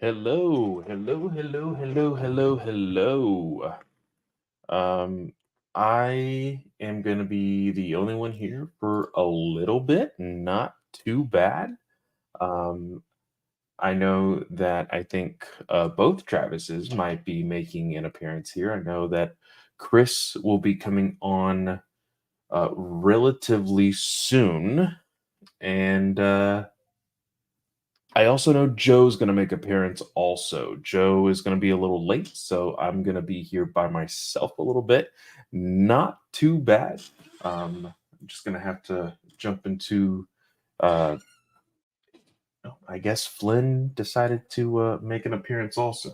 Hello, hello, hello, hello, hello, hello. Um, I am gonna be the only one here for a little bit, not too bad. Um, I know that I think both Travises might be making an appearance here. I know that Chris will be coming on relatively soon, and I also know Joe's going to make appearance also. Joe is going to be a little late, so I'm going to be here by myself a little bit. Not too bad. I'm just going to have to jump into uh I guess Flynn decided to make an appearance also.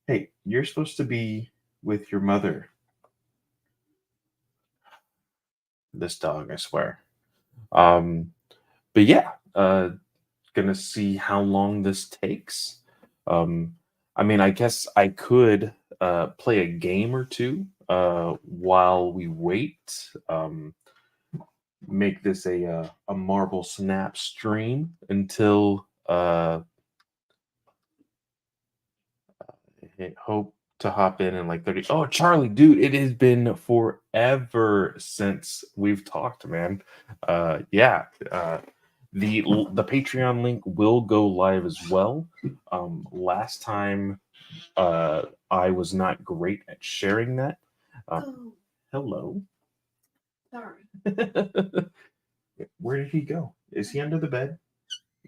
Hey, you're supposed to be with your mother. This dog, I swear. Um but yeah, gonna see how long this takes. Um, I mean, I guess I could play a game or two while we wait. Make this a Marble Snap stream until hope to hop in like 30. Oh, Charlie, dude, it has been forever since we've talked, man. Yeah, the Patreon link will go live as well. Last time I was not great at sharing that. Hello. Where did he go? Is he under the bed?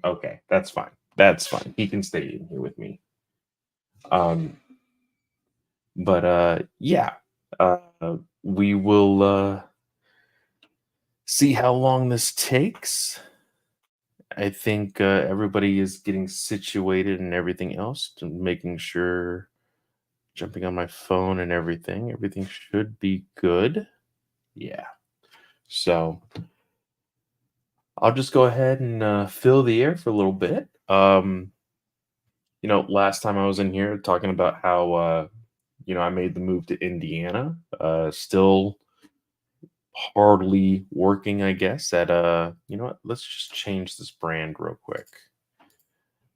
Okay, that's fine. That's fine. He can stay in here with me. Um, but yeah, uh, we will see how long this takes. I think everybody is getting situated and everything else, to making sure, jumping on my phone and everything. Everything should be good. Yeah. So I'll just go ahead and fill the air for a little bit. Last time I was in here talking about how I made the move to Indiana. Still hardly working, I guess. At what? Let's just change this brand real quick.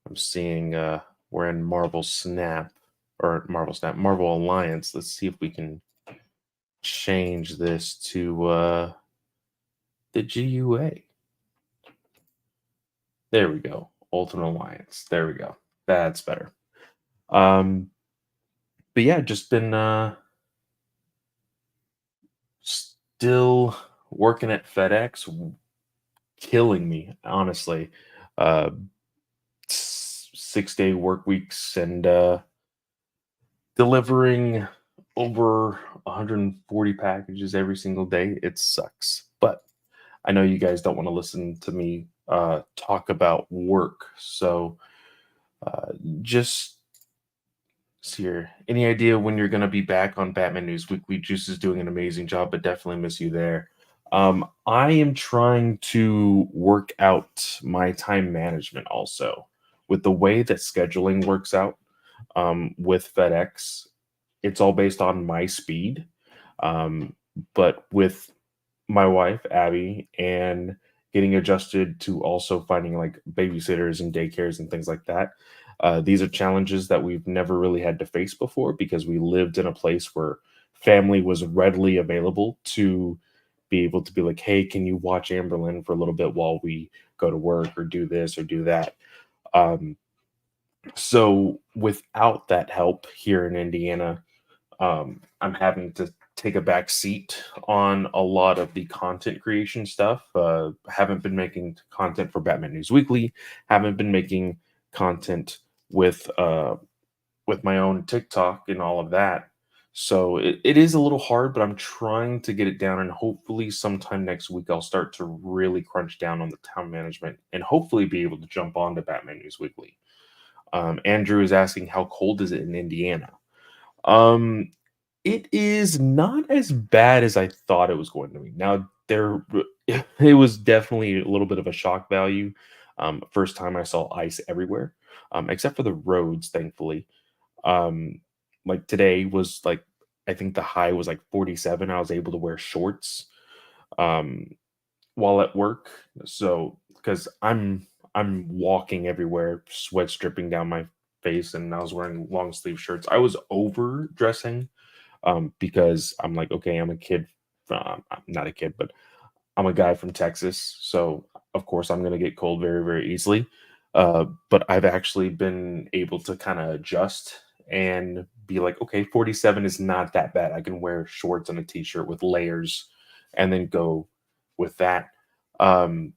I'm seeing we're in Marvel Alliance. Let's see if we can change this to the GUA. There we go. Ultimate Alliance. There we go. That's better. Um, but yeah, just been still working at FedEx, killing me, honestly. Uh, 6-day work weeks and delivering over 140 packages every single day. It sucks. But I know you guys don't want to listen to me talk about work. So just see here. Any idea when you're going to be back on Batman News Weekly? Juice is doing an amazing job, but definitely miss you there. I am trying to work out my time management also with the way that scheduling works out with FedEx. It's all based on my speed. Um, but with my wife, Abby, and getting adjusted to also finding like babysitters and daycares and things like that. These are challenges that we've never really had to face before because we lived in a place where family was readily available to be able to be like, hey, can you watch Amberlyn for a little bit while we go to work or do this or do that? Um, so without that help here in Indiana, I'm having to take a back seat on a lot of the content creation stuff. Haven't been making content for Batman News Weekly. Haven't been making content with my own TikTok and all of that. So it is a little hard, but I'm trying to get it down, and hopefully sometime next week I'll start to really crunch down on the town management and hopefully be able to jump on to Batman News Weekly. Andrew is asking, how cold is it in Indiana? Um, it is not as bad as I thought it was going to be. Now it was definitely a little bit of a shock value. First time I saw ice everywhere, except for the roads, thankfully. Um, like today was like, I think the high was like 47. I was able to wear shorts um, while at work. So because I'm walking everywhere, sweat's dripping down my face and I was wearing long sleeve shirts. I was overdressing because I'm like, okay, I'm a kid. I'm not a kid, but I'm a guy from Texas, so of course I'm gonna get cold very, very easily. But I've actually been able to kind of adjust and be like, okay, 47 is not that bad. I can wear shorts and a t-shirt with layers and then go with that. Um,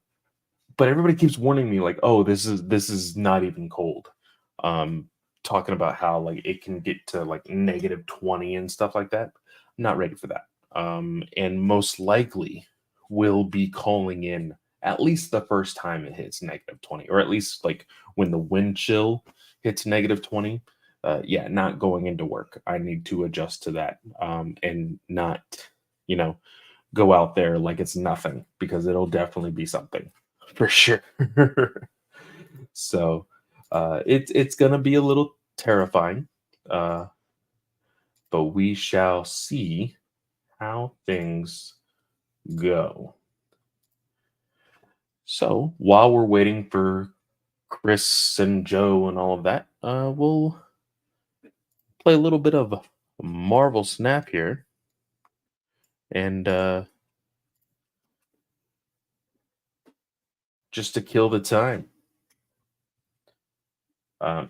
but everybody keeps warning me like, oh, this is not even cold. Um, Talking about how like it can get to like negative 20 and stuff like that. I'm not ready for that. And most likely will be calling in at least the first time it hits negative 20, or at least like when the wind chill hits negative 20. Yeah, not going into work. I need to adjust to that, and not, you know, go out there like it's nothing, because it'll definitely be something for sure. So it's gonna be a little terrifying, uh, but we shall see how things go. So while we're waiting for Chris and Joe and all of that, we'll play a little bit of Marvel Snap here, and just to kill the time.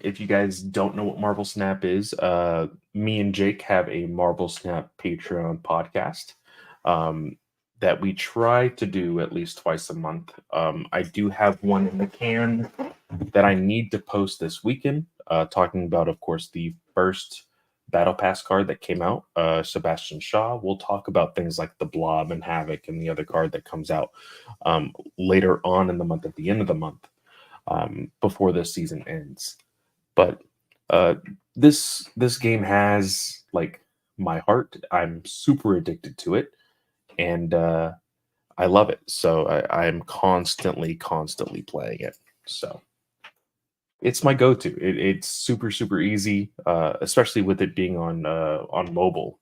If you guys don't know what Marvel Snap is, me and Jake have a Marvel Snap Patreon podcast um, that we try to do at least twice a month. I do have one in the can that I need to post this weekend, talking about, of course, the first Battle Pass card that came out, Sebastian Shaw. We'll talk about things like the Blob and Havoc and the other card that comes out later on in the month, at the end of the month, before this season ends. But uh, this game has like my heart. I'm super addicted to it, and I love it. So I'm constantly playing it. So it's my go-to. It's super super easy, especially with it being on mobile.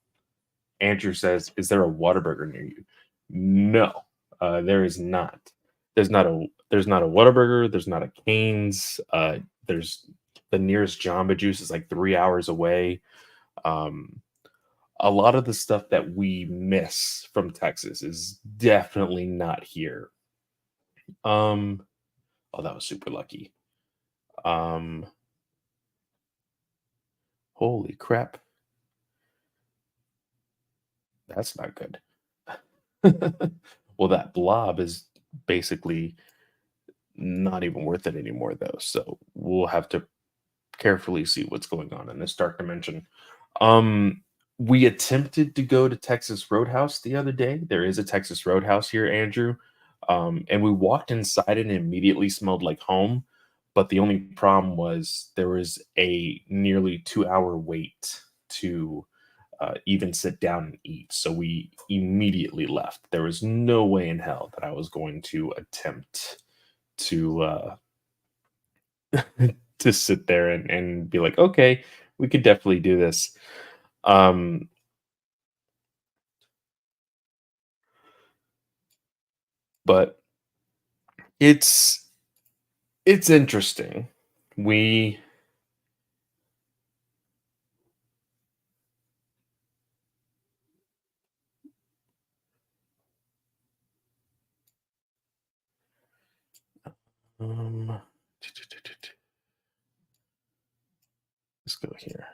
Andrew says, "Is there a Whataburger near you?" No, there is not. There's not a Whataburger. There's not a Canes. There's the nearest Jamba Juice is like 3 hours away. Um, a lot of the stuff that we miss from Texas is definitely not here. Um, oh, that was super lucky. Um, Holy crap, that's not good. Well, that blob is basically not even worth it anymore, though. So we'll have to carefully see what's going on in this dark dimension. Um, we attempted to go to Texas Roadhouse the other day. There is a Texas Roadhouse here, Andrew. And we walked inside it and immediately smelled like home. But the only problem was there was a nearly 2 hour wait to even sit down and eat. So we immediately left. There was no way in hell that I was going to attempt to to sit there and be like, okay, we could definitely do this. Um, but it's it's interesting. We um let's go here.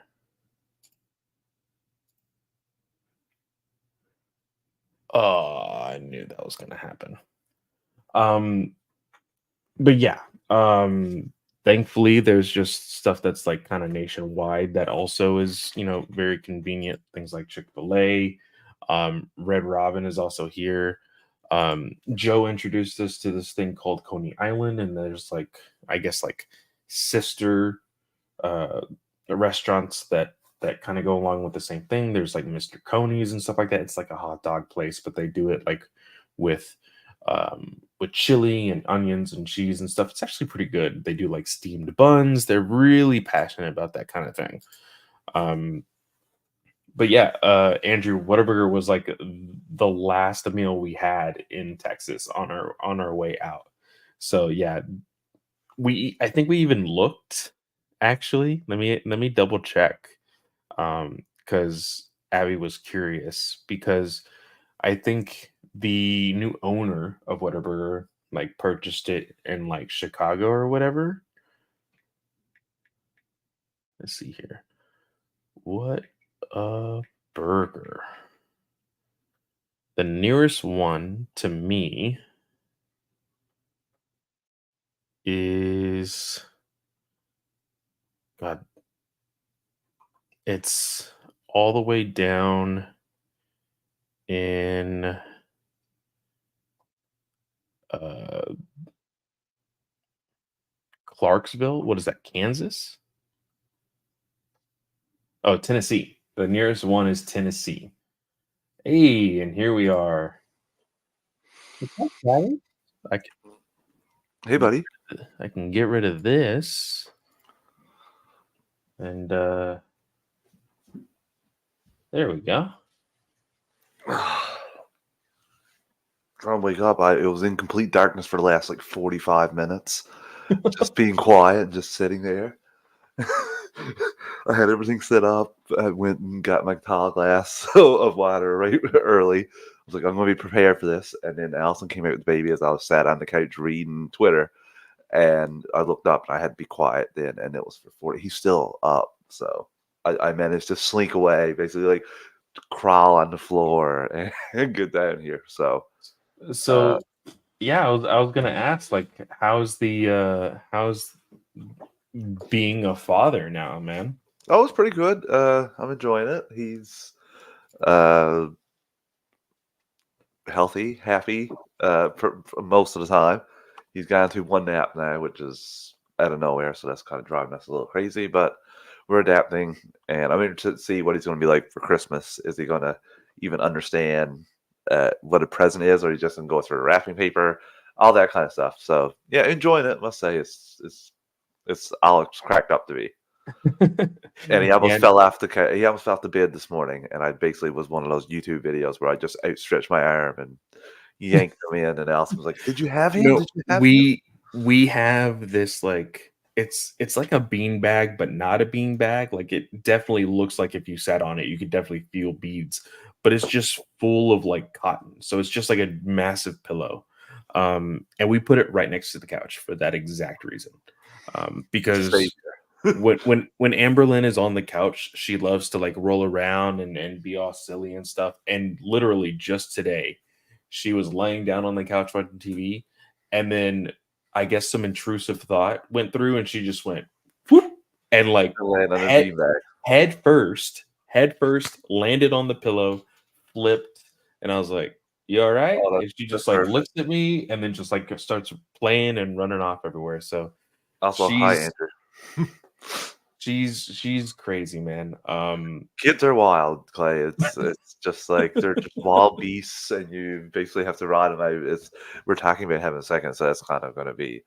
Oh, I knew that was gonna happen. Um, but yeah, thankfully there's just stuff that's like kind of nationwide that also is, very convenient. Things like Chick-fil-A. Red Robin is also here. Joe introduced us to this thing called Coney Island, and there's like, I guess, like sister uh restaurants that kind of go along with the same thing. There's like Mr. Coney's and stuff like that. It's like a hot dog place, but they do it like with with chili and onions and cheese and stuff. It's actually pretty good. They do like steamed buns. They're really passionate about that kind of thing. Um, but yeah, Andrew, Whataburger was like the last meal we had in Texas on our way out. So yeah, I think we even looked actually, let me double check. Because Abby was curious because I think the new owner of Whataburger like purchased it in like Chicago or whatever. Let's see here. What a burger. The nearest one to me is God, it's all the way down in uh Clarksville. What is that? Kansas? Oh, Tennessee. The nearest one is Tennessee. Hey, and here we are. Okay. I Hey, can buddy. I can get rid of this and there we go. Trying to wake up. It was in complete darkness for the last like 45 minutes, just being quiet and just sitting there. I had everything set up. I went and got my tall glass of water right early. I was like, I'm going to be prepared for this. And then Allison came out with the baby as I was sat on the couch reading Twitter. And I looked up and I had to be quiet then. And it was for 40. He's still up. So I managed to slink away, basically like crawl on the floor and get down here. So, uh, So yeah, I was gonna ask like how's being a father now, man? oh, it's pretty good. I'm enjoying it. He's uh, healthy, happy for most of the time. He's gone through one nap now, which is out of nowhere, so that's kind of driving us a little crazy. But we're adapting, and I'm interested to see what he's going to be like for Christmas. Is he going to even understand what a present is, or he's just going to go through wrapping paper, all that kind of stuff? So yeah, enjoying it. Must say, it's all it's cracked up to be. And he almost Yeah, fell off he almost fell off the bed this morning, and I basically was one of those YouTube videos where I just outstretched my arm and yanked him in, and Allison was like, "Did you have him? no, Did you have him?" we have this like it's like a bean bag, but not a bean bag. Like it definitely looks like if you sat on it, you could definitely feel beads, but it's just full of like cotton. So it's just like a massive pillow. And we put it right next to the couch for that exact reason. Because Savior. when Amberlyn is on the couch, she loves to like roll around and be all silly and stuff. And literally just today, she was laying down on the couch watching TV, and then I guess some intrusive thought went through, and she just went whoop, and like Land on a head beanbag. head first landed on the pillow, flipped, and I was like, "You all right?" Oh, And she that's just like perfect. looks at me, and then just like starts playing and running off everywhere. So Also, hi, she's Andrew. she's crazy, man. Kids are wild, Clay. It's just like they're just wild beasts, and you basically have to ride them out. We're talking about having a second, so that's kind of going to be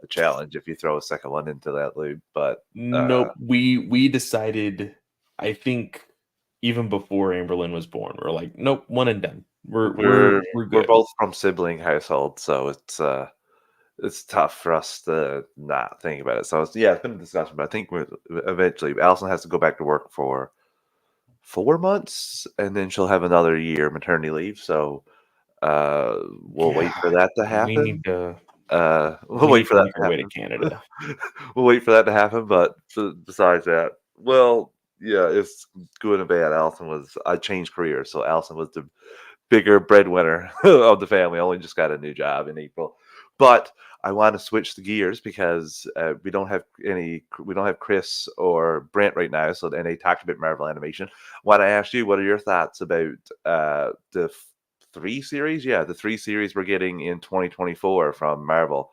a challenge if you throw a second one into that loop. But Nope. We decided, I think even before Amberlyn was born, we're like, nope, one and done. We're we're we're we're we're good. both from sibling households, so it's tough for us to not think about it. So yeah, it's been a discussion, but I think we're eventually Allison has to go back to work for 4 months, and then she'll have another year maternity leave. So we'll wait for God, that to we happen. need to We'll we wait need for to that make to our way to happen. Canada. We'll wait for that to happen. But besides that, well, yeah, it's good and bad. Allison was I changed careers, so Allison was the bigger breadwinner of the family. I only just got a new job in April, but I want to switch the gears because we don't have Chris or Brent right now. So and they talked about Marvel animation. Want to ask you, what are your thoughts about the three series? Yeah, the three series we're getting in 2024 from Marvel.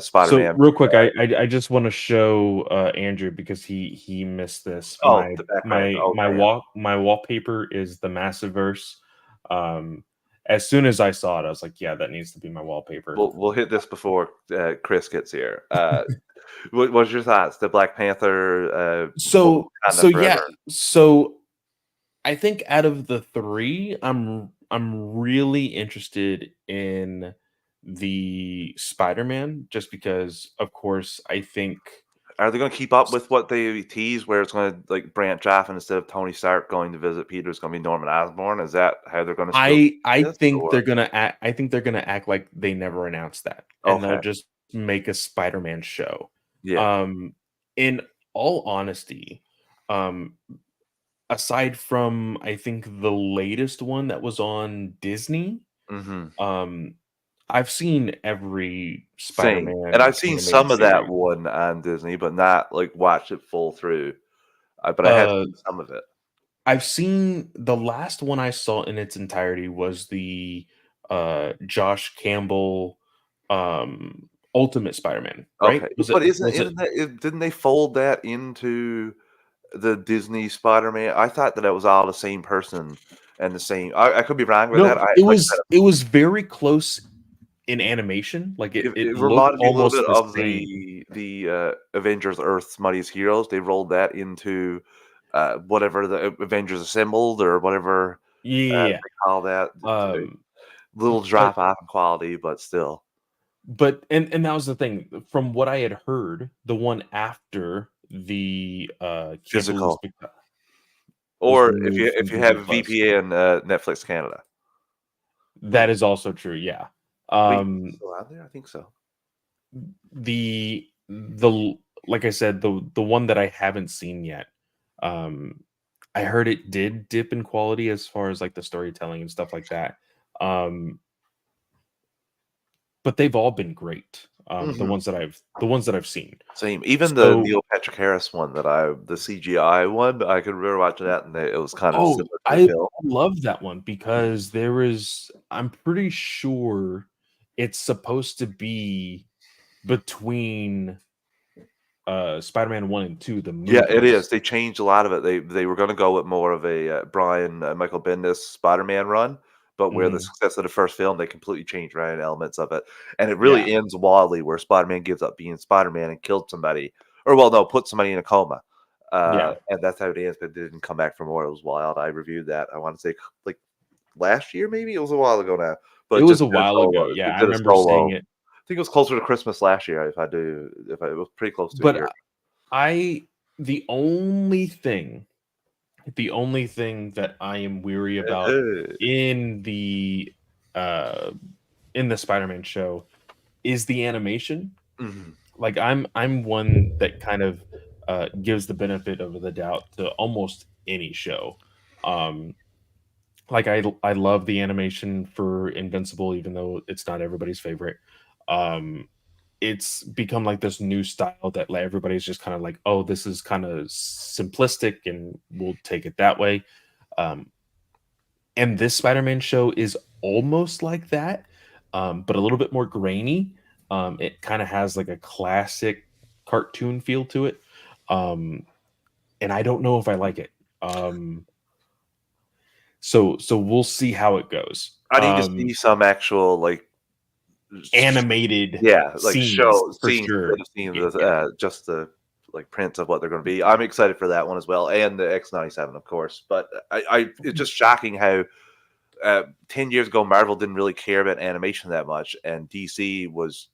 Spider So Man. real quick, I just want to show Andrew because he missed this. Oh, the background. Okay, My wallpaper is the Massiverse. Um, as soon as I saw it, I was like, yeah, that needs to be my wallpaper. we'll hit this before Chris gets here. What's your thoughts? The Black Panther, So Wakanda yeah, Forever. so I think out of the 3, I'm really interested in the Spider-Man just because, of course, I think Are they gonna keep up with what they teased, where it's gonna, like, branch off, and instead of Tony Stark going to visit Peter, it's gonna be Norman Osborn? Is that how they're gonna still I do this, think or they're gonna act like they never announced that, and they'll okay, just make a Spider-Man show. yeah, Um, in all honesty, um, aside from I think the latest one that was on Disney, mhm, um, I've seen every same, and Spider-Man I've seen animated some of that series. one on Disney, but not, like, watched it full through, but I have Uh, seen some of it. I've seen the last one I saw in its entirety was the Josh Campbell Ultimate Spider-Man, right? Okay, but Was it isn't that didn't they fold that into the Disney Spider-Man? I thought that it was all the same person and the same I could be wrong with that, No, I like I said, it was very close in animation, like it it looked reminded me a little bit almost the of same. the Avengers Earth's Mightiest Heroes. They rolled that into, whatever the Avengers Assembled or whatever, Yeah. they call that. It's a Um, little but drop off in quality, but still. and that was the thing. From what I had heard, the one after the Can't Believe Physical. Spectacular was Or removed from if you Disney have Plus. VPN, Netflix Canada. That is also true, yeah. Wait, is it Um, still out there? I think so. the like I said, the one that I haven't seen yet, um, I heard it did dip in quality as far as like the storytelling and stuff like that. Um, but they've all been great. Mhm. The ones that I've seen. Same. Even the So, Neil Patrick Harris one that I the CGI one, I could remember watching that, and it was kind of oh, similar to the I film. love that one because there is I'm pretty sure it's supposed to be between Spider-Man 1 and 2, the Yeah, it is. movies. They changed a lot of it. They were gonna go with more of a, Brian, Michael Bendis Spider-Man run, but where the Mhm. success of the first film, they completely changed around elements of it, and it Yeah. really ends wildly where Spider-Man gives up being Spider-Man and killed somebody, or well, no, put somebody in a coma, Yeah. and that's how it ends, but didn't come back for more. It was wild. I reviewed that, I wanna say, like, last year, maybe? It was a while ago now, It but was just a did a while ago. solo Yeah, I did a remember seeing solo. it. I think it was closer to Christmas last year if I it was pretty close to a But year. I the only thing that I am weary about in the uh in the Spider-Man show is the animation. Mhm. Like I'm one that kind of gives the benefit of the doubt to almost any show. Um like I love the animation for Invincible even though it's not everybody's favorite. Um it's become like this new style that like everybody's just kind of like, oh, this is kind of simplistic and we'll take it that way. Um, and this Spider-Man show is almost like that, but a little bit more grainy. It kind of has like a classic cartoon feel to it. Um, and I don't know if I like it. So we'll see how it goes. I need to see some actual, like, sh Animated yeah, like, scenes for scenes instead sure. of seeing the, Yeah. just the, like, prints of what they're gonna be. I'm excited for that one as well, and the X-97, of course, but I it's just shocking how, 10 years ago, Marvel didn't really care about animation that much, and DC was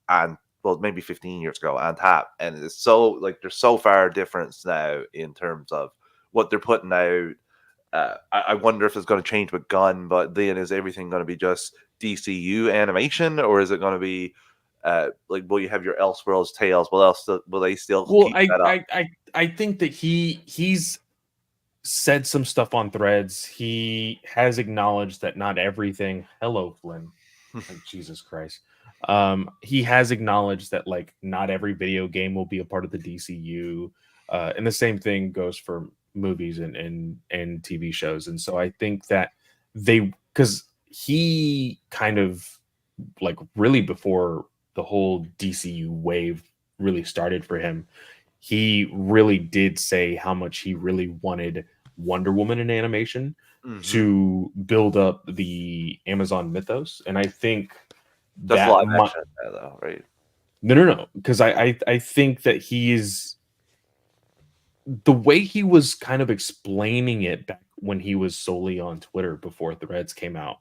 on well, maybe 15 years ago, on top, and it's so like, there's so far difference now in terms of what they're putting out. I wonder if it's going to change with Gunn, but then is everything going to be just DCU animation, or is it going to be like will you have your Elseworlds tales? Will they still Well, keep that up? I think that he's said some stuff on threads. He has acknowledged that not everything. Hello, Flynn. Like Jesus Christ. He has acknowledged that like not every video game will be a part of the DCU. And the same thing goes for movies and TV shows. And so I think that they because he kind of like really before the whole DCU wave really started for him, he really did say how much he really wanted Wonder Woman in animation Hmm. to build up the Amazon mythos. And I think That's that live might action now, though, right? no, because I think that he is the way he was kind of explaining it back when he was solely on Twitter before Threads came out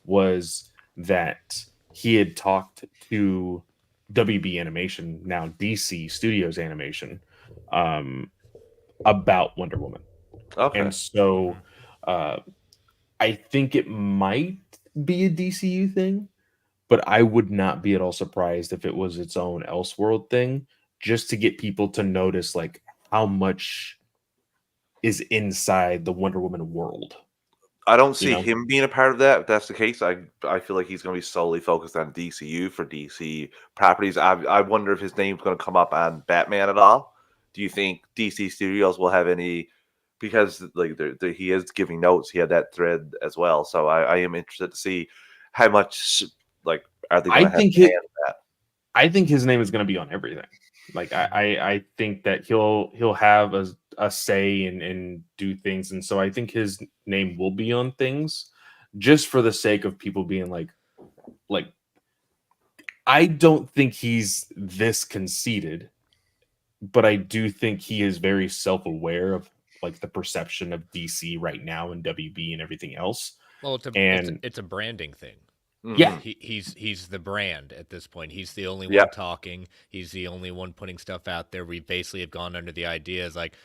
was that he had talked to WB Animation, now DC Studios Animation, um, about Wonder Woman. Okay. And so Mhm. uh, I think it might be a DCU thing, but I would not be at all surprised if it was its own Elseworld thing, just to get people to notice like how much is inside the Wonder Woman world. I don't You see know? him being a part of that. If that's the case, I feel like he's going to be solely focused on DCU for DC properties. I wonder if his name's going to come up on Batman at all. Do you think DC Studios will have any? Because like he is giving notes. He had that thread as well. So I am interested to see how much like are they I going to have think a hand it. in that? I think his name is going to be on everything. Like I think that he'll have a say and do things, and so I think his name will be on things, just for the sake of people being like I don't think he's this conceited, but I do think he is very self-aware of like the perception of DC right now and WB and everything else. Well, it's a it's And it's a branding thing. yeah, Hmm. He's the brand at this point. He's the only Yeah, one talking. He's the only one putting stuff out there. We basically have gone under the ideas like,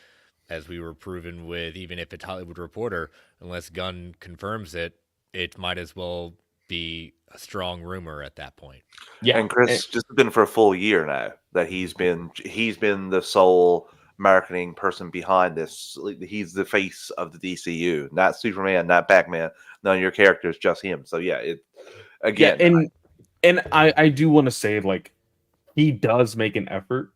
as we were proven with, even if it's Hollywood Reporter, unless Gunn confirms it, it might as well be a strong rumor at that point. yeah, and Chris just been for a full year now that he's been the sole marketing person behind this. Like, he's the face of the DCU, not Superman, not Batman. None of your characters, just him. So yeah, it yeah, again. and I do want to say like he does make an effort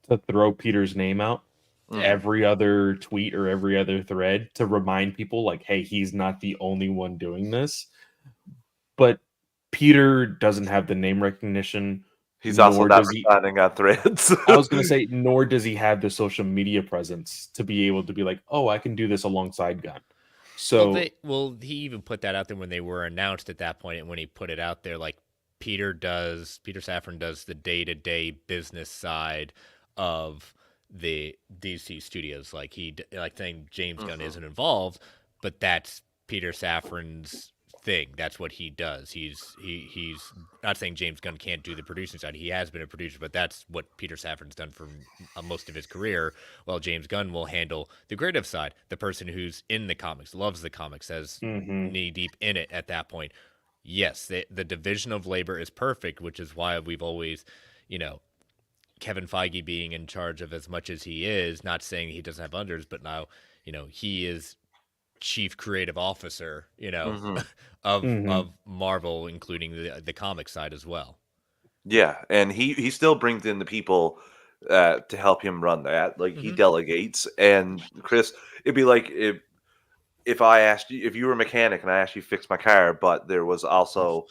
to throw Peter's name out Mhm. every other tweet or every other thread to remind people like, hey, he's not the only one doing this. But Peter doesn't have the name recognition, He's also nor not does he. responding on threads. I was gonna say, nor does he have the social media presence to be able to be like, oh, I can do this alongside Gun. So He even put that out there when they were announced at that point, and when he put it out there, like Peter Safran does the day to day business side of the DC studios. Like like saying James Gunn Mhm. isn't involved, but that's Peter Safran's thing. That's what he does. He's not saying James Gunn can't do the producing side. He has been a producer, but that's what Peter Safran's done for most of his career. Well, James Gunn will handle the creative side, the person who's in the comics, loves the comics, has mhm, knee deep in it at that point. Yes, the division of labor is perfect, which is why we've always, you know, Kevin Feige being in charge of as much as he is, not saying he doesn't have unders, but now, he is chief creative officer, Mhm. mhm, of Marvel, including the comic side as well. Yeah, and he still brings in the people to help him run that. Like he Mm-hmm. delegates. And Chris, it'd be like if I asked you if you were a mechanic and I asked you to fix my car, but there was also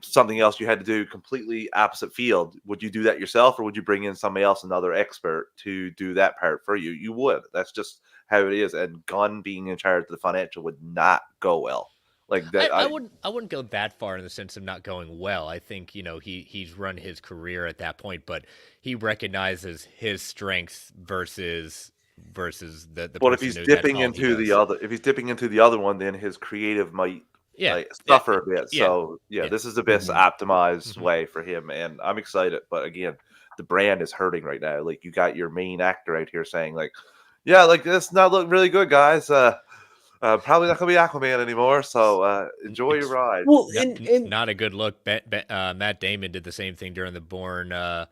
something else you had to do completely opposite field. Would you do that yourself, or would you bring in somebody else, another expert, to do that part for you? You would. That's just how it is. And Gunn being in charge of the financial would not go well. Like that. I wouldn't go that far in the sense of not going well. I think he's run his career at that point, but he recognizes his strengths versus the But if person he's who that's dipping all he into the does. other, if he's dipping into the other one, then his creative might Yeah, like yeah, suffer a bit. yeah, So yeah, yeah. this is the best mhm. optimized Hmm. way for him, and I'm excited. But again, the brand is hurting right now. Like you got your main actor out here saying like, "Yeah, like this not look really good, guys. Probably not gonna be Aquaman anymore. So enjoy your It's ride." Well, not and not a good look. Matt Damon did the same thing during the Born, the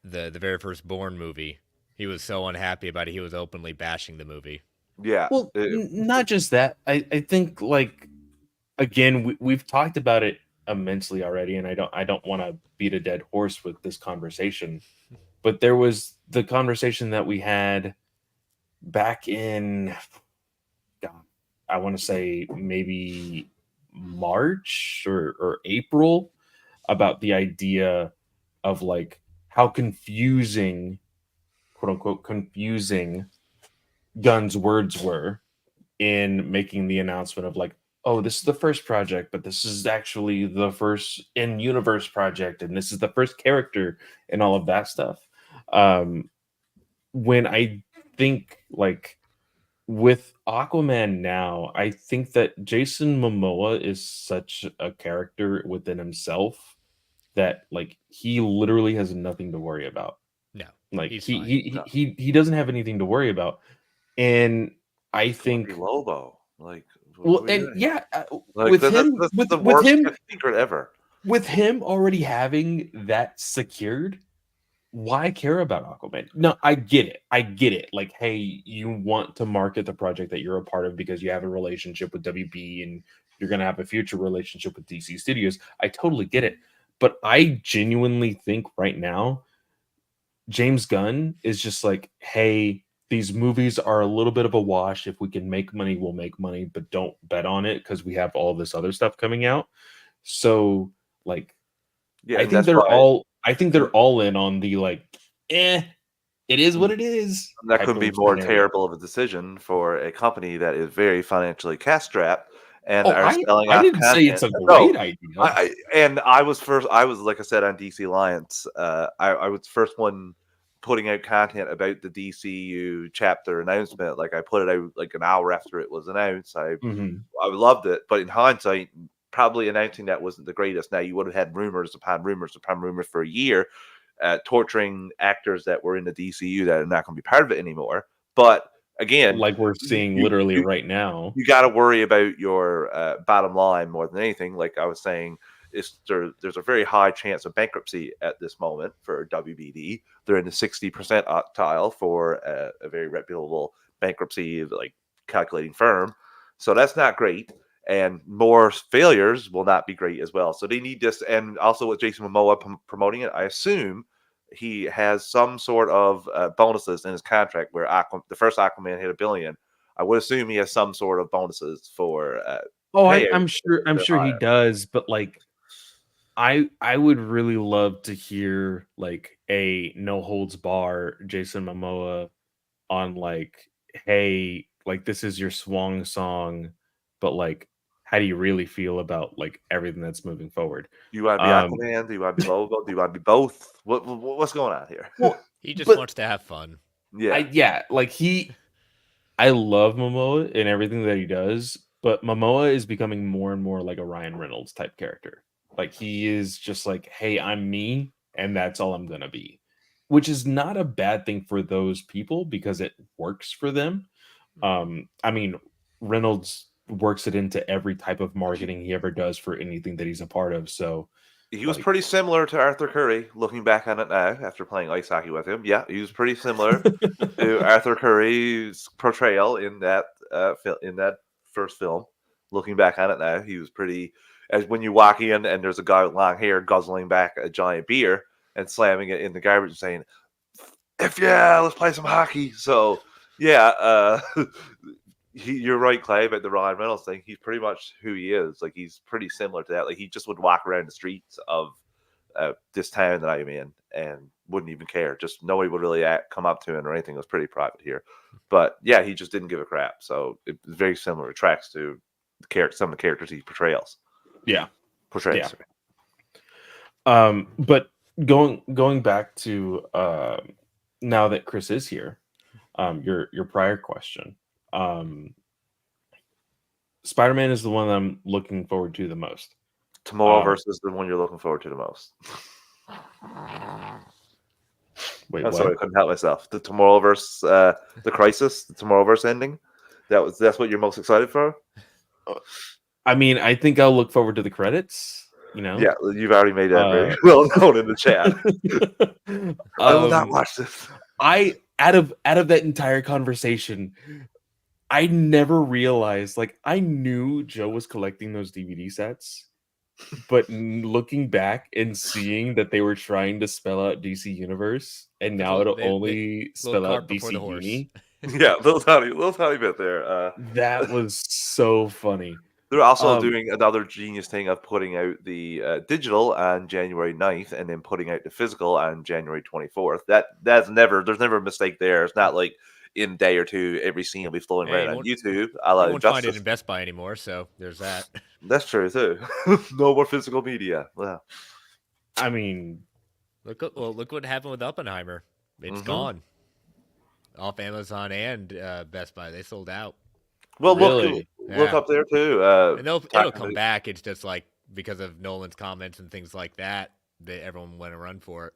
very first Born movie. He was so unhappy about it. He was openly bashing the movie. Yeah, well, not just that. I think like again we've talked about it immensely already, and I don't want to beat a dead horse with this conversation. But there was the conversation that we had back in, God, I want to say maybe March or April, about the idea of like how confusing, quote unquote, confusing Gunn's words were in making the announcement of like, oh, this is the first project, but this is actually the first in universe project, and this is the first character and all of that stuff. Um, when I think like with Aquaman now, I think that Jason Momoa is such a character within himself that like he literally has nothing to worry about. No, Like he's he fine. he, No. he doesn't have anything to worry about. And I Just want to be think Lobo. Like, what well are we and doing? yeah, Like, that's the worst secret ever. with him already having that secured, why care about Aquaman? No, I get it. I get it. Like, hey, you want to market the project that you're a part of because you have a relationship with WB and you're going to have a future relationship with DC Studios. I totally get it. But I genuinely think right now, James Gunn is just like, hey, these movies are a little bit of a wash. If we can make money, we'll make money, but don't bet on it because we have all this other stuff coming out. So, like, Yeah, and that's why I think they're all in on the like, eh, it is what it is that type couldn't be of more scenario. terrible of a decision for a company that is very financially cash strapped and Oh, are selling I off didn't say content. it's a No, great idea. I was first. I was like I said on DC Alliance. I was the first one putting out content about the DCU chapter announcement. Like I put it out like an hour after it was announced. Mhm. I loved it, but in hindsight, probably announcing that wasn't the greatest. Now you would have had rumors upon rumors upon rumors for a year, torturing actors that were in the DCU that are not going to be part of it anymore. But again, Like we're seeing you literally you, right now. you got to worry about your bottom line more than anything. Like I was saying, there's a very high chance of bankruptcy at this moment for WBD. They're in the 60% octile for a very reputable bankruptcy like calculating firm. So that's not great. And more failures will not be great as well. So they need this. And also with Jason Momoa promoting it, I assume he has some sort of bonuses in his contract where the first Aquaman hit $1 billion. I would assume he has some sort of bonuses for Oh, payout. I'm sure he does, but like I would really love to hear like a no holds bar Jason Momoa on like, hey, like this is your swan song, but like how do you really feel about like everything that's moving forward? Do you want to be Um Aquaman? Do you want to be Lobo? Do you want to be both? What's going on here? well, He just but wants to have fun. Yeah, like I love Momoa and everything that he does, but Momoa is becoming more and more like a Ryan Reynolds type character. Like he is just like, hey, I'm me, and that's all I'm gonna be. Which is not a bad thing for those people because it works for them. I mean, Reynolds works it into every type of he, marketing he ever does for anything that he's a part of. So he was like pretty similar to Arthur Curry. Looking back on it now, after playing ice hockey with him, yeah, he was pretty similar to Arthur Curry's portrayal in that in that first film. Looking back on it now, he was pretty. As when you walk in and there's a guy with long hair guzzling back a giant beer and slamming it in the garbage and saying, "If yeah, let's play some hockey." So yeah, you're right, Clay, about the Ryan Reynolds thing. He's pretty much who he is. Like he's pretty similar to that. Like he just would walk around the streets of this town that I'm in and wouldn't even care. Just nobody would really come up to him or anything. It was pretty private here. But yeah, he just didn't give a crap. So it's very similar. It tracks to some of the characters he portrays. yeah. Portrays. But going back to now that Chris is here, your prior question. Spider-Man is the one I'm looking forward to the most. Tomorrow versus the one you're looking forward to the most. Wait, I'm what? sorry, I couldn't help myself. The Tomorrowverse, the Crisis, the Tomorrowverse ending. That's what you're most excited for. I mean, I think I'll look forward to the credits. You know, Yeah, you've already made that very well known in the chat. I will not watch this. I out of that entire conversation, I never realized. Like, I knew Joe was collecting those DVD sets, but looking back and seeing that they were trying to spell out DC Universe, and now it'll only spell out DC Uni. Yeah, little tiny bit there. That was so funny. They're also doing another genius thing of putting out the digital on January 9th and then putting out the physical on January 24th. There's never a mistake there. It's not like in a day or two every scene will be flowing right on YouTube. You won't find it in Best Buy anymore, so there's that. That's true too. No more physical media. Yeah. I mean, look what happened with Oppenheimer. It's gone off Amazon and Best Buy. They sold out. Well, really? look up there too. And it'll come back. It's just like because of Nolan's comments and things like that. everyone went to run for it.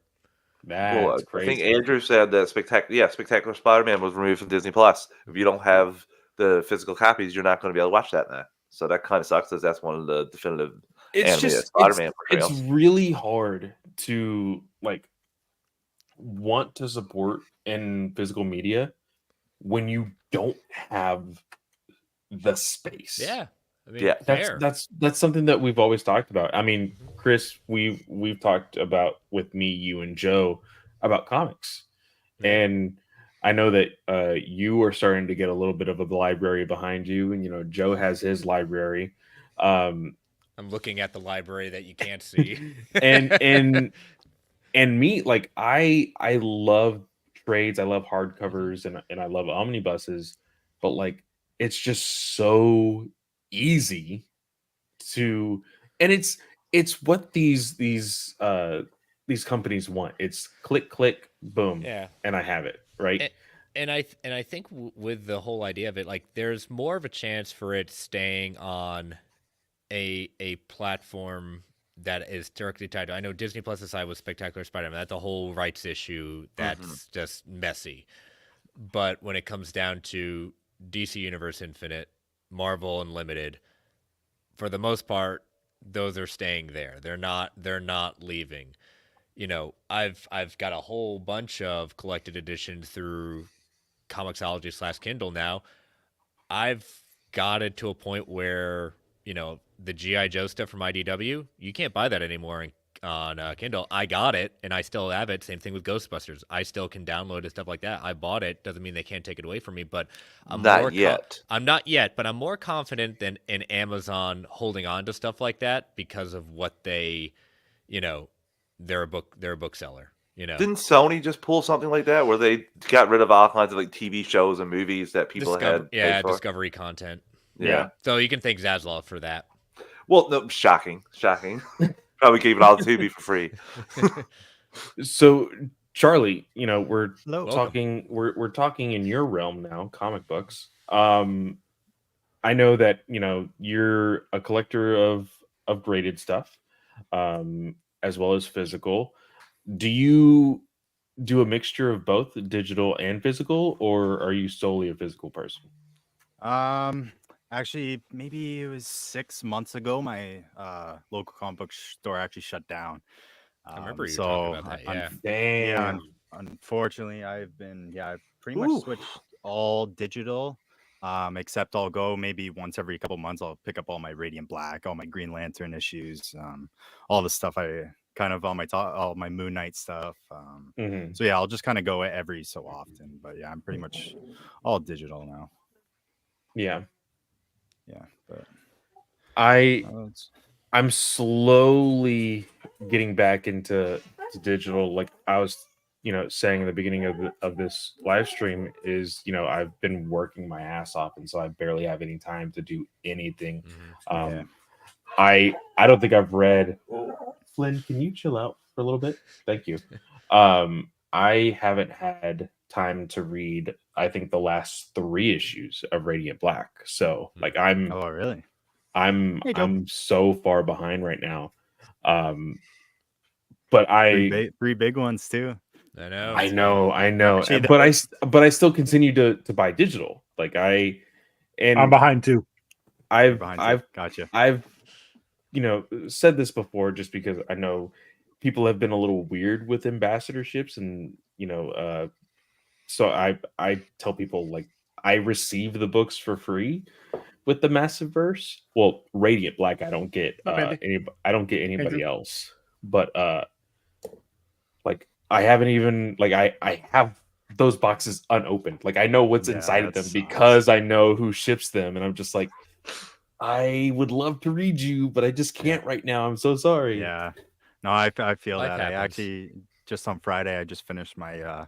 Well, That's I think crazy. Andrew said that Spectacular Spider-Man was removed from Disney Plus. If you don't have the physical copies, you're not going to be able to watch that now. So that kind of sucks, because that's one of the definitive It's animated just Spider-Man it's portrayals. really hard to like want to support in physical media when you don't have the space. Yeah, I mean, Yeah. fair. That's something that we've always talked about. I mean, Chris, we've talked about with me, you, and Joe about comics, Yeah. and I know that you are starting to get a little bit of a library behind you, and Joe has his library, um, I'm looking at the library that you can't see. and me, like I love trades, I love hardcovers, and I love omnibuses, but like it's just so easy to, and it's what these companies want. It's click click boom, Yeah. and I have it, right? And I think with the whole idea of it, like there's more of a chance for it staying on a platform that is directly tied to. I know Disney Plus aside with Spectacular Spider-Man, that's a whole rights issue Mm-hmm. that's just messy. But when it comes down to DC Universe Infinite, Marvel Unlimited, for the most part, those are staying there. They're not leaving. I've got a whole bunch of collected editions through Comixology/Kindle now. I've got it to a point where the GI Joe stuff from IDW, you can't buy that anymore on Kindle. I got it and I still have it. Same thing with Ghostbusters. I still can download it, stuff like that. I bought it. Doesn't mean they can't take it away from me, but Not yet. I'm not yet, but I'm more confident than in Amazon holding on to stuff like that because of what you know, they're a bookseller. Didn't Sony just pull something like that, where they got rid of all kinds of like TV shows and movies that people had paid for? Discovery content. Yeah. So you can thank Zaslav for that. Well, no, shocking. Probably gave it all to me for free. So Charlie, we're Hello. talking we're talking in your realm now, comic books. I know that you're a collector of graded stuff, as well as physical. Do you do a mixture of both digital and physical, or are you solely a physical person? Actually, maybe it was 6 months ago. My local comic book store actually shut down. I remember you So talking about that. Yeah. Damn. unfortunately, I've pretty Ooh. much switched all digital. Except I'll go maybe once every couple months. I'll pick up all my Radiant Black, all my Green Lantern issues, all the stuff I kind of all my Moon Knight stuff. Mhm. So yeah, I'll just kind of go every so often. But yeah, I'm pretty much all digital now. Yeah. Yeah, but I'm slowly getting back into digital. Like I was, saying in the beginning of this live stream, is I've been working my ass off, and so I barely have any time to do anything. Yeah. I don't think I've read. Flynn, can you chill out for a little bit? Thank you. I haven't had time to read, I think, the last 3 issues of Radiant Black. So like Oh, really? I'm Hey, Joe. I'm so far behind right now. But Three big ones too. I know. I know. Actually, But I still continue to buy digital. Like I'm behind too. I've behind you. I've Gotcha. I've said this before, just because I know people have been a little weird with ambassadorships, and so I tell people, like, I receive the books for free with the Massive Verse. Well, Radiant Black, I don't get anybody else, but like I haven't even, like, I have those boxes unopened. Like I know what's Yeah, inside of that them sucks. because I know who ships them, and I'm just like, I would love to read you, but I just can't right now. I'm so sorry. Yeah. No, I feel Life that. happens. I actually just on Friday I just finished my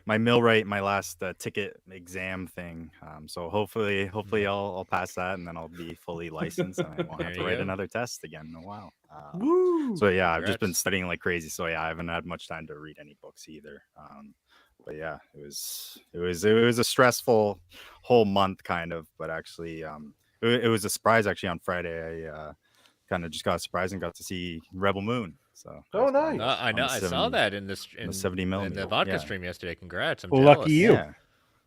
my millwright, my last ticket exam thing. So hopefully I'll pass that, and then I'll be fully licensed, and I won't have There to you write go. another test again in a while. Woo! So yeah, I've just been Congrats. studying like crazy. So yeah, I haven't had much time to read any books either. But yeah, it was a stressful whole month kind of, but actually it was a surprise actually on Friday. I kind of just got surprised and got to see Rebel Moon. So Oh, that's fun. nice. I know. On the I saw 70 that in this the 70 in the millimeter, vodka yeah. stream yesterday. Congrats! I'm Lucky jealous. you.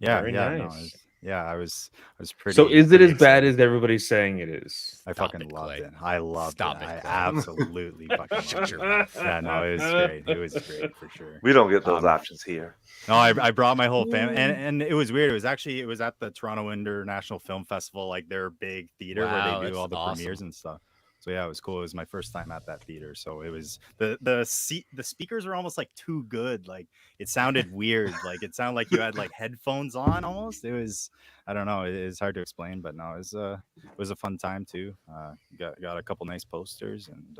Yeah, Very no, nice. I was pretty. So is it pretty as bad excited. as everybody's saying it is? I Stop fucking it, loved Clay. it. I loved Stop it. it, I Clay. absolutely fucking Shut loved your it. mouth. Yeah, no, it was great. It was great for sure. We don't get those Um, options here. No, I brought my whole family, and it was weird. It was at the Toronto International Film Festival, like their big theater where Wow, they do that's all the awesome. premieres and stuff. So yeah, it was cool. It was my first time at that theater, so it was the speakers were almost like too good. Like it sounded weird. Like it sounded like you had like headphones on almost. It was, I don't know. It's hard to explain, but no, it was a fun time too. Got a couple nice posters, and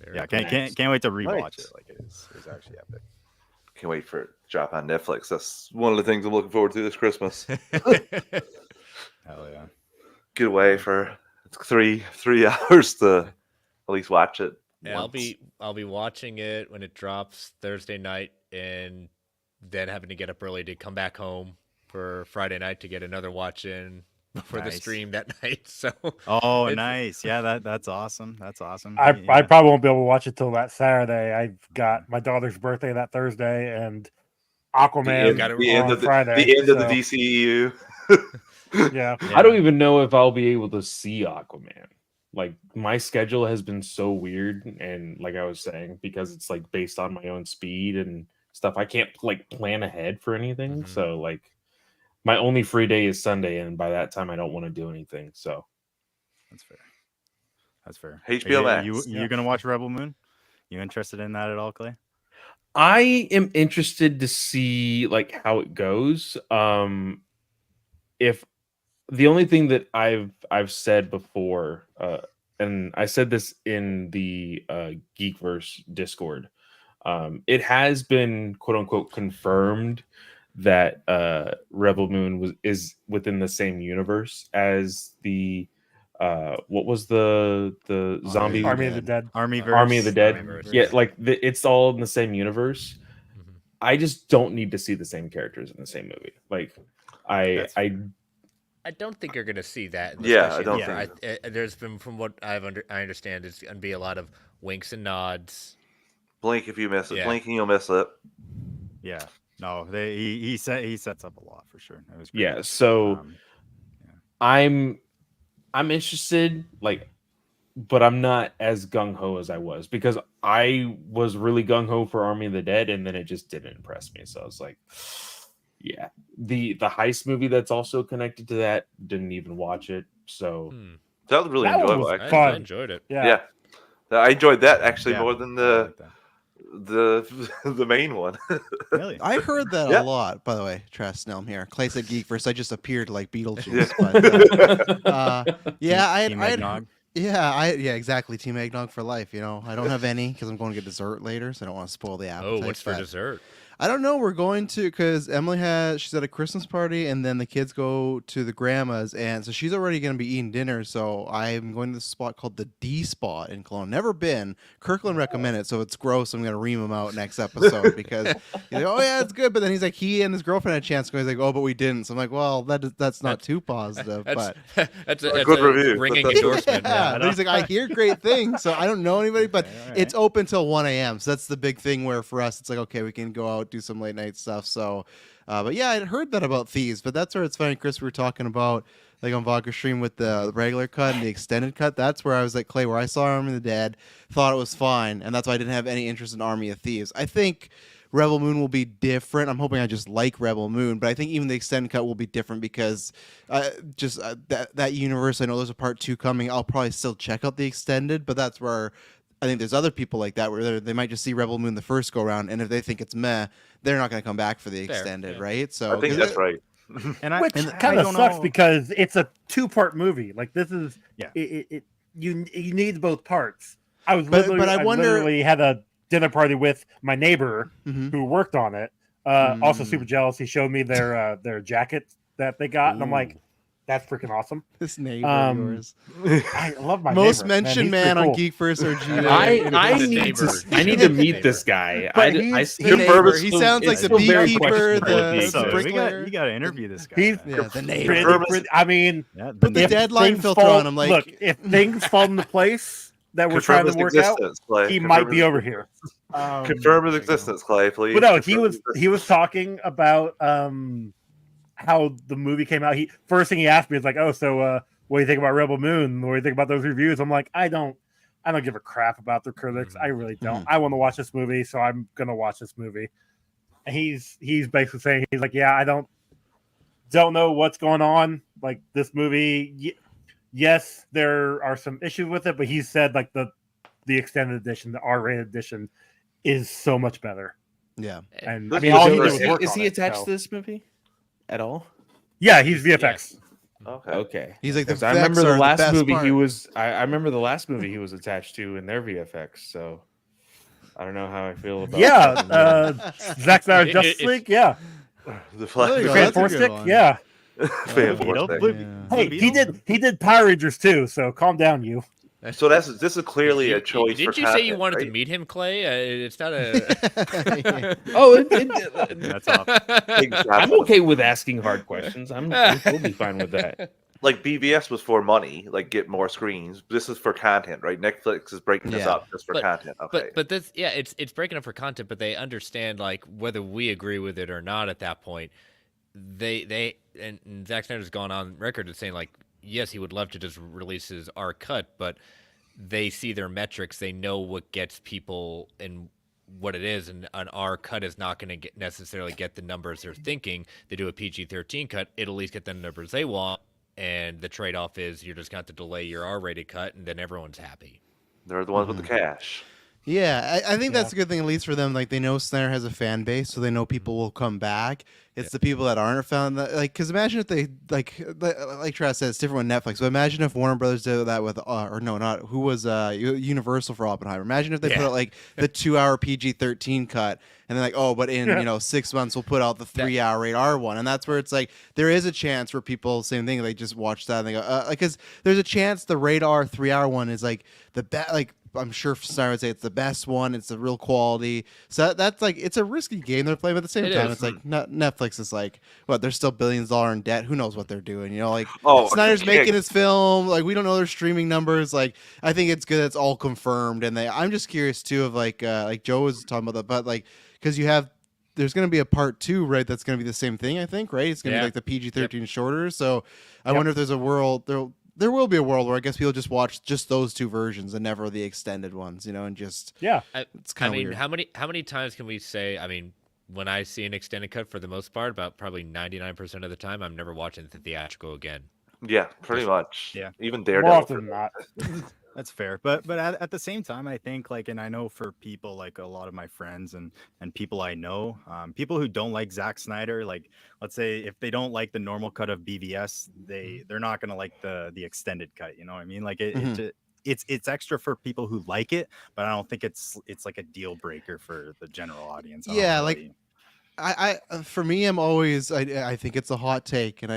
Very yeah, cool. can't wait to rewatch Nice. it. Like it was actually epic. Can't wait for it to drop on Netflix. That's one of the things I'm looking forward to this Christmas. Hell yeah. Get away for 3 hours to at least watch it. Yeah, once. I'll be watching it when it drops Thursday night, and then having to get up early to come back home for Friday night to get another watch in for the Nice. stream that night. So Oh, It's- nice. Yeah, that's awesome. That's awesome. I Yeah. probably won't be able to watch it till that Saturday. I've got my daughter's birthday that Thursday and Aquaman got it- the end on of the, Friday. the end of the so, DCEU. Yeah. I don't even know if I'll be able to see Aquaman. Like my schedule has been so weird, and like I was saying, because it's like based on my own speed and stuff, I can't like plan ahead for anything. Mhm. So like my only free day is Sunday, and by that time I don't want to do anything. So That's fair. That's fair. HBO Max. You gonna watch Rebel Moon? You interested in that at all, Clay? I am interested to see like how it goes. If the only thing that I've said before, and I said this in the Geekverse Discord, it has been quote unquote confirmed that Rebel Moon is within the same universe as the what was the zombie Army of the Dead. Armyverse. Army of the Dead. Armyverse. Yeah, like it's all in the same universe. Mhm. I just don't need to see the same characters in the same movie. Like That's I don't think you're going to see that. Yeah, I especially don't in the- think there's been, from what I understand, it's going to be a lot of winks and nods. Blink if you miss it. Yeah. Blink and you'll miss it. Yeah. No, he sets up a lot for sure. It was great. yeah, so I'm interested, like, but I'm not as gung ho as I was, because I was really gung ho for Army of the Dead, and then it just didn't impress me. So I was like, yeah, the heist movie that's also connected to that, didn't even watch it. So That was really That one enjoyable. was actually. I Fun. enjoyed it. Yeah. Yeah, I enjoyed that actually Yeah, more than I like that. the main one. Really? I heard that Yeah. a lot, by the way. Trust, now I'm here. Clay said Geekverse. I just appeared like Beetlejuice. Yeah. But yeah, I Team had Eggnog? yeah, exactly. Team eggnog for life. You know, I don't have any because I'm going to get dessert later, so I don't want to spoil the appetite. Oh, what's for but dessert? I don't know. We're going to, because Emily she's at a Christmas party, and then the kids go to the grandma's, and so she's already going to be eating dinner. So I'm going to this spot called the D Spot in Cologne. Never been. Kirkland recommended it, so it's gross. I'm going to ream him out next episode because he's like, oh yeah, it's good. But then he's like, he and his girlfriend had a chance to go. He's like, oh, but we didn't. So I'm like, well, that's not too positive. That's But that's a a good review. ringing That's- endorsement. yeah, Yeah, he's like, I hear great things, so I don't know anybody, but it's open till 1 a.m. So that's the big thing where for us, it's like, okay, we can go out, do some late night stuff. So, but yeah, I'd heard that about Thieves, but that's where it's funny, Chris, we were talking about, like on Vodka Stream with the regular cut and the extended cut. That's where I was like, Clay, where I saw Army of the Dead, thought it was fine, and that's why I didn't have any interest in Army of Thieves. I think Rebel Moon will be different. I'm hoping I just like Rebel Moon, but I think even the extended cut will be different because that universe, I know there's a part 2 coming. I'll probably still check out the extended, but that's where I think there's other people like that where they might just see Rebel Moon the first go around, and if they think it's meh, they're not going to come back for the Fair, extended, yeah. right? So I think 'cause that's it- right. And Which and kind of don't sucks know- because it's a 2-part movie. Like this is, Yeah. You need both parts. I was, But I wonder- literally had a dinner party with my neighbor Mhm. who worked on it. Also, Mm. super jealous. He showed me their jacket that they got, and I'm like, that's freaking awesome. This neighbor of Um, yours. I love my Most neighbor, mentioned he's man pretty on cool. Geekverse or GUA. I The need neighbor. I need to meet this guy. But I he's The Good neighbor. purpose. He sounds like It's the still very beekeeper, questionable if he the So, exists. bricklayer. you got to interview this guy. He's Yeah, the neighbor. pretty, Purpose. I mean, Yeah, Put the if deadline things filter fall- on him, like look, if things fall into place, that we're Confirm trying his to work out, existence, Clay. he Confirm might be his over existence. here. Confirm his there you go. existence, Clay, please. But no, he Confirm was his he was existence. talking about how the movie came out. He first thing he asked me is like, "Oh, so what do you think about Rebel Moon? What do you think about those reviews?" I'm like, I don't give a crap about the critics. I really don't. I want to watch this movie, so I'm gonna watch this movie. And he's basically saying, he's like, yeah, I don't know what's going on. Like this movie, yes, there are some issues with it, but he said like the extended edition, the R-rated edition, is so much better. Yeah. And This I mean, is all a he did great- was work Is on he it, attached so- to this movie at all? Yeah, he's VFX. Okay. Okay. He's like the 'Cause I remember VFX the are last best movie part. he was. I remember the last movie he was attached to in their VFX. So I don't know how I feel about. Yeah, Zack Snyder's Justice League. Yeah, The Flash. There you go, Fan that's a Four good Stick. one. Yeah. Fan Beetle? Four Stick. Blue- Yeah. Hey, he did Power Rangers too. So calm down, you. So this is clearly a choice. Didn't for you say you content, wanted right? to meet him, Clay? It's not a. Oh, That's off. I'm okay with asking hard questions. I'm totally fine with that. Like BVS was for money, like get more screens. This is for content, right? Netflix is breaking this Yeah. up just for content. Okay. But this, yeah, it's breaking up for content, but they understand like whether we agree with it or not at that point. They and Zack Snyder's gone on record as saying like, yes, he would love to just release his R cut, but they see their metrics, they know what gets people and what it is, and an R cut is not going to necessarily get the numbers they're thinking. They do a PG-13 cut, it'll at least get the numbers they want, and the trade-off is you're just going to have to delay your R-rated cut, and then everyone's happy. They're the ones with the cash. Yeah, I think that's a good thing, at least for them. Like, they know Snyder has a fan base, so they know people will come back. It's the people that aren't found that, like, because imagine if they, like Travis said, it's different with Netflix, but imagine if Warner Brothers did that with, or no, not, who was Universal for Oppenheimer. Imagine if they put out, like, the 2-hour PG-13 cut, and then, like, oh, but in, 6 months, we'll put out the 3-hour rated R one. And that's where it's like, there is a chance for people, same thing, they just watch that and they go, because there's a chance the rated R 3-hour one is, like, the best, like, I'm sure Snyder would say it's the best one. It's the real quality. So that's like, it's a risky game they're playing, but at the same time, it's like Netflix is like, what, they're still billions of dollars in debt. Who knows what they're doing? Like, Snyder's making his film. Like, we don't know their streaming numbers. Like, I think it's good. It's all confirmed. And I'm just curious too of like Joe was talking about that, but like, because there's going to be a part 2, right? That's going to be the same thing, I think, right? It's going to be like the PG-13 shorter. So I wonder if there's a world there will be a world where I guess people just watch just those 2 versions and never the extended ones, and just it's kind of weird. How many times can we say? I mean, when I see an extended cut, for the most part, about probably 99% of the time, I'm never watching the theatrical again. Yeah, pretty much. Yeah. Even More Daredevil. often than not. That's fair, but at the same time, I think like, and I know for people like a lot of my friends and people I know, people who don't like Zack Snyder, like let's say if they don't like the normal cut of BVS, they're not gonna like the extended cut. You know what I mean? Like it's extra for people who like it, but I don't think it's like a deal breaker for the general audience. Yeah, like. I for me, I'm always I think it's a hot take, and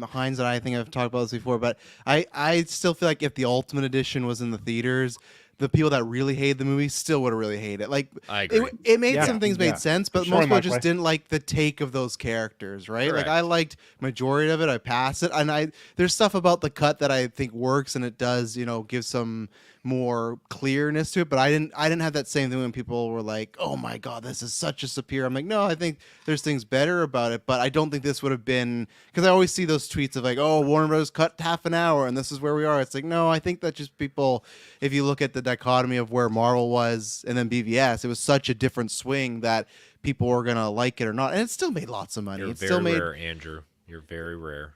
Heinz and I think I've talked about this before, but I still feel like if the Ultimate Edition was in the theaters, the people that really hate the movie still would have really hated it. Like, I agree. It made some things made sense, but most people just didn't like the take of those characters, right? Correct. Like, I liked majority of it. I pass it, and there's stuff about the cut that I think works, and it does, give some more clearness to it. But I didn't have that same thing when people were like, "Oh my god, this is such a superior." I'm like, no, I think there's things better about it, but I don't think this would have been, because I always see those tweets of like, "Oh, Warner Bros. Cut half an hour, and this is where we are." It's like, no, I think that just people, if you look at the dichotomy of where Marvel was and then BVS, it was such a different swing that people were gonna like it or not, and it still made lots of money. You're it very still made rare, Andrew. You're very rare.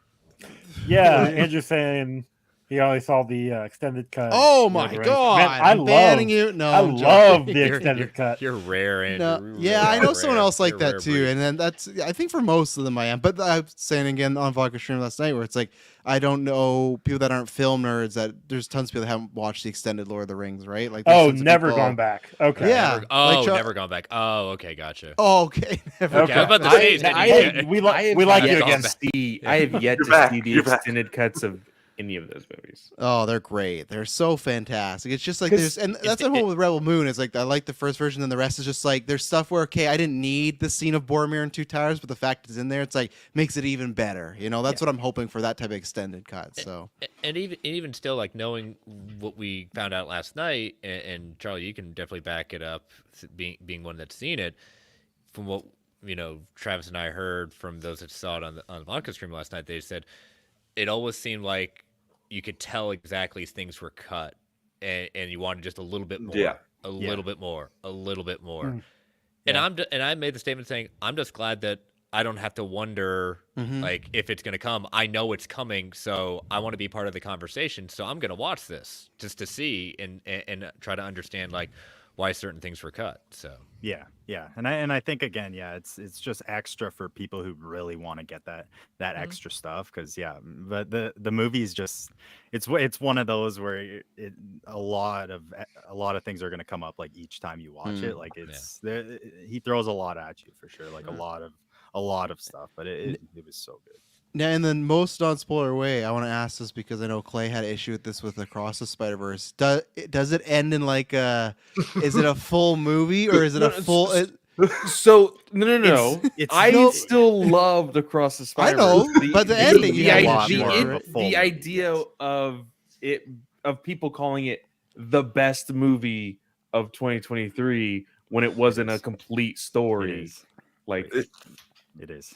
Yeah, Andrew's saying he only saw the extended cut. Oh my Man, god! I'm banning you. No, I I'm joking. love the extended cut. You're rare, Andrew. No, You're yeah, I really know someone rare. else like You're that rare too, breed. and then I think for most of them I am. But I was saying again on Vodka Stream last night, where it's like I don't know people that aren't film nerds, that there's tons of people that haven't watched the extended Lord of the Rings, right? Like, there's tons of never people- gone back. Okay. Yeah. Never, oh, like, never gone back. Oh, okay, gotcha. Oh, okay. Never Okay. I was about to say, Hey, we like you yet again. to I have yet You're to back. see the You're back. extended cuts of any of those movies. Oh, they're great. They're so fantastic. It's just like 'Cause and that's the whole with Rebel Moon. Is like I like the first version, and the rest is just like there's stuff where okay, I didn't need the scene of Boromir and Two Towers, but the fact it's in there, it's like makes it even better. You know, that's what I'm hoping for that type of extended cut. So And even still, like knowing what we found out last night, and Charlie, you can definitely back it up, being one that's seen it. From what Travis and I heard from those that saw it on the vodka stream last night, they said it always seemed like you could tell exactly things were cut, and you wanted just a little bit more, a little bit more, a little bit more. And I made the statement saying I'm just glad that I don't have to wonder like if it's going to come. I know it's coming, so I want to be part of the conversation. So I'm going to watch this just to see and try to understand like why certain things were cut. So yeah, and I think again, it's just extra for people who really want to get that extra stuff because but the movie's just it's one of those where a lot of things are going to come up like each time you watch it. Like he throws a lot at you for sure, like a lot of stuff, but it was so good. Now, in the most non-spoiler way, I want to ask this because I know Clay had an issue with this with Across the Spider-Verse. Does it end in like is it a full movie or is it a full? So no. I still loved Across the Spider-Verse. I know, but the ending, the idea of it, of people calling it the best movie of 2023 when it wasn't a complete story, like. It is.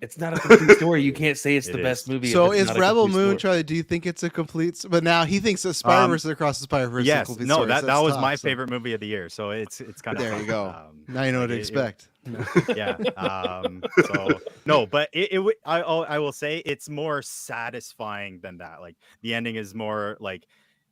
It's not a complete story. You can't say it's the best movie. So is Rebel Moon, Charlie? Do you think it's a complete? But now he thinks that Spider-Verse Across the Spider-Verse. Yes, is a complete no, story, that so was tough, my favorite movie of the year. So it's kind of there. You go. Now you know what to expect. So no, but I will say it's more satisfying than that. Like the ending is more like.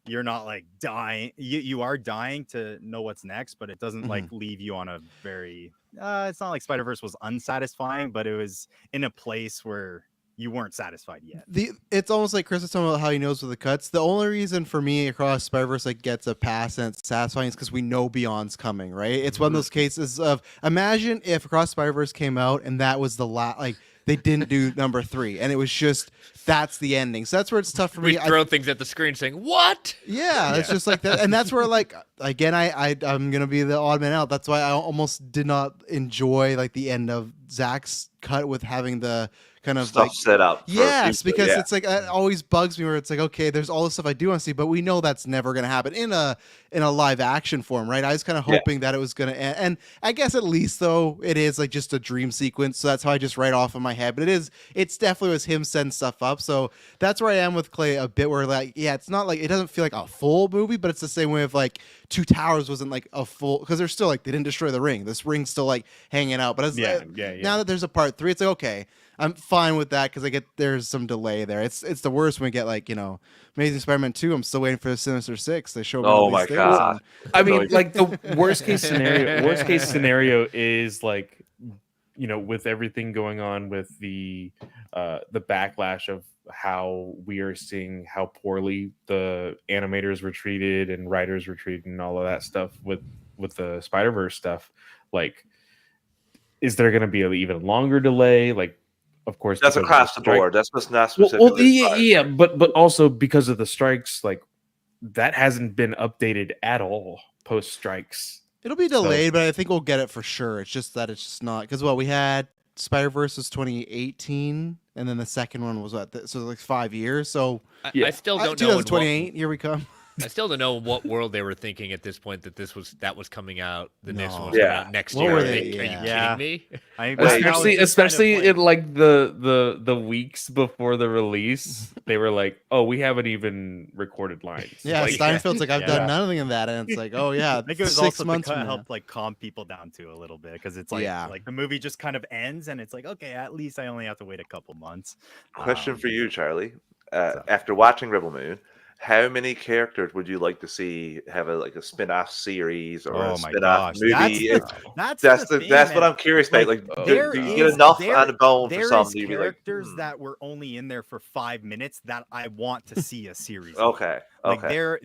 You're not like dying. You are dying to know what's next, but it doesn't like leave you on a very. It's not like Spider-Verse was unsatisfying, but it was in a place where you weren't satisfied yet. It's almost like Chris was talking about how he knows with the cuts. The only reason for me Across Spider-Verse like gets a pass and it's satisfying is because we know Beyond's coming, right? It's one of those cases of imagine if Across Spider-Verse came out and that was the last like. They didn't do number 3, and it was just that's the ending. So that's where it's tough for me. We throw things at the screen saying, "What?" Yeah, it's just like that, and that's where like again, I'm gonna be the odd man out. That's why I almost did not enjoy like the end of Zach's cut with having the kind of stuff like set up. Yes, because it's like it always bugs me where it's like okay, there's all this stuff I do want to see, but we know that's never gonna happen in a live action form, right? I was kind of hoping that it was gonna end, and I guess at least though it is like just a dream sequence, so that's how I just write off in my head. But it's definitely was him setting stuff up, so that's where I am with Clay a bit. Where like it's not like it doesn't feel like a full movie, but it's the same way of like Two Towers wasn't like a full because they're still like they didn't destroy the ring. This ring's still like hanging out, but it's now that there's a part 3, it's like okay. I'm fine with that because I get there's some delay there. It's the worst when we get like Amazing Spider-Man 2. I'm still waiting for the Sinister 6. They show me. Oh my god! I mean, like the worst case scenario. Worst case scenario is like with everything going on with the backlash of how we are seeing how poorly the animators were treated and writers were treated and all of that stuff with the Spider-Verse stuff. Like, is there going to be an even longer delay? Like. Of course, that's across the board. That's what's not specific. Well, but also because of the strikes, like that hasn't been updated at all post strikes. It'll be delayed, but I think we'll get it for sure. It's just that it's just not because we had Spider-Verse was 2018, and then the second one was so like 5 years. So I still don't know. 2028, here we come. I still don't know what world they were thinking at this point that that was coming out. The next one was coming out next year. Are you kidding me? Especially in like the weeks before the release, they were like, "Oh, we haven't even recorded lines." Yeah, like, Steinfeld's like, "I've done nothing in that," and it's like, "Oh yeah." I think it was 6 also months to help like calm people down too a little bit because it's like like the movie just kind of ends and it's like, okay, at least I only have to wait a couple months. Question for you, Charlie. After watching Rebel Moon How many characters would you like to see have a spin-off series or a Oh my spin-off gosh, movie? that's that's what man. I'm curious about. Like, there do you get is enough there on the bone for there some is to be like, characters that were only in there for 5 minutes that I want to see a series of. okay, Like okay,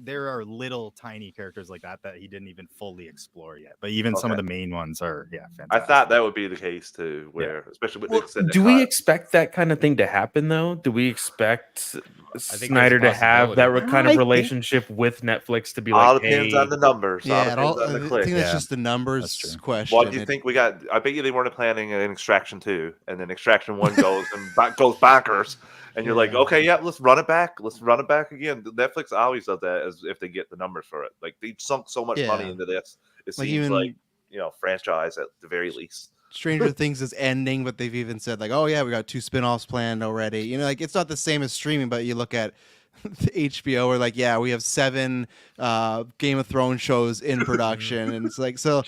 there are little tiny characters like that he didn't even fully explore yet. But even some of okay. the main ones are fantastic. I thought that would be the case too, where especially with the Well, extended do we cut. expect that kind of thing to happen though? Do we expect there's a Snyder to have that possibility. kind I of think- relationship with Netflix to be All like, depends hey, on the numbers. All Yeah, depends on I the think clicks. that's Yeah, just a numbers true. question. What do you think we got? I bet you they weren't planning an Extraction 2, and then Extraction 1 goes and goes bankers, and you're like, Yeah. okay, yeah, let's run it back. Let's run it back again. Netflix always does that as if they get the numbers for it. Like they sunk so much money Yeah. into this. It Like, seems even- like franchise at the very least. Stranger Things is ending, but they've even said like, oh yeah, we got 2 spin-offs planned already. You know, like it's not the same as streaming, but you look at HBO, we're like, yeah, we have 7 Game of Thrones shows in production, and it's like, so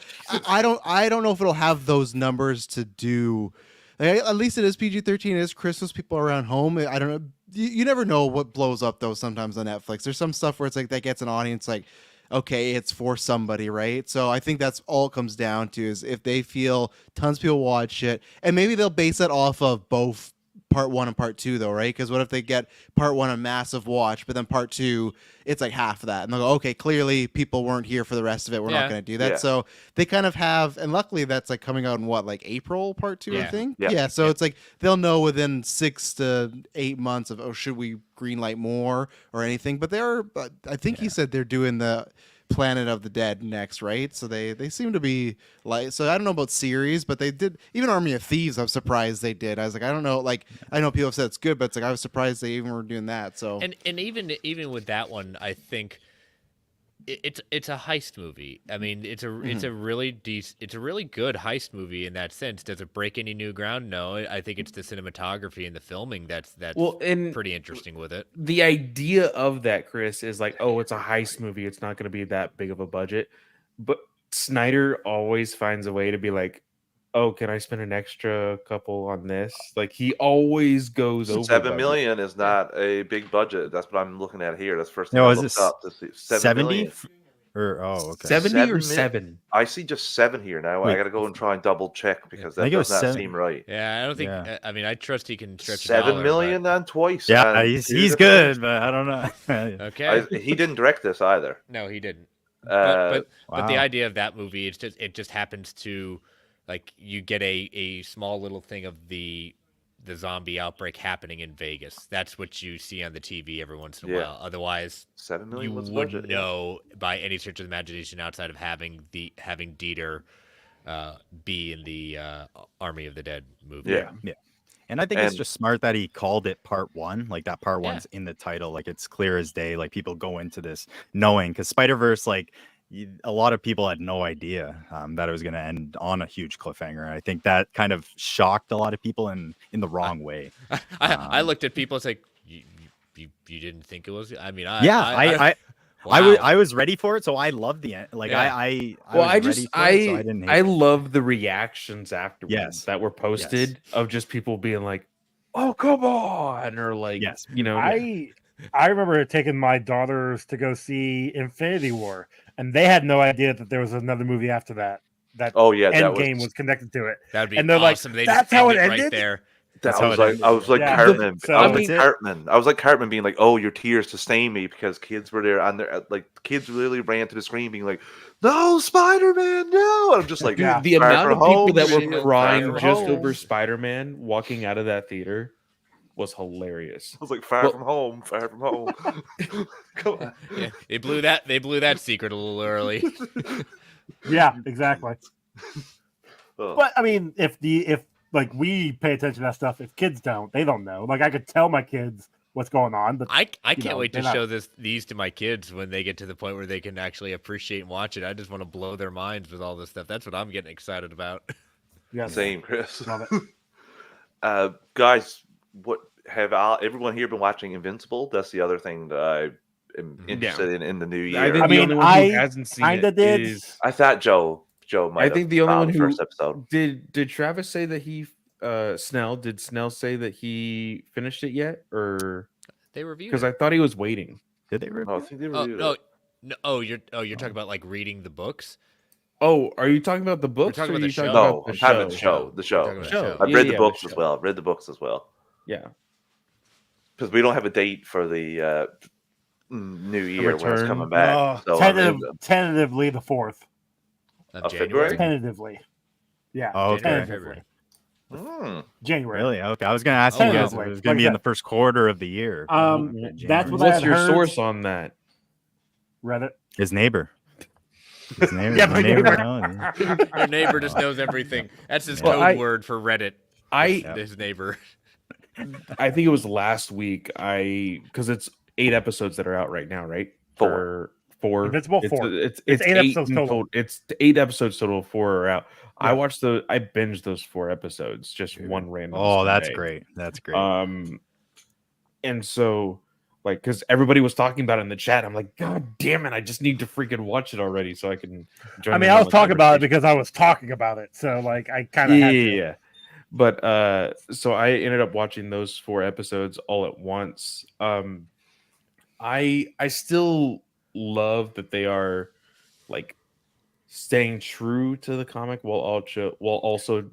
I don't know if it'll have those numbers to do. Like, at least it is PG-13. It is Christmas. People are around home. I don't know. You never know what blows up though. Sometimes on Netflix, there's some stuff where it's like that gets an audience like, okay, it's for somebody, right? So I think that's all it comes down to is if they feel tons of people watch it, and maybe they'll base it off of both part 1 and part 2 though, right? Because what if they get part 1 a massive watch, but then part 2 it's like half of that, and they'll go, okay, clearly people weren't here for the rest of it. We're not going to do that. Yeah. So they kind of have, and luckily that's like coming out in what, like April part 2, I think. Yeah. So it's like they'll know within 6 to 8 months of, oh, should we greenlight more or anything? But I think he said they're doing the Planet of the Dead next, right? So they seem to be like, so I don't know about series, but they did. Even Army of Thieves, I'm surprised they did. I was like, I don't know, like I know people have said it's good, but it's like I was surprised they even were doing that. So And even with that one, I think it's a heist movie. I mean, it's a really it's a really good heist movie in that sense. Does it break any new ground? No. I think it's the cinematography and the filming that's well, and pretty interesting with it. the idea of that, Chris, is like, oh, it's a heist movie. It's not going to be that big of a budget. But Snyder always finds a way to be like, oh, can I spend an extra couple on this? Like he always goes over. 7 budget. million is not a big budget. That's what I'm looking at here. That's the first thing No, I is looked it up to see. 7 70 million. or okay. 70 7 or mil- 7? I see just 7 here now. I Wait. got to go and try and double check because I that think it was does not 7. seem right. Yeah, I don't think. Yeah. I mean, I trust he can stretch a 7 dollar, million but- on twice. Yeah, on he's 2 good, different- but I don't know. Okay. He didn't direct this either. No, he didn't. Uh, But the Wow. idea of that movie, it just happens to, like, you get a small little thing of the zombie outbreak happening in Vegas. That's what you see on the TV every once in a Yeah. while. Otherwise, 7 million you was the wouldn't budget. yeah. know by any stretch of the imagination outside of having Dieter be in the Army of the Dead movie. Yeah. And I think it's And- just smart that he called it part 1. Like that part Yeah. 1's in the title. Like it's clear as day. Like people go into this knowing, because Spider-Verse, like a lot of people had no idea that it was going to end on a huge cliffhanger. And I think that kind of shocked a lot of people in the wrong way. I looked at people. It's like you didn't think it was. I mean, I was ready for it, so I loved the end. Like Yeah. I Well, was I ready just for it, so I didn't hate I it. love the reactions afterwards Yes. that were posted of just people being like, "Oh, come on," or like, Yes. you know, I remember taking my daughters to go see Infinity War, and they had no idea that there was another movie after that. That Oh yeah, that Endgame was. was connected to it. that'd be And they're like, awesome. They "That's just how end it right ended?" there. That's I how was it like, ended. I was like Yeah. Cartman. So- I was That's like it. Cartman. I was like Cartman being like, "Oh, your tears sustain me," because kids were there on their like kids really ran to the screen being like, "No, Spider-Man, no!" And I'm just like, dude, Yeah. the Far amount of from people home, that shit, were far crying from just home. over Spider-Man walking out of that theater was hilarious. I was like, "Far Well- from home, far from home." Come on. Yeah, they blew that secret a little early. Yeah, exactly. Oh. But I mean, if like we pay attention to that stuff, if kids don't, they don't know. Like I could tell my kids what's going on, but I can't know, wait to they're not- show these to my kids when they get to the point where they can actually appreciate and watch it. I just want to blow their minds with all this stuff. That's what I'm getting excited about. yeah, Same, Chris. love it. Guys, what have everyone here been watching Invincible? That's the other thing that I am interested in the new year. I think I the mean, only one I who hasn't seen kinda it did. is. I thought Joe might. I think the only one the who first episode. did Travis say that he Snell say that he finished it yet, or They reviewed because it. I thought he was waiting. Did they review? No, I think they Oh reviewed no, it. no. Oh, you're talking about like reading the books. Oh, are you talking about the books talking or are about you the talking show. about No, the I'm talking about show? the show. We're talking about the show. I've Yeah, read the yeah, books the as show. well. I've read the books as well Yeah. because we don't have a date for the new year when it's return? coming back. So Tentatively the 4th. Of Of January. February? Tentatively. Yeah. Oh, okay. January, Tentatively. February. January. Really? Okay. I was going to ask Oh, you guys if wow. it was going Like to be I in the said. first quarter of the year. That's what I What's had your heard. source on that? Reddit. His neighbor. His neighbor. Yeah, his my neighbor. knows. Your neighbor just knows everything. That's his Well, code word for Reddit. I His neighbor. I think it was last week. Because it's 8 episodes that are out right now, right? Four. Four. Invincible, It's 4. It's It's 8 episodes in total. It's 8 episodes total. 4 are out. Yeah. I binged those 4 episodes just one random. Oh, that's Sunday. great. That's great. And so like because everybody was talking about it in the chat, I'm like, God damn it! I just need to freaking watch it already so I can. Join I mean, in I on was the talking about it conversation. because I was talking about it. So, like, I kind of had to. Yeah. But so I ended up watching those 4 episodes all at once. I still love that they are like staying true to the comic while also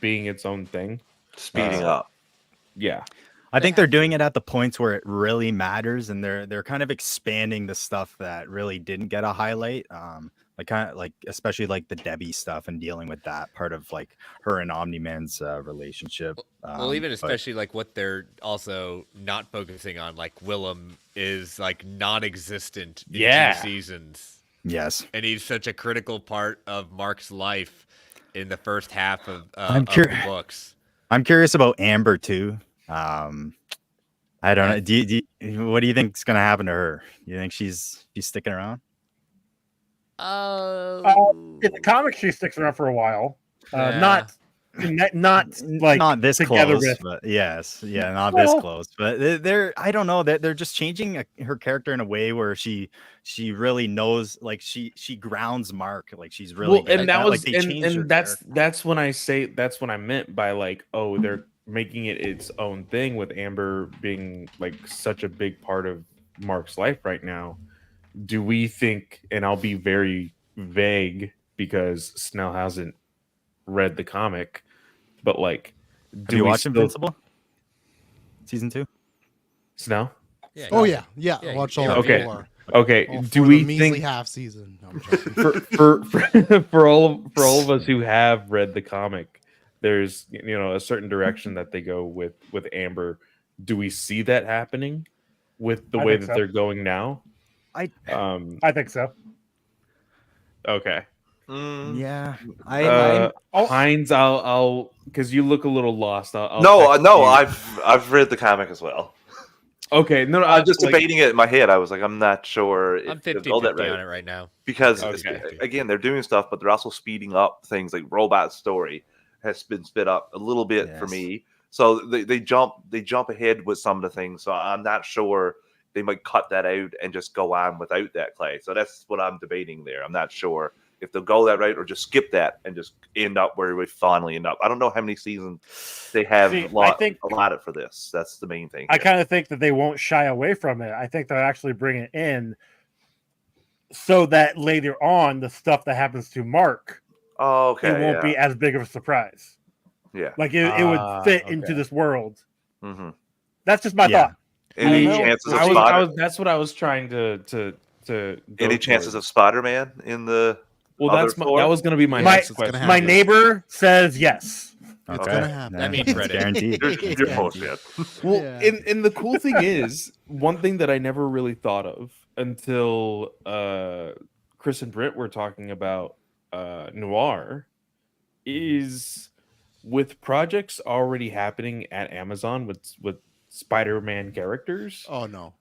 being its own thing. Speeding up. Yeah. I think they're doing it at the points where it really matters, and they're kind of expanding the stuff that really didn't get a highlight. Like especially like the Debbie stuff and dealing with that part of like her and Omni-Man's relationship. Well, even especially like what they're also not focusing on, like Willem is like non-existent in 2 seasons. Yes, and he's such a critical part of Mark's life in the first half of I'm the books. I'm curious about Amber too. I don't know. What do you think's gonna happen to her? You think she's sticking around? In the comics, she sticks around for a while. Yeah. Not like not this together close, with. but yes, yeah, not Well- this close. But they're I don't know. They're just changing her character in a way where she really knows, like she grounds Mark, like she's really. Well, and that was like, they changed her and that's when I meant by like, oh, they're making it its own thing with Amber being like such a big part of Mark's life right now. Do we think, and I'll be very vague because Snell hasn't read the comic, but like, Have you watched Invincible season 2? Snell? Yeah, Oh yeah. yeah, Yeah, I watched you- all okay. 4. Okay. All Do 4 we the measly think half season? No, I'm joking. for all of us who have read the comic, there's a certain direction that they go with Amber. Do we see that happening with the I way think that so. they're going now? I think so. Okay. Yeah, Heinz, I'll because you look a little lost. I'll No, text no, you. I've read the comic as well. Okay, no, I'm just like, debating it in my head. I was like, I'm not sure I'm if they'll 50-50 go that right. on it right now. Because Okay. again, they're doing stuff, but they're also speeding up things. Like Robot Story has been sped up a little bit for Yes. me. So they jump ahead with some of the things. So I'm not sure they might cut that out and just go on without that, Clay. So that's what I'm debating there. I'm not sure if they'll go that route or just skip that and just end up where we finally end up. I don't know how many seasons they have allotted for this. That's the main thing. I kind of think that they won't shy away from it. I think they'll actually bring it in so that later on, the stuff that happens to Mark, okay, it won't be as big of a surprise. Yeah. Like it would fit into this world. Mm-hmm. That's just my thought. Any I don't know. chances of I Spider? was that's what I was trying to Any chances of Spider-Man in the? Well, other that 4? was going to be my My- next it's gonna question. My neighbor says yes. It's Okay. gonna happen. That means It's Reddit. guaranteed. You're bullshit. Well, Yeah. and the cool thing is, one thing that I never really thought of until Chris and Britt were talking about Noir is with projects already happening at Amazon with Spider-Man characters. Oh no.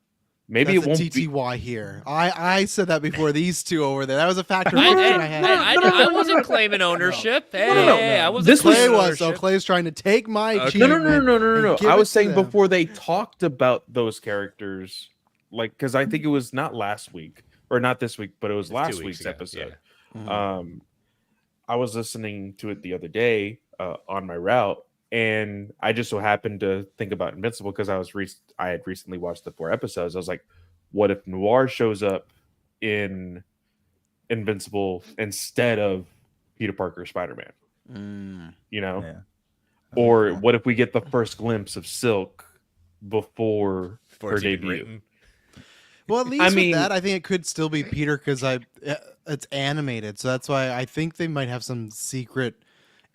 Maybe That's it won't a be. TTY here. I said that before. These two over there. That was a factor. I had. wasn't claiming ownership. Hey, no. I wasn't This was- Clay claiming was. So ownership. Clay's trying to take my Okay. achievement. No. and give I it was to saying them. before they talked about those characters, like because I think it was not last week or not this week, but it was It's 2 last weeks week's ago, episode. yeah. Mhm. I was listening to it the other day on my route, And I just so happened to think about Invincible because I had recently watched the 4 episodes. I was like, what if Noir shows up in Invincible instead of Peter Parker Spider-Man? You know? Yeah. Or what if we get the first glimpse of Silk before her it's even debut? written. Well, at least mean- with that, I think it could still be Peter because it's animated, so that's why I think they might have some secret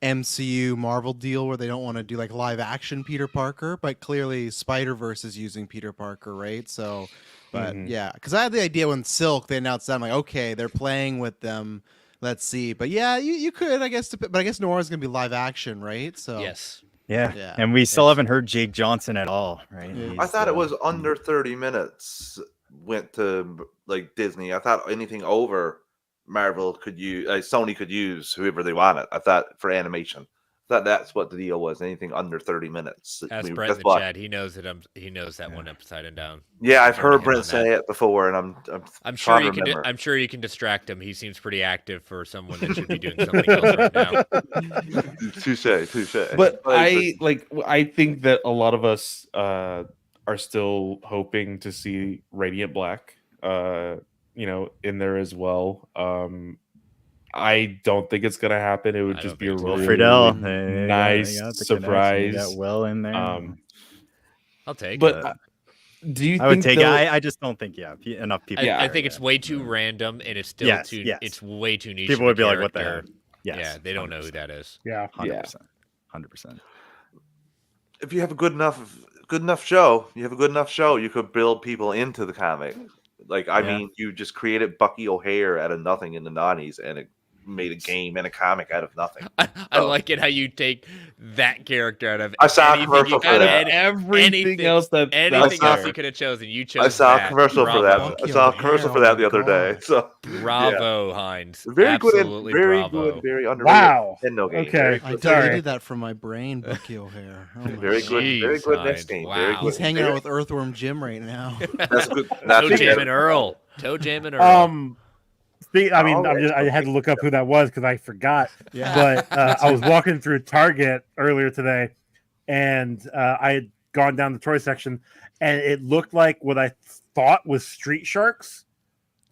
MCU Marvel deal where they don't want to do like live action Peter Parker, but clearly Spider-Verse is using Peter Parker, right? So, but Mhm. yeah, because I had the idea when Silk they announced that, I'm like, okay, they're playing with them. Let's see, but yeah, you could, I guess, but I guess Noir's gonna be live action, right? So Yes. Yeah. Yeah. And we still haven't heard Jake Johnson at all, right? Yeah. I He's, thought it was under 30 minutes went to like Disney. I thought anything over Marvel could use, Sony could use whoever they wanted. I thought for animation. I thought that's what the deal was. Anything under 30 minutes. Ask We- Brett in that's the why- chat. He knows that he knows that one upside and down. Yeah, I've Defer to heard him on Brent that. say it before, and I'm I'm trying sure to you can. remember. I'm sure you can distract him. He seems pretty active for someone that should be doing something else right now. Touche. But I think that a lot of us are still hoping to see Radiant Black, in there as well. I don't think it's gonna happen. It would I just don't be a think so. Will really, Friedle. really nice surprise. Got Will in there. I'll take But it. do you I would think take it. they'll- I just don't think enough people. I care think yet. it's way too random, and it's still Yes, too. yes. It's way too niche. People of a would be like, "What the character. heck?" Yes, Yeah, they don't know who that is. Yeah. 100%. 100%. if you have a good enough show, you could build people into the comic. Like, I Yeah. mean, you just created Bucky O'Hare out of nothing in the 90s, and it made a game and a comic out of nothing. I Oh. like it how you take that character out of I saw a anything commercial you, for out of that. everything anything- else that anything saw- else you could have chosen. You chose I saw that. a commercial for Bravo. that. I saw a commercial for that the other day. God. So Bravo, Heinz. very good, Absolutely and very bravo. good, very underrated. Wow. Nintendo game. Okay. Very I good. Sorry. deleted that from my brain, Bucky O'Hare. Oh my Very God. good, very Jeez, good Heinz. next game. Very Wow. good. He's hanging out Very- with Earthworm Jim right now. That's good. Toe That's Jam good. and Earl. Toe Jam and Earl. I mean, Oh, I had to look up who that was because I forgot. Yeah. But I was walking through Target earlier today, and I had gone down the toy section, and it looked like what I thought was Street Sharks,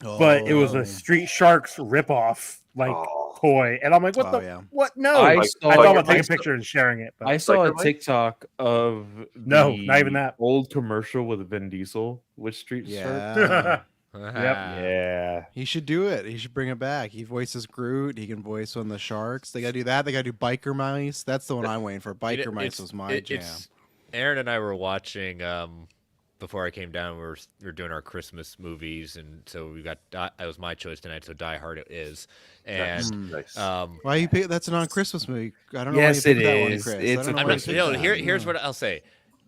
but it was Oh. a Street Sharks ripoff, like Oh. toy. And I'm like, what Oh, the? yeah. What? No. I I saw- thought about I taking a saw- picture and sharing it. But I saw a Like, TikTok of No, the not even that. old commercial with Vin Diesel with Street Sharks. Yeah. Yeah. He should do it. He should bring it back. He voices Groot. He can voice one of the sharks. They got to do that. They got to do Biker Mice. That's the one I'm waiting for. Biker Mice was my jam. Aaron and I were watching before I came down. We were doing our Christmas movies, and so we got. It was my choice tonight, so Die Hard it is. And Nice. Why you pick? That's a non-Christmas movie. I don't know Yes, why you picked it that one, is. Chris. It's I don't a know I'm why you not, picked no, that. here's what I'll say.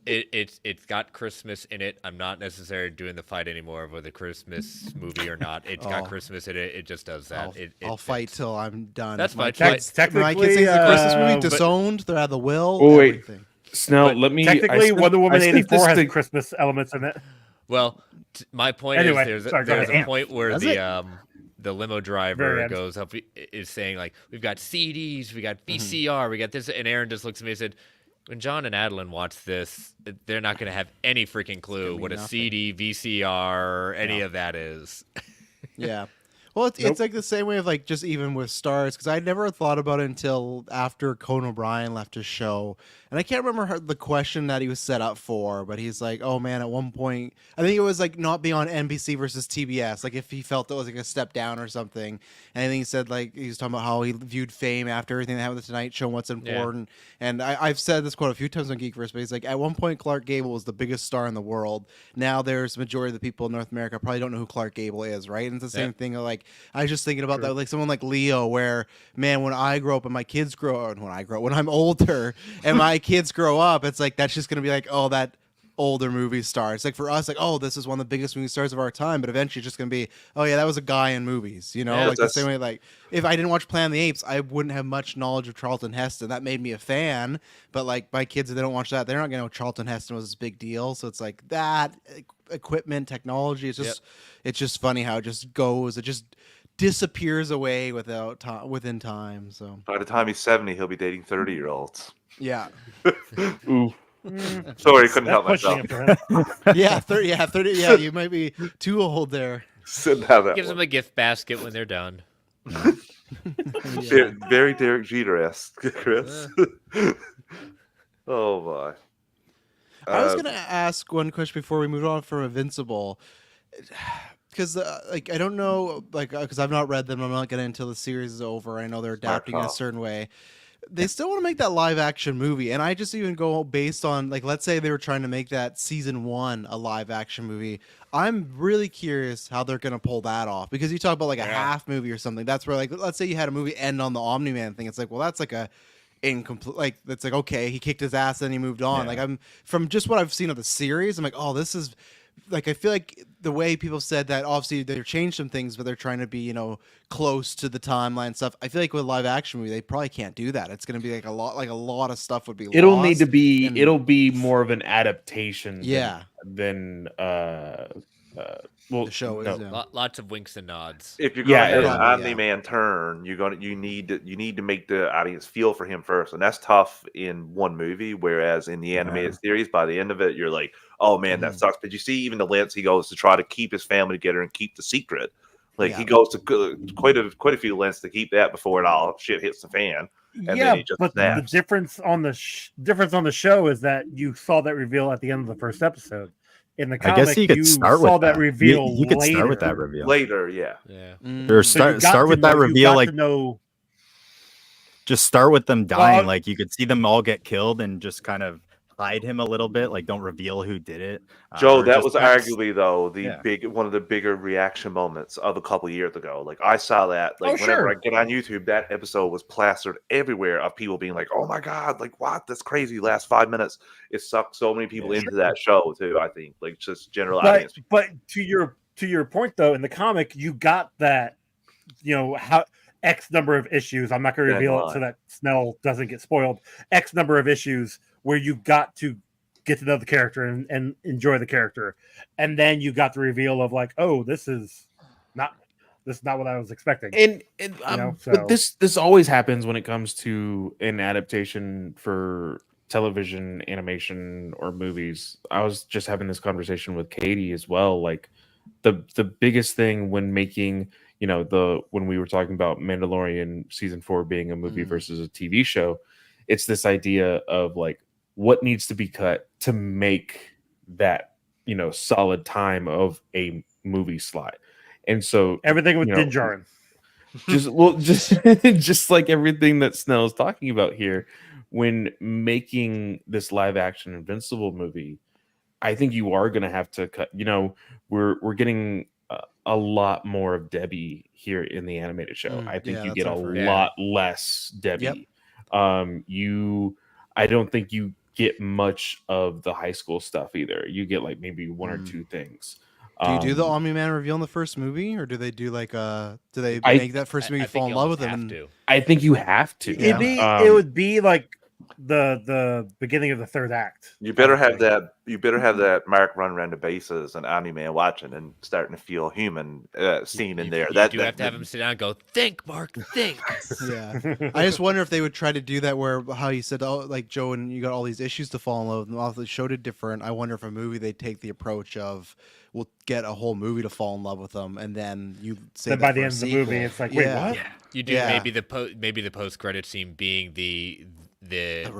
It's got Christmas in it. I'm not necessarily doing the fight anymore of whether a Christmas movie or not. It's got Oh. Christmas in it. It just does that. I'll fight till I'm done. That's My fine. kids- Technically, my kids think it's a Christmas movie. but Disowned. They're out of the will. Oh, wait. Everything. Snell, But let me. technically, Wonder Woman I sent '84 this has to- Christmas elements in it. Well, my point Anyway, is sorry, go there's ahead. a point where Does the limo Very driver end. goes up is saying like we've got CDs, we got Mm-hmm. VCR, we got this, and Aaron just looks at me and said, when John and Adeline watch this, they're not going to have any freaking clue be what a nothing. CD, VCR, any Yeah. of that is. Yeah. Well, it's like the same way of like just even with stars because I never thought about it until after Conan O'Brien left his show, and I can't remember the question that he was set up for, but he's like, "Oh man, at one point, I think it was like not being on NBC versus TBS, like if he felt it was like a step down or something." And I think he said like he was talking about how he viewed fame after everything that happened with the Tonight Show, and what's important. And I've said this quote a few times on Geekverse, but he's like, at one point Clark Gable was the biggest star in the world. Now there's the majority of the people in North America probably don't know who Clark Gable is, right? And it's the same thing of like. I was just thinking about that, like someone like Leo, where man, when I grow up and my kids grow up, when I'm older and my kids grow up, it's like that's just gonna be like, oh, that older movie star. It's like for us, like, oh, this is one of the biggest movie stars of our time, but eventually it's just gonna be, oh yeah, that was a guy in movies, you know, Yeah, like the that's- same way, like if I didn't watch Planet of the Apes, I wouldn't have much knowledge of Charlton Heston. That made me a fan, but like my kids, if they don't watch that, they're not gonna know Charlton Heston was this big deal. So it's like that equipment, technology. It's just, it's just funny how it just goes. It just disappears away within time. So By the time he's 70, he'll be dating 30-year-olds. Yeah. Ooh. Sorry, couldn't That's help pushing myself. it for him. Yeah, 30. Yeah, 30. Yeah, you might be too old there. Shouldn't have that Gives them one. a gift basket when they're done. Yeah. Very Derek Jeter-esque, Chris. Oh my. I was gonna ask one question before we move on from Invincible, because like I don't know, like because I've not read them. I'm not gonna until the series is over. I know they're adapting in a call. certain way. They still want to make that live action movie, and I just even go based on like let's say they were trying to make that season 1 a live action movie. I'm really curious how they're gonna pull that off because you talk about like a half movie or something. That's where like let's say you had a movie end on the Omni-Man thing. It's like well that's like a incomplete like that's like okay he kicked his ass and he moved on. Like I'm from just what I've seen of the series. I'm like oh this is like I feel like the way people said that obviously they've changed some things, but they're trying to be close to the timeline stuff. I feel like with live action movie they probably can't do that. It's going to be like a lot of stuff would be. It'll need to lost, be. and- It'll be more of an adaptation. Yeah. Than well, The show no. is Lots of winks and nods. If you're Yeah, gonna have an probably, Omni-Man turn, you need to make the audience feel for him first, and that's tough in one movie. Whereas in the animated series, by the end of it, you're like, oh man, that sucks. But you see, even the lengths he goes to try to keep his family together and keep the secret. Like he goes to quite a few lengths to keep that before it all shit hits the fan. And Yeah, then he just but the snaps. difference on the show is that you saw that reveal at the end of the first episode. In the I comic, guess you could start saw with that reveal You could later. start with that reveal. Later, yeah. Yeah. Or So you got start to with that know- you reveal got like to know. just start with them dying. Well, like you could see them all get killed and just kind of hide him a little bit. Like don't reveal who did it. Joe, Or that just was have- arguably though one of the bigger reaction moments of a couple years ago. Like I saw that, like whenever I get on YouTube, that episode was plastered everywhere of people being like, "Oh my god, like what? That's crazy!" Last 5 minutes, it sucked so many people into that show too. I think, like just general audience. But to your point though, in the comic, you got that, how X number of issues. I'm not going to reveal it so that Snell doesn't get spoiled. X number of issues where you got to get to know the character and enjoy the character, and then you got the reveal of like, oh, this is not what I was expecting. But this always happens when it comes to an adaptation for television, animation, or movies. I was just having this conversation with Katie as well. Like the biggest thing when making, when we were talking about Mandalorian season 4 being a movie versus a TV show, it's this idea of like what needs to be cut to make that, solid time of a movie slot. And so everything with Din Djarin. just like everything that Snell is talking about here, when making this live action Invincible movie, I think you are going to have to cut. We're getting a lot more of Debbie here in the animated show. I think you get a lot less Debbie. I don't think you get much of the high school stuff either. You get like maybe one or two things. Do you do the Omni-Man reveal in the first movie, or do they do like make that first movie fall in love with him? I think you have to. It would be like the beginning of the third act. You better have that. You better have that Mark run around the bases and Omni-Man watching and starting to feel human scene in there. You That do have to have him sit down and go, think, Mark, think. Yeah, I just wonder if they would try to do that where how you said, oh, like Joe, and you got all these issues to fall in love with, and all the show did different. I wonder if a movie they take the approach of we'll get a whole movie to fall in love with them, and then you say by the end of the movie, it's like, wait, what? Yeah. You do maybe the post credit scene being the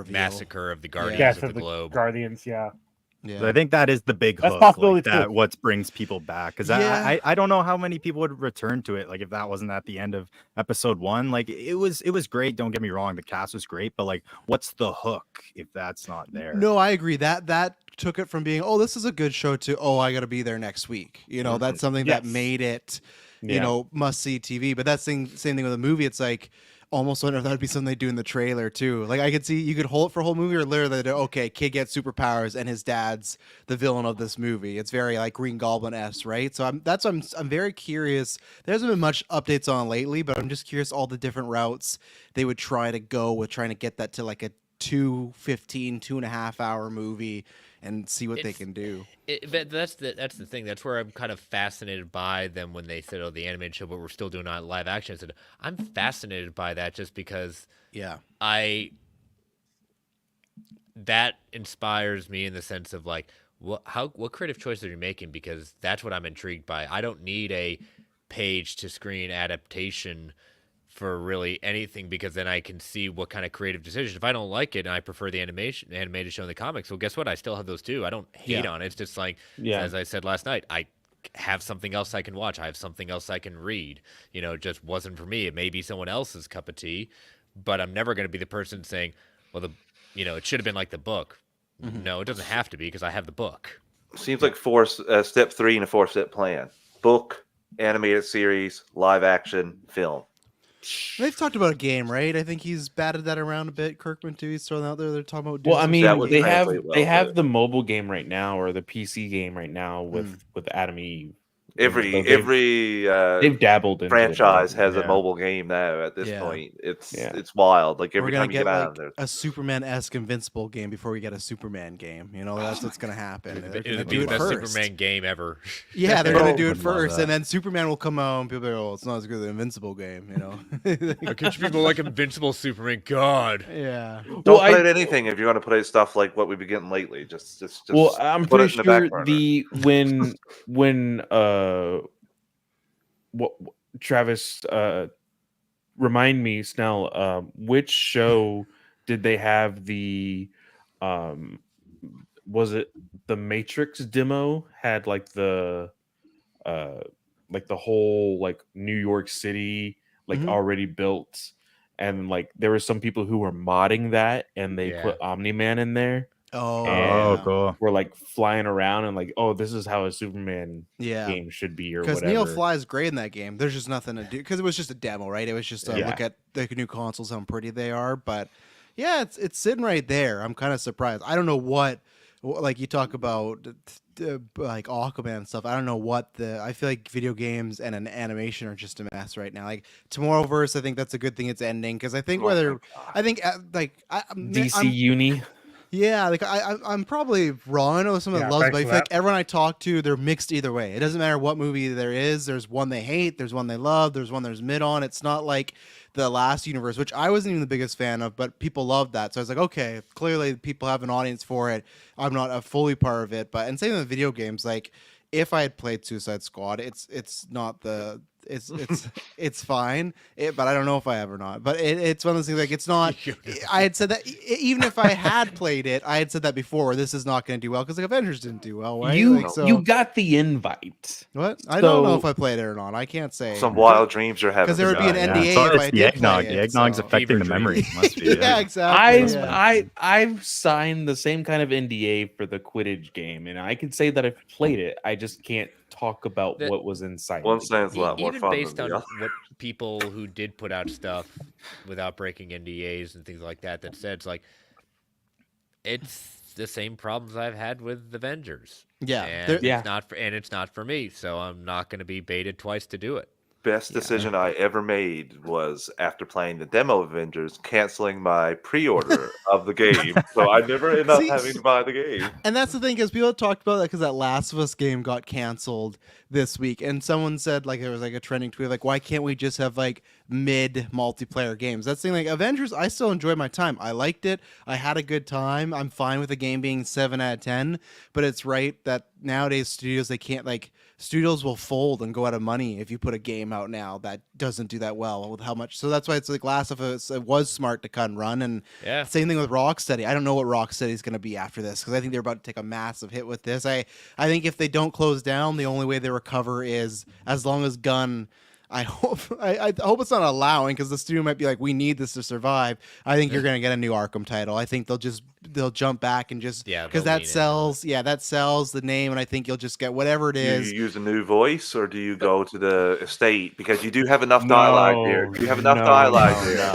massacre of the Guardians of the Globe. Guardians, yeah. So I think that is the big hook. Possibility that too. what brings people back. Because I don't know how many people would return to it. Like if that wasn't at the end of episode 1, like it was great. Don't get me wrong, the cast was great, but like, what's the hook if that's not there? No, I agree. That took it from being, oh, this is a good show to, oh, I got to be there next week. That's something that made it, must see TV. But that's same thing with a movie. It's like, almost wonder if that would be something they do in the trailer too. Like I could see you could hold it for a whole movie, or literally, okay, kid gets superpowers and his dad's the villain of this movie. It's very like Green Goblin-esque, right? So I'm very curious. There hasn't been much updates on lately, but I'm just curious all the different routes they would try to go with trying to get that to like a 2.5 hour movie and see what they can do. But that's the thing. That's where I'm kind of fascinated by them when they said, "Oh, the animated show, but we're still doing live action." I said, I'm fascinated by that just because, that inspires me in the sense of like, what creative choices are you making? Because that's what I'm intrigued by. I don't need a page to screen adaptation for really anything, because then I can see what kind of creative decision. If I don't like it and I prefer the animated show in the comics, well, guess what? I still have those too. I don't hate on it. It's just like, Yeah. as I said last night, I have something else I can watch. I have something else I can read. It just wasn't for me. It may be someone else's cup of tea, but I'm never going to be the person saying, well, it should have been like the book. No, it doesn't have to be, because I have the book. Seems like step 3 in a 4-step plan: book, animated series, live action, film. They've talked about a game, right? I think he's batted that around a bit. Kirkman too. He's thrown out there. They're talking about. Well, I mean, That would they have translate well they to have it. the mobile game right now, or the PC game right now with Adam Eve. Every They've dabbled into franchise it. has a mobile game now. At this Yeah. point, it's wild. Like We're every gonna time you get get out like of there, a Superman-esque Invincible game before we get a Superman game. That's what's gonna happen. They're gonna It'd do be it the best first. Superman game ever. Yeah, they're gonna do it Would love first, that. and then Superman will come out, and people are like, "Oh, it's not as good as the Invincible game," How could you people like Invincible Superman? God. Yeah. don't Well, put out anything if you're going to put out stuff like what we've been getting lately. Just Well, I'm put pretty it in the back sure burner. when what Travis remind me, Snell, which show did they have the was it the Matrix demo had like the whole like New York City like already built, and like there were some people who were modding that and they put Omni-Man in there. Oh, And cool. we're like flying around and like, oh, this is how a Superman game should be, or because whatever. Neo flies great in that game. There's just nothing to do because it was just a demo, right? It was just a Yeah. look at the new consoles, how pretty they are. But yeah, it's sitting right there. I'm kind of surprised. I don't know what like you talk about like Aquaman and stuff. I don't know what I feel like video games and an animation are just a mess right now. Like Tomorrowverse, I think that's a good thing it's ending, because I think I think DC Uni. Yeah, like I'm probably wrong. I know someone loves it, but I feel like everyone I talk to, they're mixed either way. It doesn't matter what movie there is. There's one they hate, there's one they love, there's one there's mid on. It's not like the last universe, which I wasn't even the biggest fan of, but people loved that. So I was like, okay, clearly people have an audience for it. I'm not a fully part of it, and same with video games. Like if I had played Suicide Squad, it's not the it's fine, but I don't know if I have or not. But it's one of those things, like it's not. I had said that even if I had played it, I had said that before. This is not going to do well because like Avengers didn't do well, right? You got the invite. What? I don't know if I played it or not. I can't say. Some wild dreams you're having. Because there would be an NDA So if it's I the did eggnog. play The it, eggnog's so. affecting the memory. Must be. Yeah, exactly. I've signed the same kind of NDA for the Quidditch game, and I can say that I've played it. I just can't talk about what was inside. One sounds a lot more Even fun based than on the other. what people who did put out stuff without breaking NDAs and things like that said, it's like it's the same problems I've had with Avengers. Yeah, and it's not for me, so I'm not going to be baited twice to do it. Best decision I ever made was, after playing the demo of Avengers, canceling my pre-order of the game, so I never end up having to buy the game. And that's the thing, because people talked about that because that Last of Us game got canceled this week, and someone said like there was like a trending tweet like, why can't we just have like mid multiplayer games? That's the thing. Like Avengers, I still enjoyed my time. I liked it. I had a good time. I'm fine with the game being 7 out of 10. But it's right that nowadays studios will fold and go out of money if you put a game out now that doesn't do that well with how much. So that's why it's like Last of Us, it was smart to cut and run. And same thing with Rocksteady. I don't know what Rocksteady is going to be after this, because I think they're about to take a massive hit with this. I think if they don't close down, the only way they recover is as long as Gunn. I hope it's not allowing, because the studio might be like, we need this to survive. I think you're going to get a new Arkham title. I think they'll jump back and just because that sells. Yeah, that sells the name, and I think you'll just get whatever it is. Do you use a new voice, or do you go to the estate, because you do have enough dialogue here? Do you have enough dialogue here?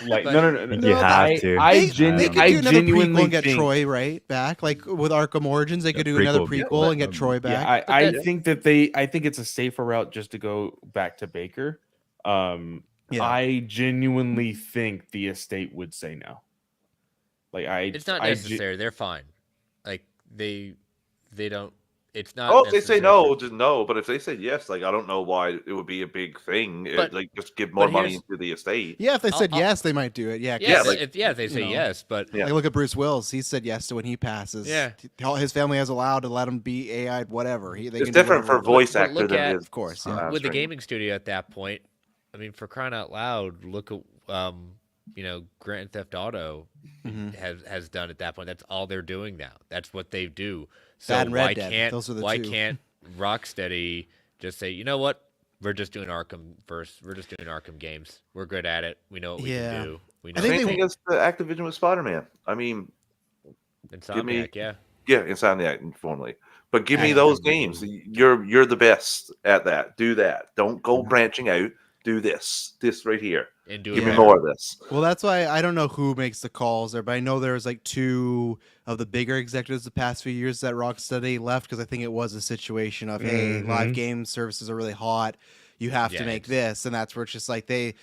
Like no. You have to. They could do another prequel and get think, Troy right back, like with Arkham Origins. They could do another prequel and get Troy back. Yeah, I think it's a safer route just to go back to Baker. I genuinely think the estate would say no. Like it's not necessary. They're fine. Like they don't. it's not. Oh, if they say necessary no, for- just no. But if they said yes, like I don't know why it would be a big thing. But- Like just give more but money here's- into the estate. Yeah, if they said I'll- yes, they might do it. Yeah, Yeah, like, if they say you know. yes, but Yeah. Like look at Bruce Willis. He said yes to when he passes. Yeah. His family is allowed to let him be AI, whatever. They It's can do different for whatever they want. voice But actor look than at- it is, Of course, yeah. with the stream. gaming studio at that point, I mean, for crying out loud, look at Grand Theft Auto Mhm. has done at that point. That's all they're doing now. That's what they do. So That and Red why Dead. can't Those are the why two. can't Rocksteady just say, you know what? We're just doing Arkham first. We're just doing Arkham games. We're good at it. We know what we Yeah. can do. We know I think Same they- thing as the Activision with Spider-Man. I mean, give me- Insomniac, yeah. yeah, Insomniac formally, but give me Activision. those games. You're the best at that. Do that. Don't go branching out. Do this right here. And do Give it me better. more of this. Well, that's why I don't know who makes the calls there, but I know there's like two of the bigger executives the past few years that Rocksteady left because I think it was a situation of, hey, live game services are really hot. You have to Yeah, make it's- this. And that's where it's just like they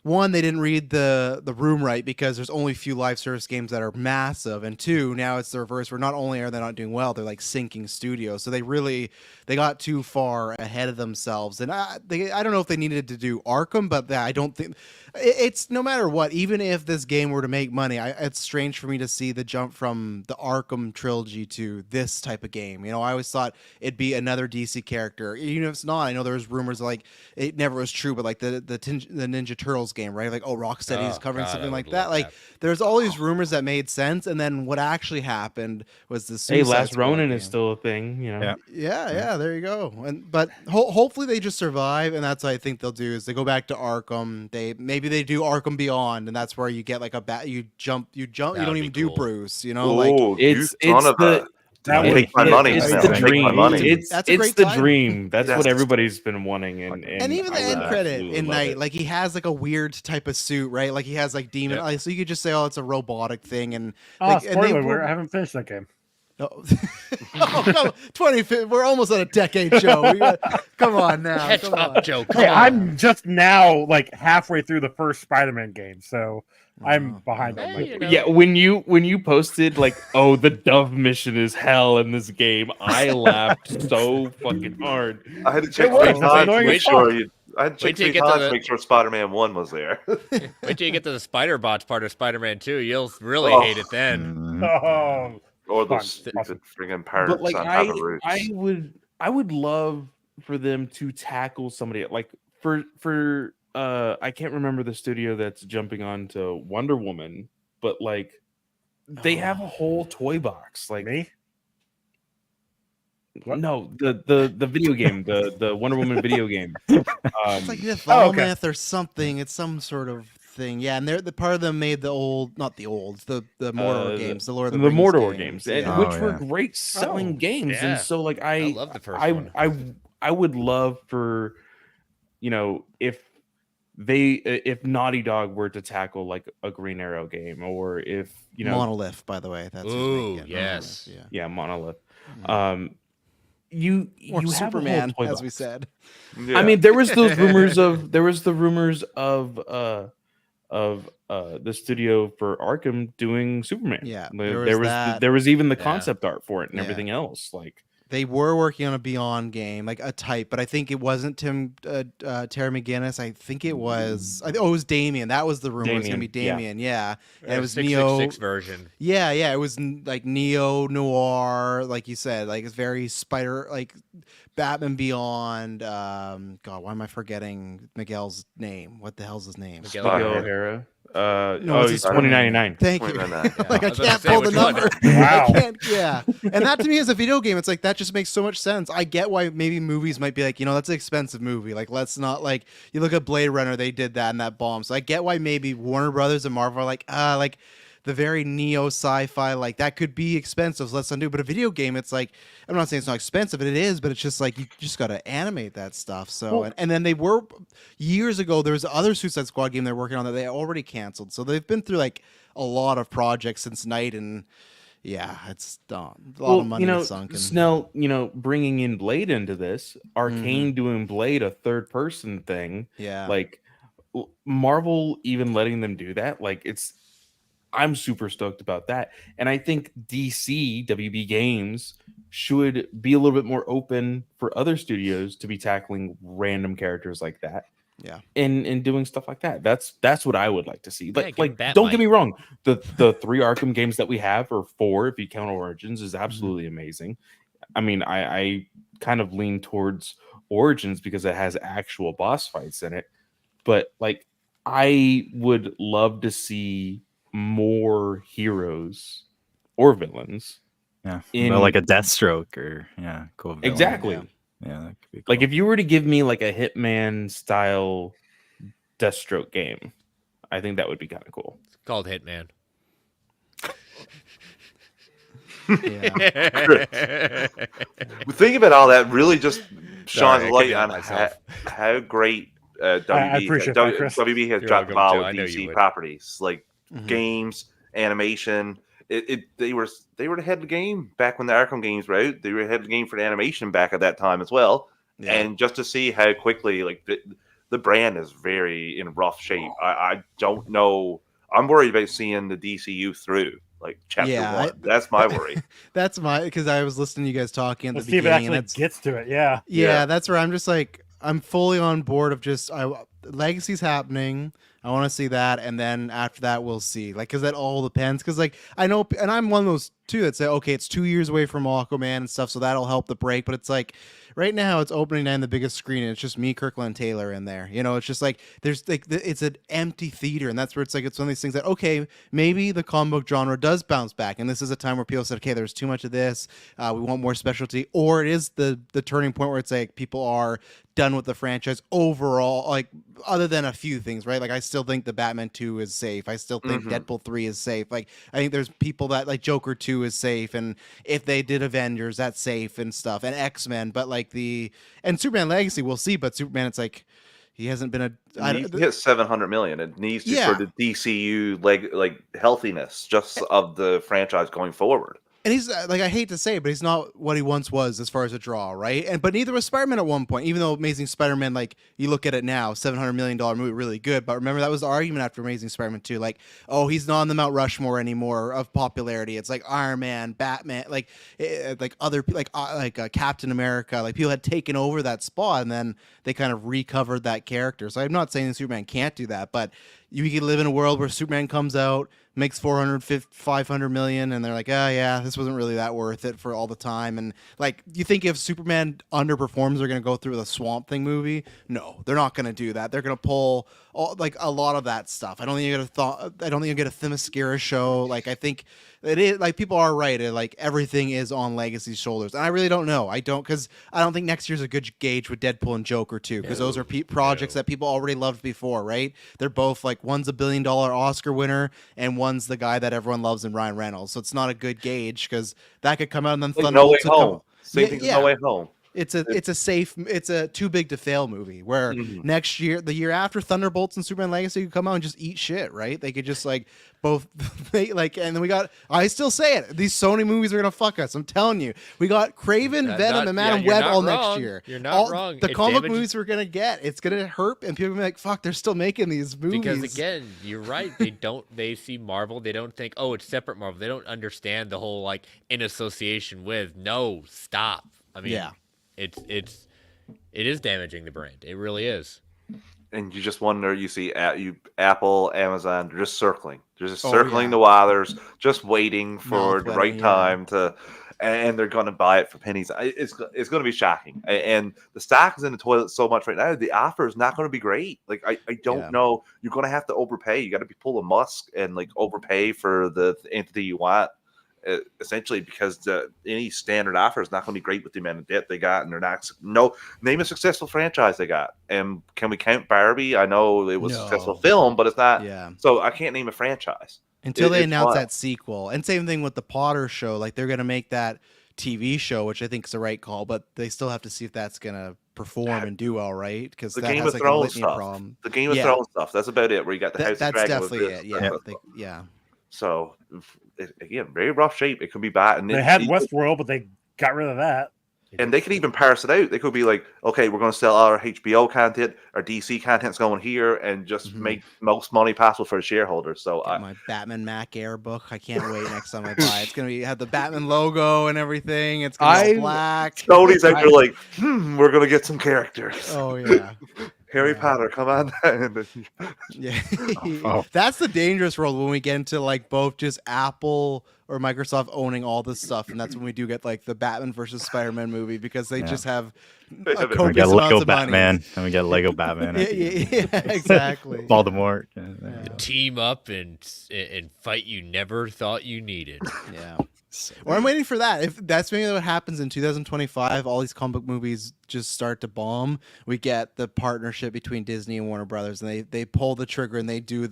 didn't read the room right because there's only a few live service games that are massive. And two, now it's the reverse where not only are they not doing well, they're like sinking studios. So they got too far ahead of themselves. And I don't know if they needed to do Arkham, but I don't think it's no matter what, even if this game were to make money, it's strange for me to see the jump from the Arkham trilogy to this type of game. I always thought it'd be another DC character. Even if it's not, I know there's rumors like it never was true, but like the Ninja Turtles game, right? Like, Rocksteady's Oh, covering God, something I like would that. love Like, that. there's all these rumors that made sense, and then what actually happened was the Hey, Suicide Last Squad Ronin game. is still a thing, you know. Yeah. Yeah, there you go. But hopefully they just survive, and that's what I think they'll do is they go back to Arkham. Maybe they do Arkham Beyond, and that's where you get like you jump. You That don't would even be do cool. Bruce. Like Oh, It's you son of the a- That Take would my be- money. it's man. the Take my dream. money. That's a It's great the time. dream. That's what That's- everybody's been wanting, and even the I would end credit absolutely in love Night, it. like he has like a weird type of suit, right? Like he has like demon. Yep. Like, so you could just say, oh, it's a robotic thing, and Oh, like, and spoiler they alert! were- I haven't finished that game. Oh, come, 20. We're almost at a decade show. Come on now. Catch come up, on. Joe. Hey, Come on. I'm just now like halfway through the first Spider-Man game, so I'm Oh, behind on Hey, my you know. Yeah, when you posted like, oh, the Dove mission is hell in this game, I laughed so fucking hard. I had to check was. three It's times to annoying make as sure fuck. you. I had to check Wait till you three get to times to the- make sure Spider-Man 1 was there. Wait till you get to the Spider Bots part of Spider-Man 2. You'll really Oh. hate it then. Mhm. Oh, Or Fun. those stupid Awesome. friggin' parrots But like on I top of roofs. I would love for them to tackle somebody like for I can't remember the studio that's jumping on to Wonder Woman, but like they have a whole toy box. Like me? What? no, the video game, the Wonder Woman video game. It's like okay. Mythomyth or something. It's some sort of thing. Yeah, and the part of them made the Mordor games, the Lord of the Rings Mordor games, and, Yeah. Oh, which were yeah. great selling Oh, games. yeah. And so like I love the first I, one. I would love for, if Naughty Dog were to tackle like a Green Arrow game, or if Monolith, by the way. That's who's Ooh, making it. yes. Monolith, yeah, Monolith. Mhm. You Or have a whole Superman, toy as we box. said. Yeah. I mean, there was the rumors of the studio for Arkham doing Superman. Yeah, there was even the Yeah. concept art for it and Yeah. everything else. Like They were working on a Beyond game, like a type, but I think it wasn't Terry McGinnis. I think it was. It was Damien. That was the rumor. It was gonna be Damien, Damien. Yeah, and it was 666 version. Yeah. It was like neo noir, like you said. Like it's very Batman Beyond. God, why am I forgetting Miguel's name? What the hell's his name? Miguel Spider-Man. Miguel O'Hara. O'Hara. No, it's He's his 2099. Thank you. 2099. Like I I was about can't to say, pull the which one? number. Wow. I can't. Yeah, and that to me as a video game, it's like that just makes so much sense. I get why maybe movies might be like, that's an expensive movie. Like let's not like you look at Blade Runner, they did that and that bomb. So I get why maybe Warner Brothers and Marvel are like the very neo sci-fi, like that could be expensive. So let's undo. But a video game, it's like I'm not saying it's not expensive, it is, but it's just like you just got to animate that stuff. So Well- and then they were years ago. There was the other Suicide Squad game they're working on that they already canceled. So they've been through like a lot of projects since Night, and yeah, it's a lot of money sunk. And, Snell, bringing in Blade into this, Arcane doing Blade a third person thing, yeah, like Marvel even letting them do that, like I'm super stoked about that. And I think DC WB Games should be a little bit more open for other studios to be tackling random characters like that. Yeah. And doing stuff like that. That's what I would like to see. Yeah, Like, give 'em don't get Batmite. me wrong. The 3 Arkham games that we have, or 4 if you count Origins, is absolutely amazing. I mean, I kind of lean towards Origins because it has actual boss fights in it. But like, I would love to see more heroes or villains. Yeah, In well, like a Deathstroke or cool. Villain. exactly. Yeah, that could be cool. Like if you were to give me like a Hitman style Deathstroke game, I think that would be kind of cool. It's called Hitman. Yeah. Think about all that really just Sorry, shines I a light couldn't help on myself. how great I WB, appreciate that, Chris. WB has You're dropped the welcome, ball Joe. I with know you DC would. properties like Mhm. games, animation. They were ahead of the game back when the Arkham games were out. They were ahead of the game for the animation back at that time as well. Yeah. And just to see how quickly like the brand is very in rough shape. I don't know. I'm worried about seeing the DCU through like chapter Yeah, 1. That's my worry. That's because I was listening to you guys talking at Let's the see if it beginning, and actually that's gets to it. Yeah. yeah, that's where I'm just like I'm fully on board of just Legacy's happening. I want to see that, and then after that we'll see. Like, because that all depends. Because like I know, and I'm one of those too that say, okay, it's 2 years away from Aquaman and stuff, so that'll help the break. But it's like right now it's opening night on the biggest screen, and it's just me, Kirkland Taylor in there. You know, it's just like there's like it's an empty theater, and that's where it's like it's one of these things that okay, maybe the comic book genre does bounce back, and this is a time where people said, okay, there's too much of this, we want more specialty, or it is the turning point where it's like people are done with the franchise overall, like other than a few things, right? Like I still think the Batman 2 is safe. I still think Deadpool 3 is safe. Like I think there's people that like Joker 2 is safe, and if they did Avengers, that's safe and stuff, and X-Men, but like and Superman Legacy, we'll see, but Superman, it's like he hasn't been It needs to hit 700 million. It needs to Yeah. for the DCU like healthiness just of the franchise going forward. And he's like, I hate to say it, but he's not what he once was as far as a draw, right? And but neither was Spider-Man at one point. Even though Amazing Spider-Man, like you look at it now, $700 million movie, really good. But remember that was the argument after Amazing Spider-Man 2, like, oh, he's not on the Mount Rushmore anymore of popularity. It's like Iron Man, Batman, like other like Captain America, like people had taken over that spot, and then they kind of recovered that character. So I'm not saying that Superman can't do that, but you could live in a world where Superman comes out, makes 500 million, and they're like, oh yeah, this wasn't really that worth it for all the time. And like, you think if Superman underperforms, they're gonna go through the Swamp Thing movie? No, they're not gonna do that. They're gonna pull like a lot of that stuff. I don't think you get a Themyscira show. Like I think it is like people are right. Like everything is on Legacy's shoulders, and I really don't know. I don't think next year's a good gauge with Deadpool and Joker too, because those are projects that people already loved before, right? They're both like one's $1 billion Oscar winner, and one's the guy that everyone loves in Ryan Reynolds. So it's not a good gauge because that could come out and then Like No Way Thunderbolts would Home. come. Same thing as No Way Home. It's a too big to fail movie where next year, the year after, Thunderbolts and Superman Legacy could come out and just eat shit, right? They could just like both they like, and then I still say it, these Sony movies are gonna fuck us. I'm telling you, we got Craven, Venom, and Madam Web all next year. You're not wrong. The comic movies we're gonna get, it's gonna hurt, and people are gonna be like, fuck, they're still making these movies. Because again, you're right. They see Marvel. They don't think, oh, it's separate Marvel. They don't understand the whole like in association with. No, stop. I mean, Yeah. It is damaging the brand. It really is. And you just wonder, you see Apple, Amazon, they're just circling. They're just Oh, circling yeah. the waters, just waiting for the right Mouth-watering, time to, and they're going to buy it for pennies. It's going to be shocking. And the stock is in the toilet so much right now. The offer is not going to be great. Like, I don't know. You're going to have to overpay. You got to be pulling Musk and like overpay for the entity you want. Essentially, because any standard offer is not going to be great with the amount of debt they got, and they're not. Name a successful franchise they got. And can we count Barbie? I know it was a successful film, but it's not. Yeah. So I can't name a franchise Until they it's announce wild. that sequel. And same thing with the Potter show. Like they're gonna make that TV show, which I think is the right call, but they still have to see if that's gonna perform and do all right. Because The that Game has of like Thrones a litany stuff. problem. The Game of Yeah. Thrones stuff. That's about it. Where you got the House of That's Dragon with definitely this, it. Yeah. that stuff. Yeah. So again, very rough shape. It could be bad. And They had Westworld, but they got rid of that. And they can even parse it out. They could be like, okay, we're going to sell our HBO content, our DC content's going here, and just make most money possible for the shareholders. So Get my Batman Mac Air book. I can't wait next time I buy it. It's gonna have the Batman logo and everything. It's gonna be black. Tony's out there like, we're going to get some characters. Oh yeah. Harry Potter, come on down. Yeah. That's the dangerous world when we get into like both just Apple or Microsoft owning all this stuff, and that's when we do get like the Batman versus Spider-Man movie because they just have a We copious got amounts Lego of money. Batman, and we got Lego Batman. Yeah, exactly. Voldemort. Team up and fight you never thought you needed. Yeah. Or I'm waiting for that. If that's maybe what happens in 2025, all these comic book movies just start to bomb. We get the partnership between Disney and Warner Brothers, and they pull the trigger and they do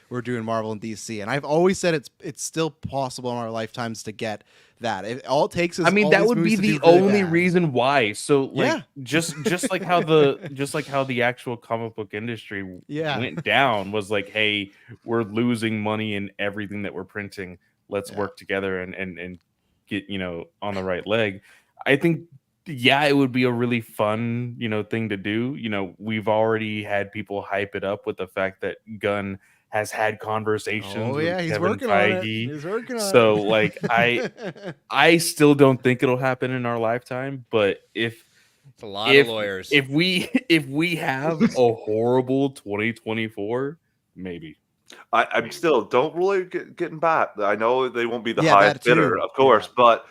we're doing Marvel and DC. And I've always said it's still possible in our lifetimes to get that. All it takes is that would be the only reason why. So like just like how the actual comic book industry went down was like, hey, we're losing money in everything that we're printing. Let's work together and get, on the right leg. I think, it would be a really fun, thing to do. We've already had people hype it up with the fact that Gunn has had conversations with he's Kevin working Feige. on it. He's working on so it. like I still don't think it'll happen in our lifetime, but It's a lot of lawyers. If we have a horrible 2024, maybe. I'm still don't really getting back. I know they won't be the highest bidder, of course, but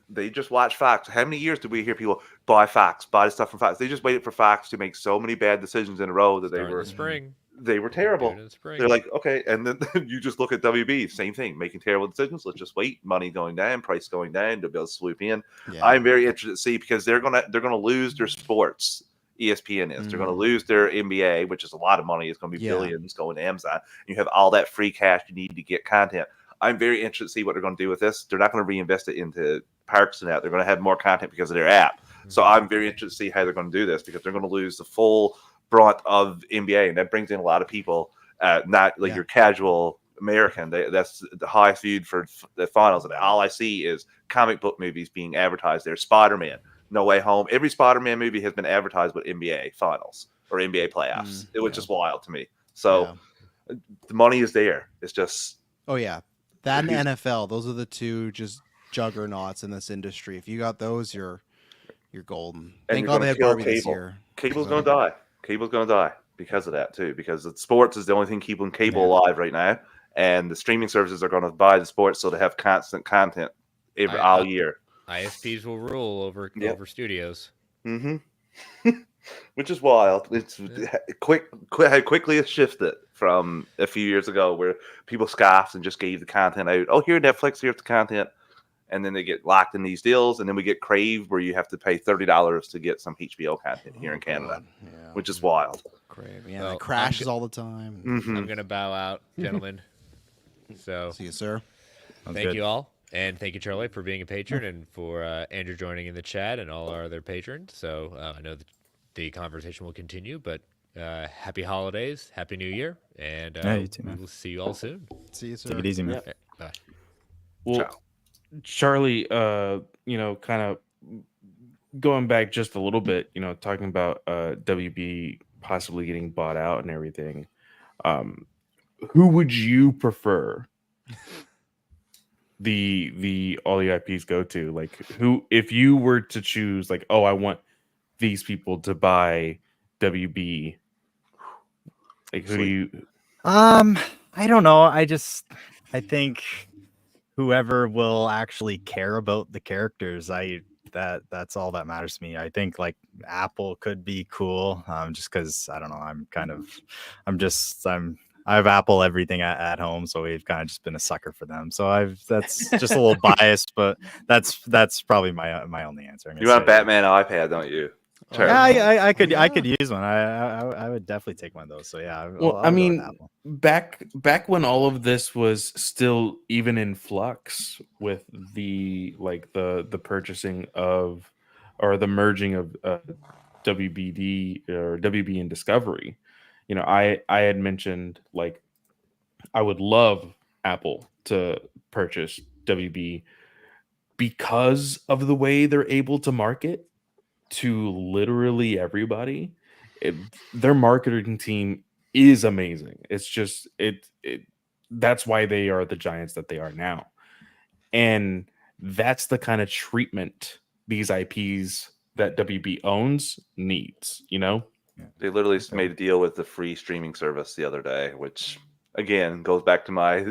they just watch Fox. How many years did we hear people buy Fox, buy the stuff from Fox? They just waited for Fox to make so many bad decisions in a row that they were terrible. They're like, okay, and then you just look at WB, same thing, making terrible decisions. Let's just wait, money going down, price going down, to be able to swoop in. I'm very interested to see because they're gonna lose their sports. ESPN is. They're going to lose their NBA, which is a lot of money. It's going to be billions going to Amazon. You have all that free cash you need to get content. I'm very interested to see what they're going to do with this. They're not going to reinvest it into parks and that. They're going to have more content because of their app. So I'm very interested to see how they're going to do this because they're going to lose the full brunt of NBA, and that brings in a lot of people, not like your casual American. That's the highest viewed for the finals, and all I see is comic book movies being advertised there. Spider-Man, No Way Home. Every Spider-Man movie has been advertised with NBA finals or NBA playoffs. It was just wild to me. So the money is there. It's just that and NFL. Those are the two just juggernauts in this industry. If you got those, you're golden. Thank God they had Barbie this year. Cable's going to die. Cable's going to die because of that too. Because sports is the only thing keeping cable alive right now, and the streaming services are going to buy the sports so they have constant content all year. ISPs will rule over studios. Which is wild. It's how quickly it shifted from a few years ago where people scoffed and just gave the content out. Oh, here, Netflix, here's the content. And then they get locked in these deals. And then we get Crave where you have to pay $30 to get some HBO content here in Canada, which is wild. Crave. Yeah, well, it crashes all the time. I'm going to bow out, gentlemen. So see you, sir. Thank you all. And thank you, Charlie, for being a patron and for Andrew joining in the chat and all our other patrons. So I know that the conversation will continue, but happy holidays, happy new year, and you too, man. We'll see you all soon. See you, sir. Take it easy, man. Okay, bye. Well, ciao. Charlie, kind of going back just a little bit, talking about WB possibly getting bought out and everything. Who would you prefer? The all the IPs go to, like, who, if you were to choose, like, I want these people to buy WB, like, who do you? I don't know. I think whoever will actually care about the characters, that's all that matters to me. I think like Apple could be cool, just because I don't know. I have Apple everything at home, so we've kind of just been a sucker for them. So that's just a little biased, but that's probably my only answer. You want Batman iPad, don't you? Sure. Yeah, I could use one. I would definitely take one of those. So yeah. I mean, back when all of this was still even in flux with the purchasing of, or the merging of WBD or WB and Discovery. I had mentioned, like, I would love Apple to purchase WB because of the way they're able to market to literally everybody, their marketing team is amazing. It's just that's why they are the giants that they are now. And that's the kind of treatment these IPs that WB owns needs, you know? They literally made a deal with the free streaming service the other day, which again goes back to my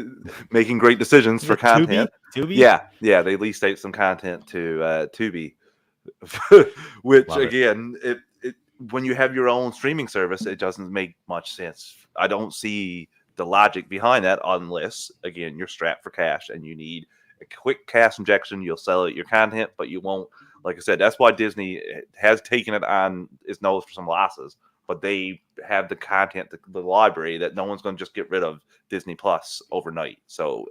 making great decisions for content. Tubi? Yeah, they leased out some content to Tubi, which Love it. again, it when you have your own streaming service, it doesn't make much sense. I don't see the logic behind that unless, again, you're strapped for cash and you need a quick cash injection. You'll sell it your content, but you won't. Like I said, that's why Disney has taken it on its nose for some losses, but they have the content, the library that no one's going to just get rid of Disney Plus overnight. So,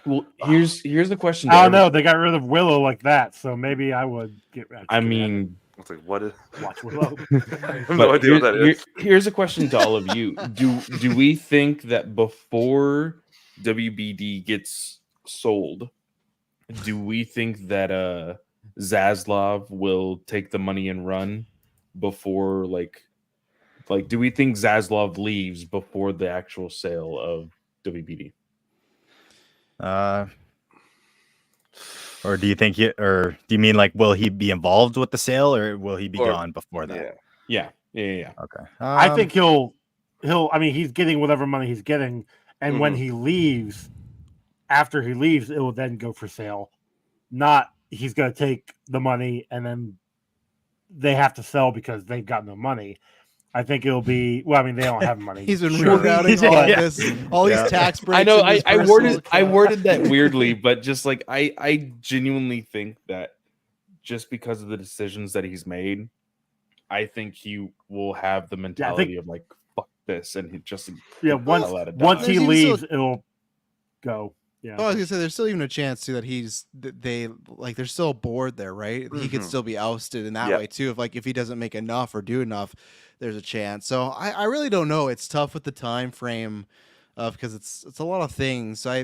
Well, here's the question. I don't know. They got rid of Willow like that, so maybe I would get. I mean, it's like, what is? Watch Willow. I have no idea what that is. Here's a question to all of you: Do we think that before WBD gets sold, do we think that Zaslav will take the money and run before like do we think Zaslav leaves before the actual sale of WBD? Or do you think or do you mean like will he be involved with the sale or will he be gone before that? Yeah. Okay. I think he'll. I mean, he's getting whatever money he's getting, and when he leaves, after he leaves, it will then go for sale. Not he's going to take the money and then they have to sell because they've got no money. I think it'll be. Well, I mean, they don't have money. He's been rerouting all these tax breaks. I know. I worded that weirdly, but just like I genuinely think that just because of the decisions that he's made, I think he will have the mentality of like fuck this, and he just once he leaves, it'll go. Yeah. Oh, I was gonna say there's still even a chance too that they're still bored there, right? He could still be ousted in that way too. If he doesn't make enough or do enough, there's a chance. So I really don't know. It's tough with the time frame because it's a lot of things. So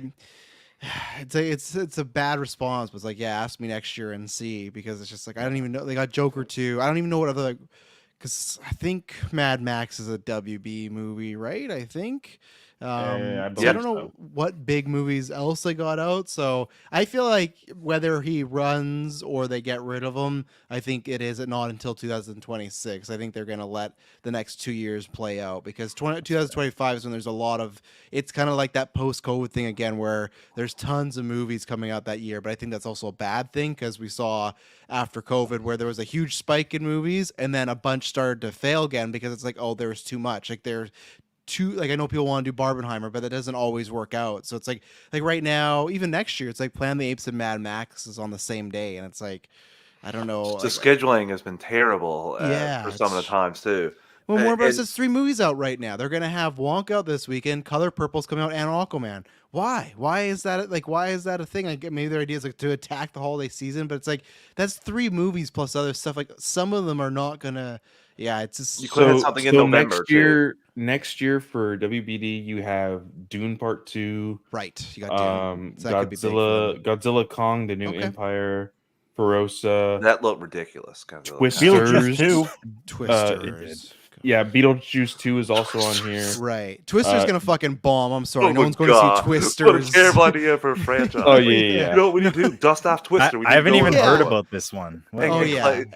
it's a bad response, but it's like, yeah, ask me next year and see, because it's just like I don't even know. They got Joker 2. I don't even know what other because I think Mad Max is a WB movie, right? I think. I don't know what big movies else they got out, so I feel like whether he runs or they get rid of him, I think it is not until 2026. I think they're going to let the next 2 years play out, because 2025 is when there's a lot of, it's kind of like that post-COVID thing again, where there's tons of movies coming out that year, but I think that's also a bad thing, because we saw after COVID where there was a huge spike in movies and then a bunch started to fail again because it's like, oh, there was too much. Like there's I know people want to do Barbenheimer, but that doesn't always work out. So it's like right now, even next year, it's like Planet of the Apes and Mad Max is on the same day, and it's like, I don't know. The scheduling has been terrible for some of the times too. Well, Warner Bros. Has 3 movies out right now. They're gonna have Wonka out this weekend, Color Purple's coming out, and Aquaman. Why? Why is that a thing? Like maybe their idea is like to attack the holiday season, but it's like that's 3 movies plus other stuff. Like some of them are not gonna. Yeah, it's just you could have something in November next year for WBD, you have Dune Part 2. Right, you got Dune. So Godzilla Kong, The New Empire, Ferosa. That looked ridiculous. Twisters. Twisters. Yeah, Beetlejuice 2 is also on here. Right. Twister's going to fucking bomb. I'm sorry. No one's going to see Twisters. What a terrible idea for a franchise. Oh, yeah. You know what we need to do? Dust off Twister. I haven't even heard about this one.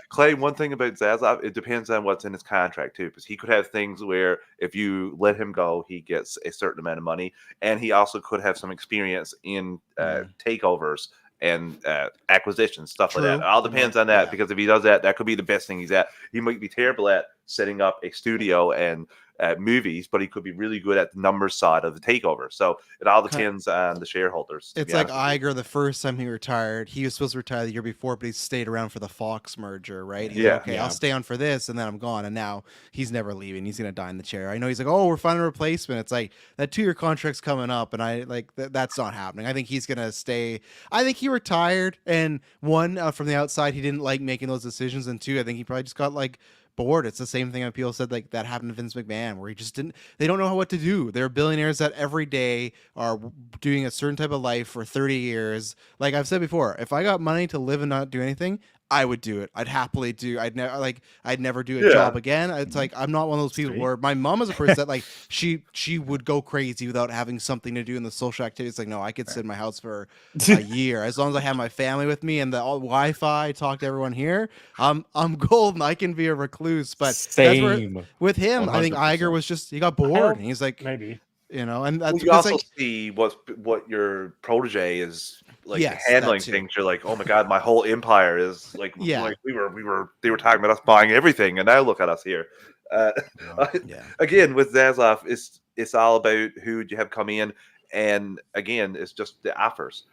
Clay, one thing about Zaslav, it depends on what's in his contract, too, because he could have things where if you let him go, he gets a certain amount of money, and he also could have some experience in takeovers and acquisitions, stuff like that. It all depends on that, because if he does that, that could be the best thing he's at. He might be terrible at setting up a studio and movies, but he could be really good at the numbers side of the takeover. So it all depends on the shareholders. It's like Iger, the first time he retired, he was supposed to retire the year before, but he stayed around for the Fox merger, right? He's like, okay, I'll stay on for this, and then I'm gone. And now he's never leaving. He's going to die in the chair. I know he's like, oh, we're finding a replacement. It's like that 2-year contract's coming up, and I like that's not happening. I think he's going to stay. I think he retired, and one, from the outside, he didn't like making those decisions, and 2, I think he probably just got like bored. It's the same thing that people said like that happened to Vince McMahon, where he just didn't. They don't know what to do. They're billionaires that every day are doing a certain type of life for 30 years. Like I've said before, if I got money to live and not do anything, I would do it. I'd happily do. I'd never do a Yeah. job again. It's like I'm not one of those people Sweet. where my mom is a person that like she would go crazy without having something to do in the social activities. Like no, I could sit in my house for a year as long as I have my family with me and the Wi-Fi. Talk to everyone here. I'm golden. I can be a recluse. But that's where Same. with him, I think 100%. Iger was just he got bored and he's like, Maybe. you know, and Well, that's you because also like see what your protege is like Yes, handling that too. things. You're like, oh my god, my whole empire is like, Yeah. like they were talking about us buying everything, and now look at us here. yeah. Again, with Zaslav, it's all about who you have come in, and again, it's just the offers.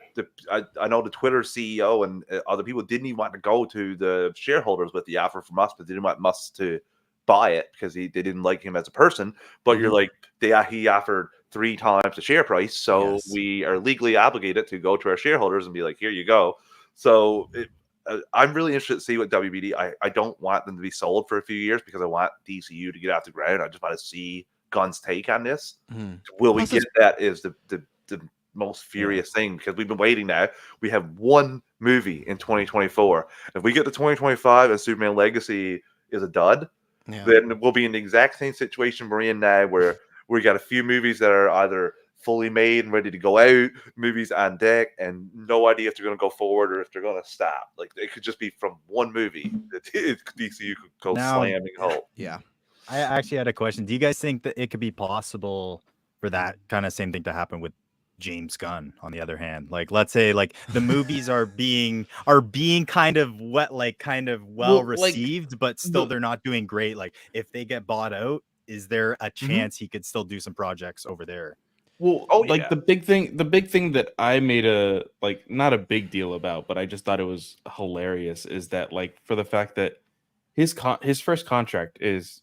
I know the Twitter CEO and other people didn't even want to go to the shareholders with the offer from us, but they didn't want us to buy it because they didn't like him as a person. But you're like, he offered 3 times the share price, so Yes. we are legally obligated to go to our shareholders and be like, here you go. So I'm really interested to see what WBD. I don't want them to be sold for a few years because I want DCU to get off the ground. I just want to see Gunn's take on this. Will we Plus get that? Is the most furious thing, because we've been waiting now. We have one movie in 2024. If we get to 2025 and Superman Legacy is a dud, Yeah. then we'll be in the exact same situation we're in now, where we got a few movies that are either fully made and ready to go out, movies on deck, and no idea if they're going to go forward or if they're going to stop. Like it could just be from one movie that DCU could go Now- slamming home. Yeah. I actually had a question. Do you guys think that it could be possible for that kind of same thing to happen with James Gunn, on the other hand? Like, let's say like the movies are being kind of well Well, like, received, but still the- they're not doing great. Like, if they get bought out, is there a chance he could still do some projects over there? Well, Oh, like yeah. the big thing that I made not a big deal about, but I just thought it was hilarious, is that like for the fact that his first contract is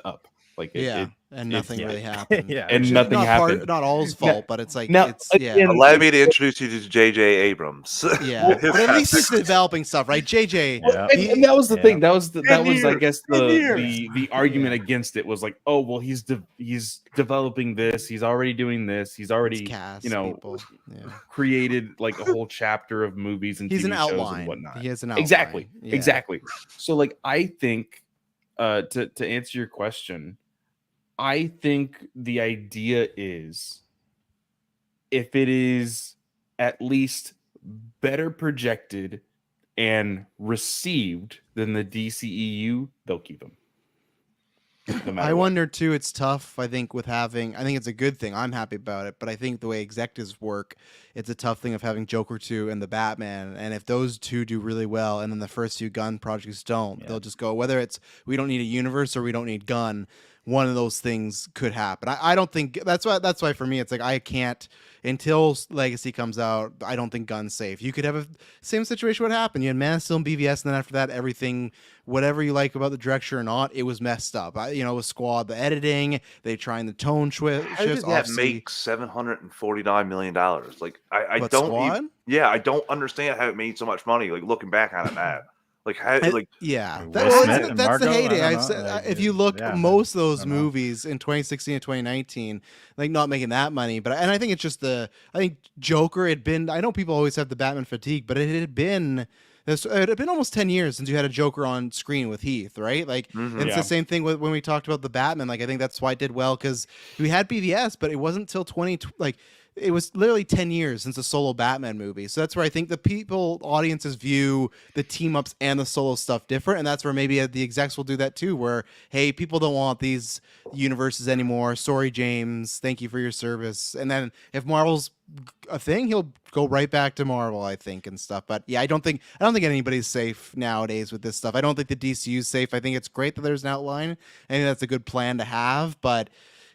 up. Like Yeah. And nothing yeah. really happened. Yeah. And Which is nothing not happened. not all's Now- fault, but it's like now, it's again, Allow me to introduce you to J.J. Abrams. yeah. His But at least he's contract. developing stuff, right? JJ. Yeah. And that was the Yeah. thing. That was I years. guess 10 the argument against it was like, oh well, he's developing this. He's already doing this. He's already Cast people. people. Yeah. created like a whole chapter of movies and He's TV an shows outline. and whatnot. He has an outline. Exactly. Yeah. Exactly. So like I think to answer your question, I think the idea is if it is at least better projected and received than the DCEU, they'll keep him. No matter I what. wonder too. It's tough. I think it's a good thing. I'm happy about it, but I think the way executives work, it's a tough thing of having Joker 2 and the Batman. And if those two do really well, and then the first few Gunn projects don't, they'll just go. Whether it's we don't need a universe or we don't need Gunn, one of those things could happen. I don't think that's why for me it's like I can't until Legacy comes out. I don't think Gunn's safe. You could have a same situation would happen. You had Man of Steel and BVS, and then after that, everything, whatever you like about the direction or not, it was messed up. With Squad, the editing, they trying the tone How did shifts. that make $749 million? Like I What, don't. Squad? I don't understand how it made so much money. Like looking back on it now, like how like Yeah, Will that's Smith and the Margot, I heyday. don't I'd know, say, like, if you look, yeah, most of I those don't know. movies in 2016 and 2019, like not making that money. And I think it's just I think Joker had been. I know people always have the Batman fatigue, but it had been almost 10 years since you had a Joker on screen with Heath, right? Like it's Yeah. the same thing with when we talked about the Batman. Like I think that's why it did well because we had BVS, but it wasn't until it was literally 10 years since a solo Batman movie. So that's where I think the audiences view the team ups and the solo stuff different. And that's where maybe the execs will do that too, where, hey, people don't want these universes anymore. Sorry, James. Thank you for your service. And then if Marvel's a thing, he'll go right back to Marvel, I think, and stuff. But yeah, I don't think anybody's safe nowadays with this stuff. I don't think the DCU's safe. I think it's great that there's an outline. I think that's a good plan to have, but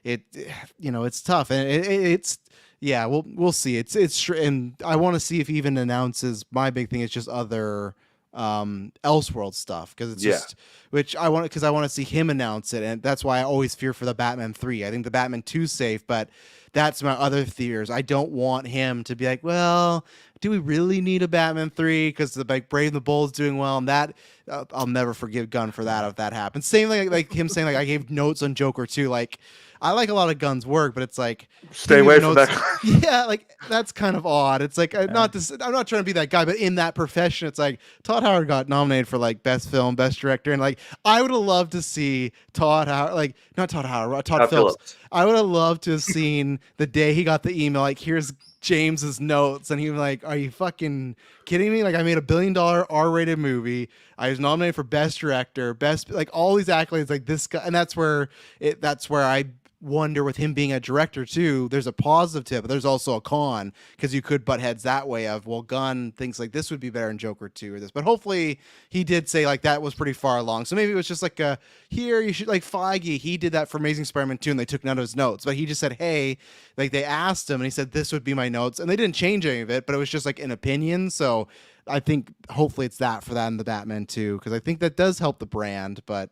it's tough. And it's, yeah, we'll see. It's and I want to see if he even announces. My big thing is just other Elseworld stuff because it's just which I want because I want to see him announce it, and that's why I always fear for the Batman 3. I think the Batman 2's safe, but that's my other fears. I don't want him to be like, well, do we really need a Batman 3? Because the like Brave and the Bold is doing well, and that I'll never forgive Gunn for that if that happens. Same like him saying like I gave notes on Joker too. Like I like a lot of Gunn's work, but it's like Stay away from that. yeah, like that's kind of odd. It's like I'm not trying to be that guy, but in that profession, it's like Todd Howard got nominated for like best film, best director, and like I would have loved to see Todd Howard, like not Todd Howard, Todd Phillips. I would have loved to have seen the day he got the email, like here's James's notes, and he was like, "Are you fucking kidding me? Like I made $1 billion R-rated movie. I was nominated for best director, best like all these accolades, like this guy," and that's where I wonder with him being a director too, there's a positive tip, but there's also a con because you could butt heads that way of, well, Gunn thinks like this would be better in Joker 2 or this, but hopefully he did say like that was pretty far along. So maybe it was just like here you should like Feige, he did that for Amazing Spider-Man 2 and they took none of his notes, but he just said, hey, like they asked him and he said this would be my notes and they didn't change any of it, but it was just like an opinion. So I think hopefully it's that for that in the Batman 2 because I think that does help the brand, but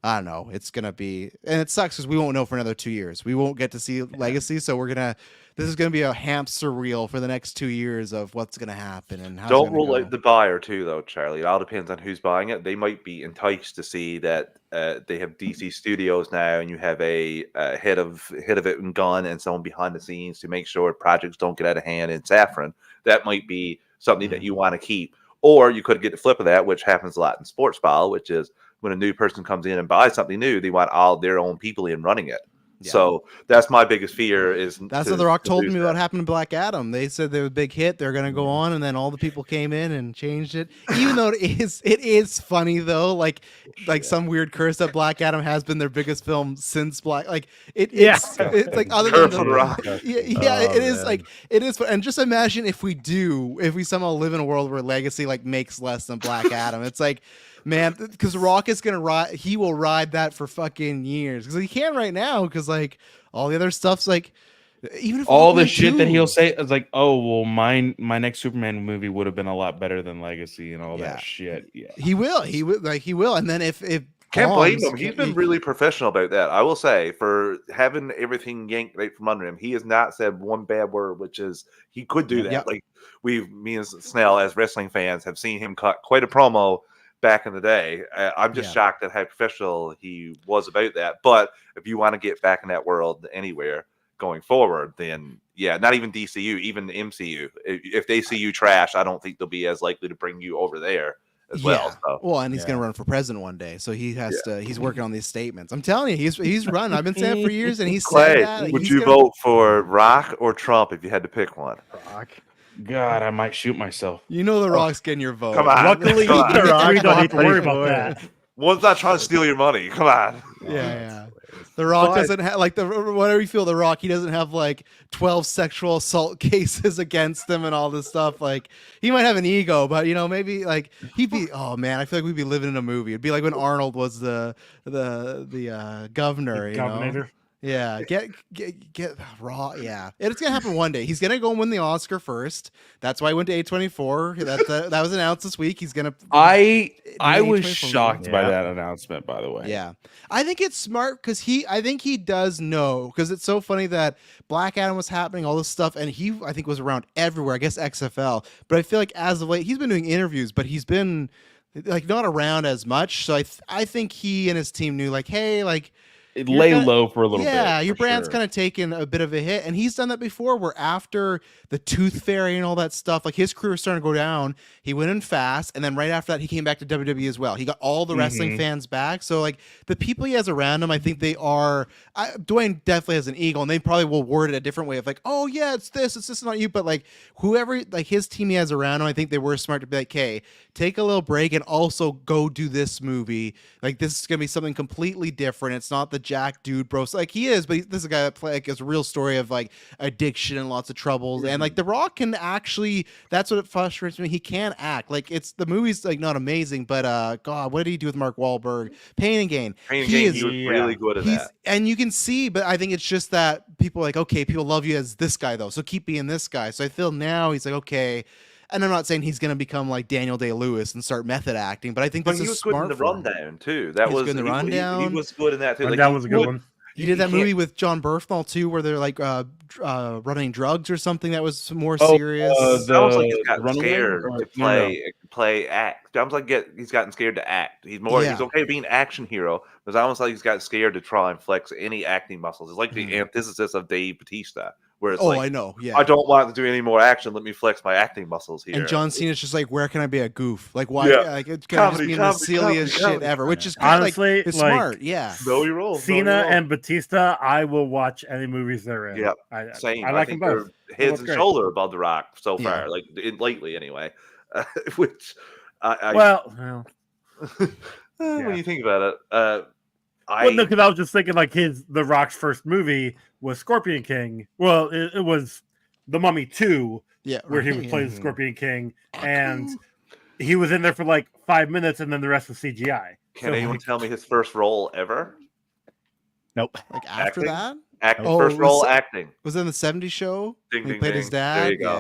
I don't know. It's going to be, and it sucks because we won't know for another 2 years. We won't get to see Legacy. So this is going to be a hamster wheel for the next 2 years of what's going to happen. And how Don't rule out the buyer too, though, Charlie. It all depends on who's buying it. They might be enticed to see that they have DC Studios now, and you have a head of it and Gunn and someone behind the scenes to make sure projects don't get out of hand in Safran. That might be something that you want to keep. Or you could get the flip of that, which happens a lot in sports ball, which is when a new person comes in and buys something new, they want all their own people in running it. Yeah. So that's my biggest fear. That's what The Rock told me what happened to Black Adam. They said they were a big hit. They're going to go on, and then all the people came in and changed it. Even though it is funny though, like some weird curse that Black Adam has been their biggest film since Black. Like it's like other than the Rock. It is like it is. And just imagine if we somehow live in a world where Legacy like makes less than Black Adam. It's like. Man, because Rock is gonna ride. He will ride that for fucking years because he can right now. Because like all the other stuff's like, even if all the shit that he'll say is like, oh well, my next Superman movie would have been a lot better than Legacy and all that shit. Yeah, he will, and then if can't blame him. He's been really professional about that. I will say for having everything yanked right from under him, he has not said one bad word, which is he could do that. Yep. Like me and Snell as wrestling fans have seen him cut quite a promo. Back in the day, I'm just shocked at how professional he was about that. But if you want to get back in that world anywhere going forward, then not even DCU, even the MCU. If they see you trash, I don't think they'll be as likely to bring you over there as well. So. Well, and he's going to run for president one day, so he has to. He's working on these statements. I'm telling you, he's run. I've been saying it for years, and he's Clay, said that. Would you vote for Rock or Trump if you had to pick one? Rock. God, I might shoot myself. You know the Rock's getting your vote. Come on. Luckily, Come on. The Rock don't have to worry about that. One's not trying to steal your money. Come on. Yeah. The Rock doesn't have like whatever you feel. The Rock, he doesn't have like 12 sexual assault cases against him and all this stuff. Like he might have an ego, but maybe like he'd be. Oh man, I feel like we'd be living in a movie. It'd be like when Arnold was the governor. Governor. Yeah, get Raw. Yeah, it's gonna happen one day. He's gonna go and win the Oscar first. That's why he went to A24. That was announced this week. He's gonna. I was shocked by that announcement. By the way, yeah, I think it's smart because I think he does know because it's so funny that Black Adam was happening, all this stuff, and I think was around everywhere. I guess XFL, but I feel like as of late he's been doing interviews, but he's been like not around as much. So I think he and his team knew like, hey, like. Lay low for a little bit. Yeah, your brand's kind of taken a bit of a hit. And he's done that before where after the Tooth Fairy and all that stuff, like his career was starting to go down. He went in fast. And then right after that, he came back to WWE as well. He got all the wrestling fans back. So like the people he has around him, I think they are, Dwayne definitely has an ego and they probably will word it a different way of like, oh yeah, it's this, not you. But like whoever, like his team he has around him, I think they were smart to be like, hey, take a little break and also go do this movie. Like this is going to be something completely different. It's not the Jack dude bro, so like he is, but this is a guy that like is a real story of like addiction and lots of troubles, and like The Rock can actually, that's what it frustrates me, he can act like it's the movie's like not amazing, but God, what did he do with Mark Wahlberg? Pain and Gain. He was really good at that, and you can see, but I think it's just that people are like, okay, people love you as this guy though, so keep being this guy. So I feel now he's like, okay. And I'm not saying he's going to become like Daniel Day-Lewis and start method acting, but I think this is smart. He was good in the Rundown too. That was good in the Rundown. He was good in that too. Rundown was a good one. He did that movie with John Bernthal too, where they're like running drugs or something that was more Oh, serious. Sounds like he's gotten Runaway? scared Or- to no. play act. Sounds like he's gotten scared to act. He's okay being an action hero, but it's almost like he's gotten scared to try and flex any acting muscles. It's like the antithesis of Dave Bautista, where it's I know. Yeah. I don't want to do any more action. Let me flex my acting muscles here. And John Cena's just like, where can I be a goof? Like, why? Yeah. Like, it's gonna just be the silliest shit ever, which is honestly, it's like, smart. Yeah. Know your role. Cena and Batista, I will watch any movies they're in. Yeah, I like them both. They're heads and great. shoulder above the Rock so Yeah. far, like lately anyway. Which I Well, when you think about it, well, no, because I was just thinking like The Rock's first movie was Scorpion King. Well, it was The Mummy 2, Yeah, where he would play the Scorpion King, and he was in there for like 5 minutes, and then the rest was CGI. Can anyone tell me his first role ever? Nope. Like after Acting? that, Acting, first role acting. was it in the '70s show. Ding, He ding, played ding. his dad. There you go.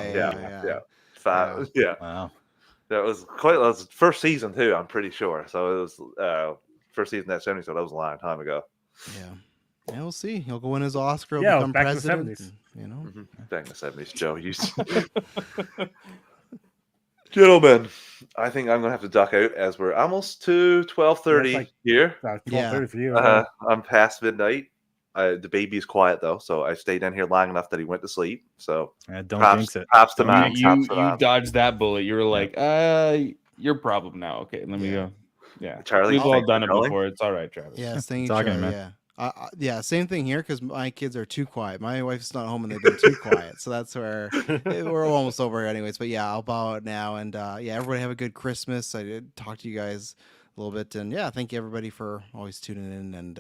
Yeah. Wow. That was first season too. I'm pretty sure. So it was first season of that '70s. So that was a long time ago. Yeah, we'll see. He'll go win his Oscar. He'll Yeah, become back in the president. 70s. You know. Back in the '70s, Joe. Gentlemen, I think I'm gonna have to duck out as we're almost to 12:30 like- here. 12:30 for you. I'm past midnight. The baby's quiet though, so I stayed in here long enough that he went to sleep. So Don't props, jinx it. props to mom. You dodged that bullet. You were like, your problem now. Okay, let me go. Yeah, Charlie, we've all thanks for done it calling. before. It's all right, Travis. Yeah, staying each Talking, other. man. Yeah, same thing here because my kids are too quiet. My wife's not home and they've been too quiet, so that's where we're almost over, anyways. But yeah, I'll bow out now, and yeah, everybody have a good Christmas. I did talk to you guys a little bit, and yeah, thank you everybody for always tuning in, and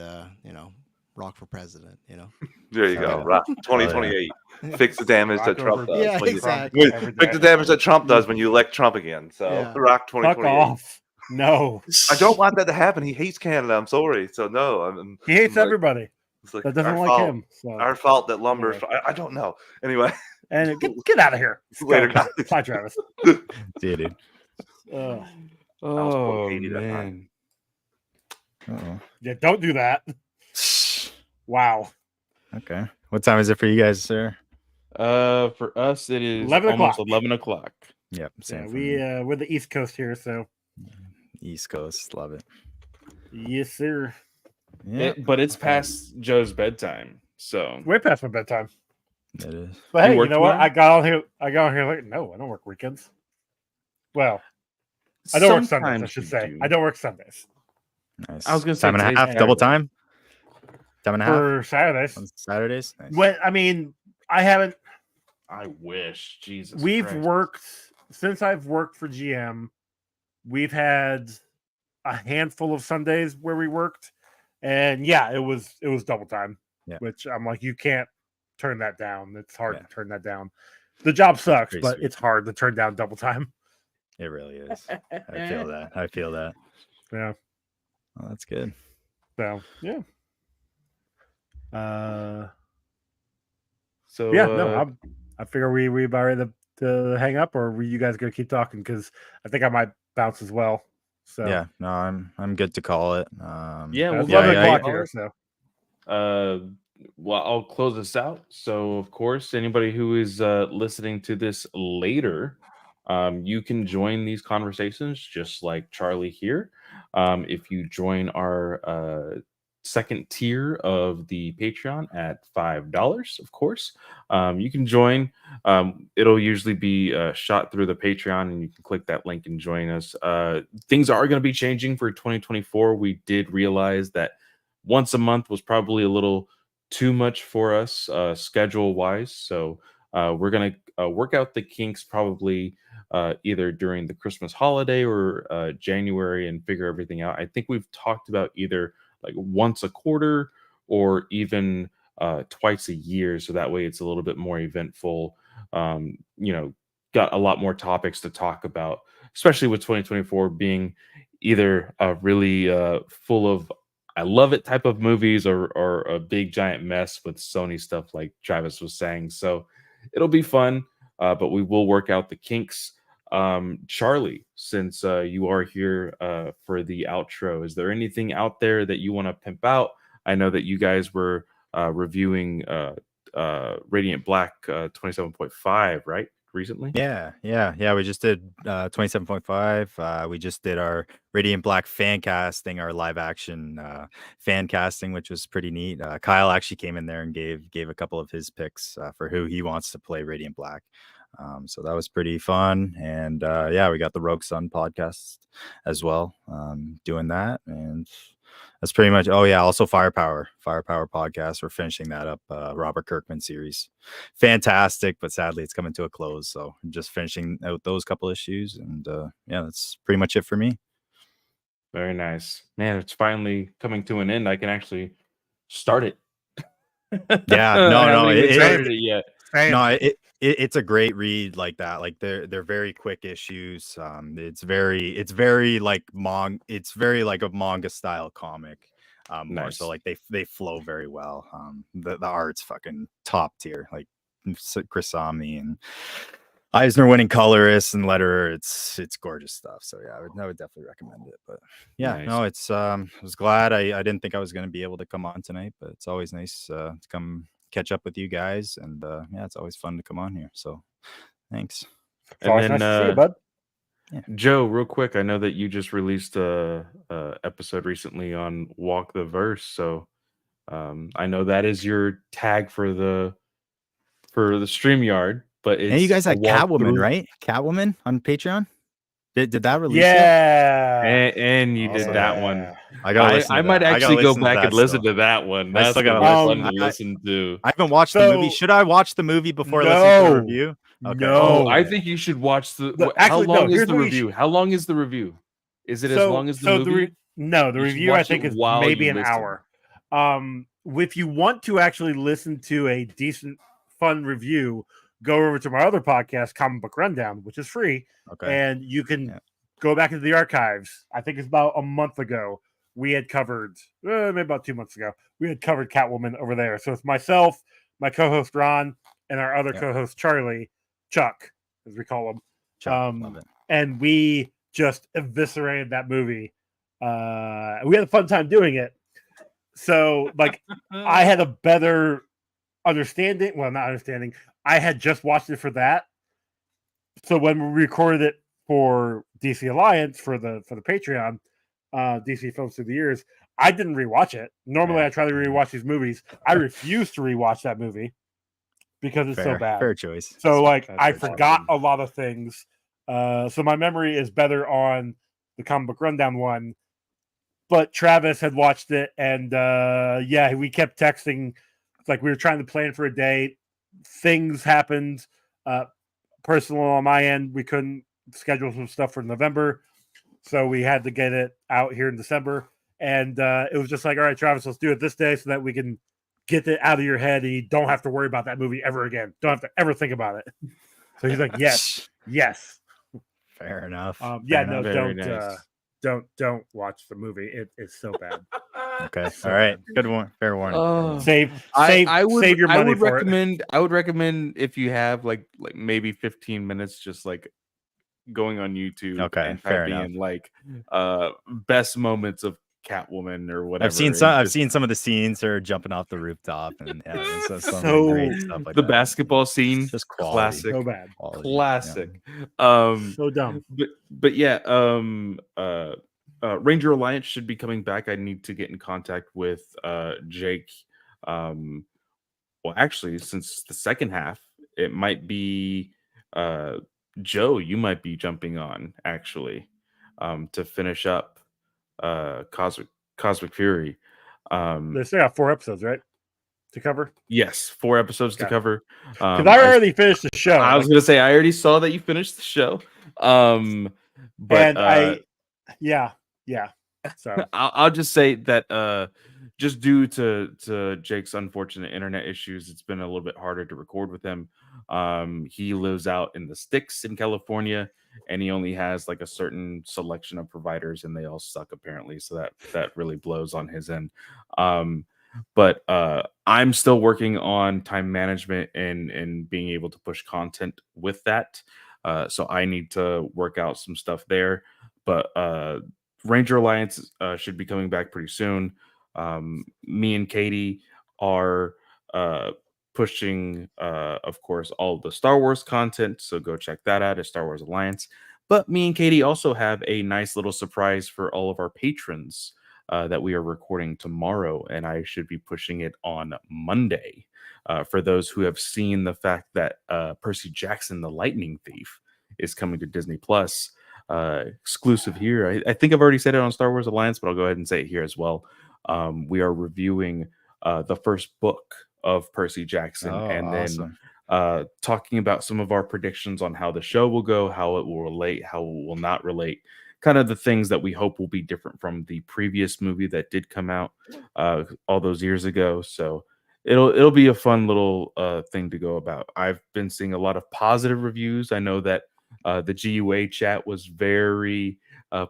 rock for president. There you go. Rock 2028. Fix the damage that Trump does. Yeah, when you- exactly. Fix the damage that Trump does when you elect Trump again. So Yeah. Rock Fuck 2028. off. No. I don't want that to happen. He hates Canada. I'm sorry. So no. He hates like- everybody It's like that doesn't our like fault. him. So. Our fault that lumber. I don't know. Anyway, And get out of here. Later, Go. guys. Bye, Travis. See you, dude. Oh Katie that man. Uh-oh. Yeah, don't do that. Wow. Okay. What time is it for you guys, sir? For us, it is 11 almost o'clock. 11 o'clock. Yep. Same Yeah, for me. we're the East Coast here, so East Coast. Love it. yes, sir. Yeah. But it's past Joe's bedtime, so Way past my bedtime. It is. But hey, you work know what? tomorrow? I got on here like, no, I don't work weekends. Well, I don't work Sundays, I Sometimes should you say. do. I don't work Sundays. Nice. I was gonna say time and a today's half, double Saturday. time. Time and a half For Saturdays. on Saturdays. Nice. When I mean, I haven't I wish. Jesus. we've Christ. worked since I've worked for GM, we've had a handful of Sundays where we worked, and yeah, it was double time. Yeah. Which I'm like, you can't turn that down. It's hard Yeah. to turn that down. The job sucks, Pretty but sweet. it's hard to turn down double time. It really is. I feel that. I feel that. Yeah. Well, that's good. So yeah. So Yeah, no, I figure we about ready to hang up, or were you guys gonna keep talking? Because I think I might bounce as well. So Yeah. No, I'm good to call it. Yeah, it's well, 11 yeah, o'clock yeah. here. So Well, I'll close this out. So, of course, anybody who is listening to this later, you can join these conversations just like Charlie here. If you join our second tier of the Patreon at $5, of course, you can join. It'll usually be shot through the Patreon, and you can click that link and join us. Things are going to be changing for 2024. We did realize that once a month was probably a little too much for us schedule wise, so we're gonna work out the kinks probably either during the Christmas holiday or January and figure everything out. I think we've talked about either like once a quarter or even twice a year, so that way it's a little bit more eventful. Got a lot more topics to talk about, especially with 2024 being either really full of I love it type of movies or a big giant mess with Sony stuff like Travis was saying. So it'll be fun, but we will work out the kinks. Charlie, since you are here for the outro, is there anything out there that you want to pimp out? I know that you guys were reviewing Radiant Black 27.5, right? Recently. Yeah. We just did 27.5. We just did our Radiant Black fan casting, our live action fan casting, which was pretty neat. Kyle actually came in there and gave a couple of his picks for who he wants to play Radiant Black. So that was pretty fun. And we got the Rogue Sun podcast as well, doing that. And that's pretty much. Oh yeah, also Firepower podcast. We're finishing that up. Robert Kirkman series, fantastic, but sadly it's coming to a close. So I'm just finishing out those couple issues, and that's pretty much it for me. Very nice, man. It's finally coming to an end. I can actually start it. Yeah, I no, haven't even started it yet. No, it's a great read like that. Like they're very quick issues. It's very like it's very like a manga style comic. More Nice. so like they flow very well. The art's fucking top tier. Like Chris Samnee and Eisner winning colorist and letterer. It's gorgeous stuff. So yeah, I would definitely recommend it. But yeah, Nice. no, it's I was glad. I didn't think I was going to be able to come on tonight, but it's always nice to come catch up with you guys, and it's always fun to come on here. So thanks. It's always nice to see you, bud. Joe, real quick, I know that you just released a episode recently on Walk the Verse, so I know that is your tag for the StreamYard, but it's And you guys had a Catwoman, walkthrough. right? Catwoman on Patreon. Did that release? Yeah. And you did that Yeah. one. I gotta listen. I to might that. I gotta actually go listen to back that and listen still. to that one. I That's still gonna gotta be listen. fun to listen to. I haven't watched the movie. So- Should I watch the movie before listening to the review? Okay. No. Oh, I think you should watch the. Look, How actually, no, long is here's the what you review? How long is the review? Is it as long as the so movie? no, the You should review I watch think it is while maybe you an listen. hour. If you want to actually listen to a decent, fun review, go over to my other podcast, Comic Book Rundown, which is free, Okay. and you can go back into the archives. I think it's about a month ago. We had covered, maybe about 2 months ago, we had covered Catwoman over there. So it's myself, my co-host Ron, and our other co-host Charlie, Chuck, as we call him. Love it. And we just eviscerated that movie. We had a fun time doing it. So, like, I had a better understanding. Well, not understanding. I had just watched it for that. So when we recorded it for DC Alliance for the Patreon, DC Films Through the Years, I didn't rewatch it. Normally, I try to rewatch these movies. I refuse to rewatch that movie because it's so bad. Fair choice. So, like, That's I fair forgot choice. a lot of things. So my memory is better on the Comic Book Rundown one. But Travis had watched it, and we kept texting. Like, we were trying to plan for a date. Things happened. Personal on my end, we couldn't schedule some stuff for November, so we had to get it out here in December. And it was just like, all right, Travis, let's do it this day so that we can get it out of your head and you don't have to worry about that movie ever again. Don't have to ever think about it. So he's like, yes. Fair enough. Very nice. Don't watch the movie. It is so bad. Okay. So All right. Good one. Fair warning. Save your money I would for recommend. I would recommend if you have like maybe 15 minutes, just like going on YouTube. Okay, and fair typing enough. in like best moments of Catwoman or whatever. I've seen some of the scenes her jumping off the rooftop and some So great stuff like the that. basketball scene. Just quality. Classic. So bad. Quality, Classic. So dumb. But yeah, Ranger Alliance should be coming back. I need to get in contact with Jake. Well, actually, since the second half, it might be Joe. You might be jumping on actually to finish up Cosmic Fury. They still got 4 episodes, right, to cover? Yes, 4 episodes to Okay. cover. Because I already finished the show. I was gonna say I already saw that you finished the show. But So I'll just say that just due to Jake's unfortunate internet issues, it's been a little bit harder to record with him. He lives out in the sticks in California, and he only has like a certain selection of providers, and they all suck apparently. So that really blows on his end. But I'm still working on time management and being able to push content with that. So I need to work out some stuff there. But Ranger Alliance should be coming back pretty soon. Me and Katie are pushing, of course, all the Star Wars content. So go check that out at Star Wars Alliance. But me and Katie also have a nice little surprise for all of our patrons that we are recording tomorrow, and I should be pushing it on Monday. For those who have seen the fact that Percy Jackson, the Lightning Thief, is coming to Disney Plus, exclusive here. I think I've already said it on Star Wars Alliance, but I'll go ahead and say it here as well. We are reviewing the first book of Percy Jackson, Oh, and awesome. then talking about some of our predictions on how the show will go, how it will relate, how it will not relate, kind of the things that we hope will be different from the previous movie that did come out all those years ago. So it'll be a fun little thing to go about. I've been seeing a lot of positive reviews. I know that the GUA chat was very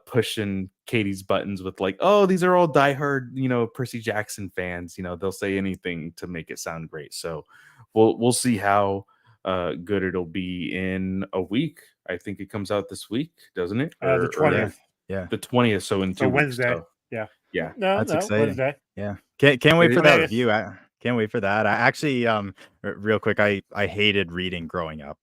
pushing Katie's buttons with like, oh, these are all diehard, Percy Jackson fans. They'll say anything to make it sound great. So we'll see how good it'll be in a week. I think it comes out this week, doesn't it? The 20th. Yeah. The 20th. So in 2 So weeks. Wednesday. So, Yeah. yeah. No, That's exciting. Wednesday. Yeah. Can't wait for that Yes. review. I can't wait for that. I actually real quick, I hated reading growing up.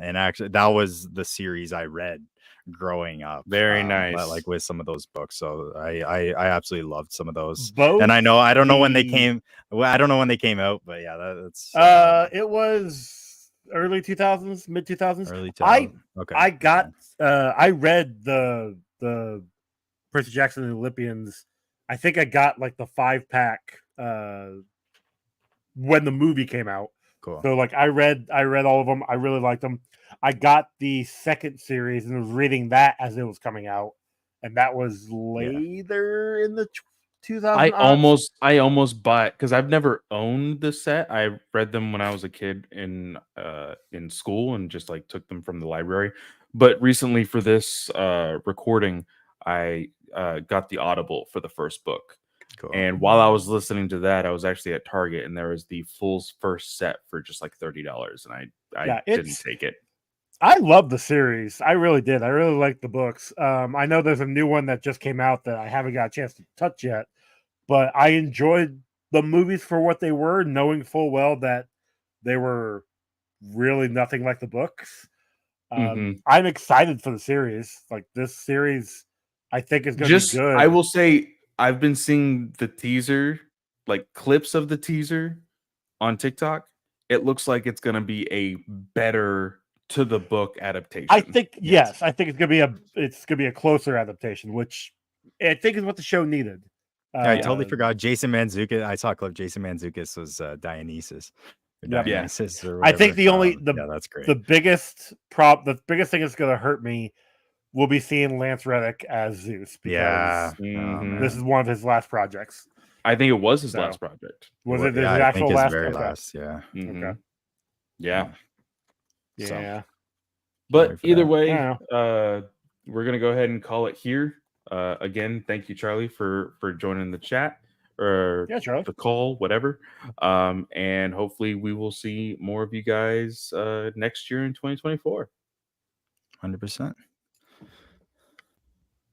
And actually that was the series I read growing up. Very nice. Like with some of those books. So I absolutely loved some of those. Both And I don't know when they the- came. Well, I don't know when they came out, but yeah, that's It was early 2000s, mid 2000s. early. I got I read the Percy Jackson and the Olympians. I think I got like the 5-pack when the movie came out. Cool. So like I read all of them. I really liked them. I got the second series and was reading that as it was coming out, and that was later in the 2000s. I almost bought, because I've never owned the set. I read them when I was a kid in school and just like took them from the library. But recently for this recording, I got the Audible for the first book. Cool. And while I was listening to that, I was actually at Target, and there was the full first set for just like $30, and I didn't take it. I love the series. I really did. I really like the books. I know there's a new one that just came out that I haven't got a chance to touch yet, but I enjoyed the movies for what they were, knowing full well that they were really nothing like the books. I'm excited for the series. Like this series, I think is going to be good. I will say I've been seeing the teaser, like clips of the teaser on TikTok. It looks like it's going to be a better to the book adaptation. I think yes. I think it's gonna be a closer adaptation, which I think is what the show needed. I totally forgot Jason Mantzoukas. I saw a clip. Jason Mantzoukas was Dionysus. Dionysus or I think that's great. The biggest thing that's gonna hurt me will be seeing Lance Reddick as Zeus. Because this is one of his last projects. I think it was his last project. Was it his actual last? Very last, yeah. Okay. Yeah. So, but either way, we're gonna go ahead and call it here. Again, thank you, Charlie, for joining the chat or the call, whatever. And hopefully we will see more of you guys next year in 2024. 100%.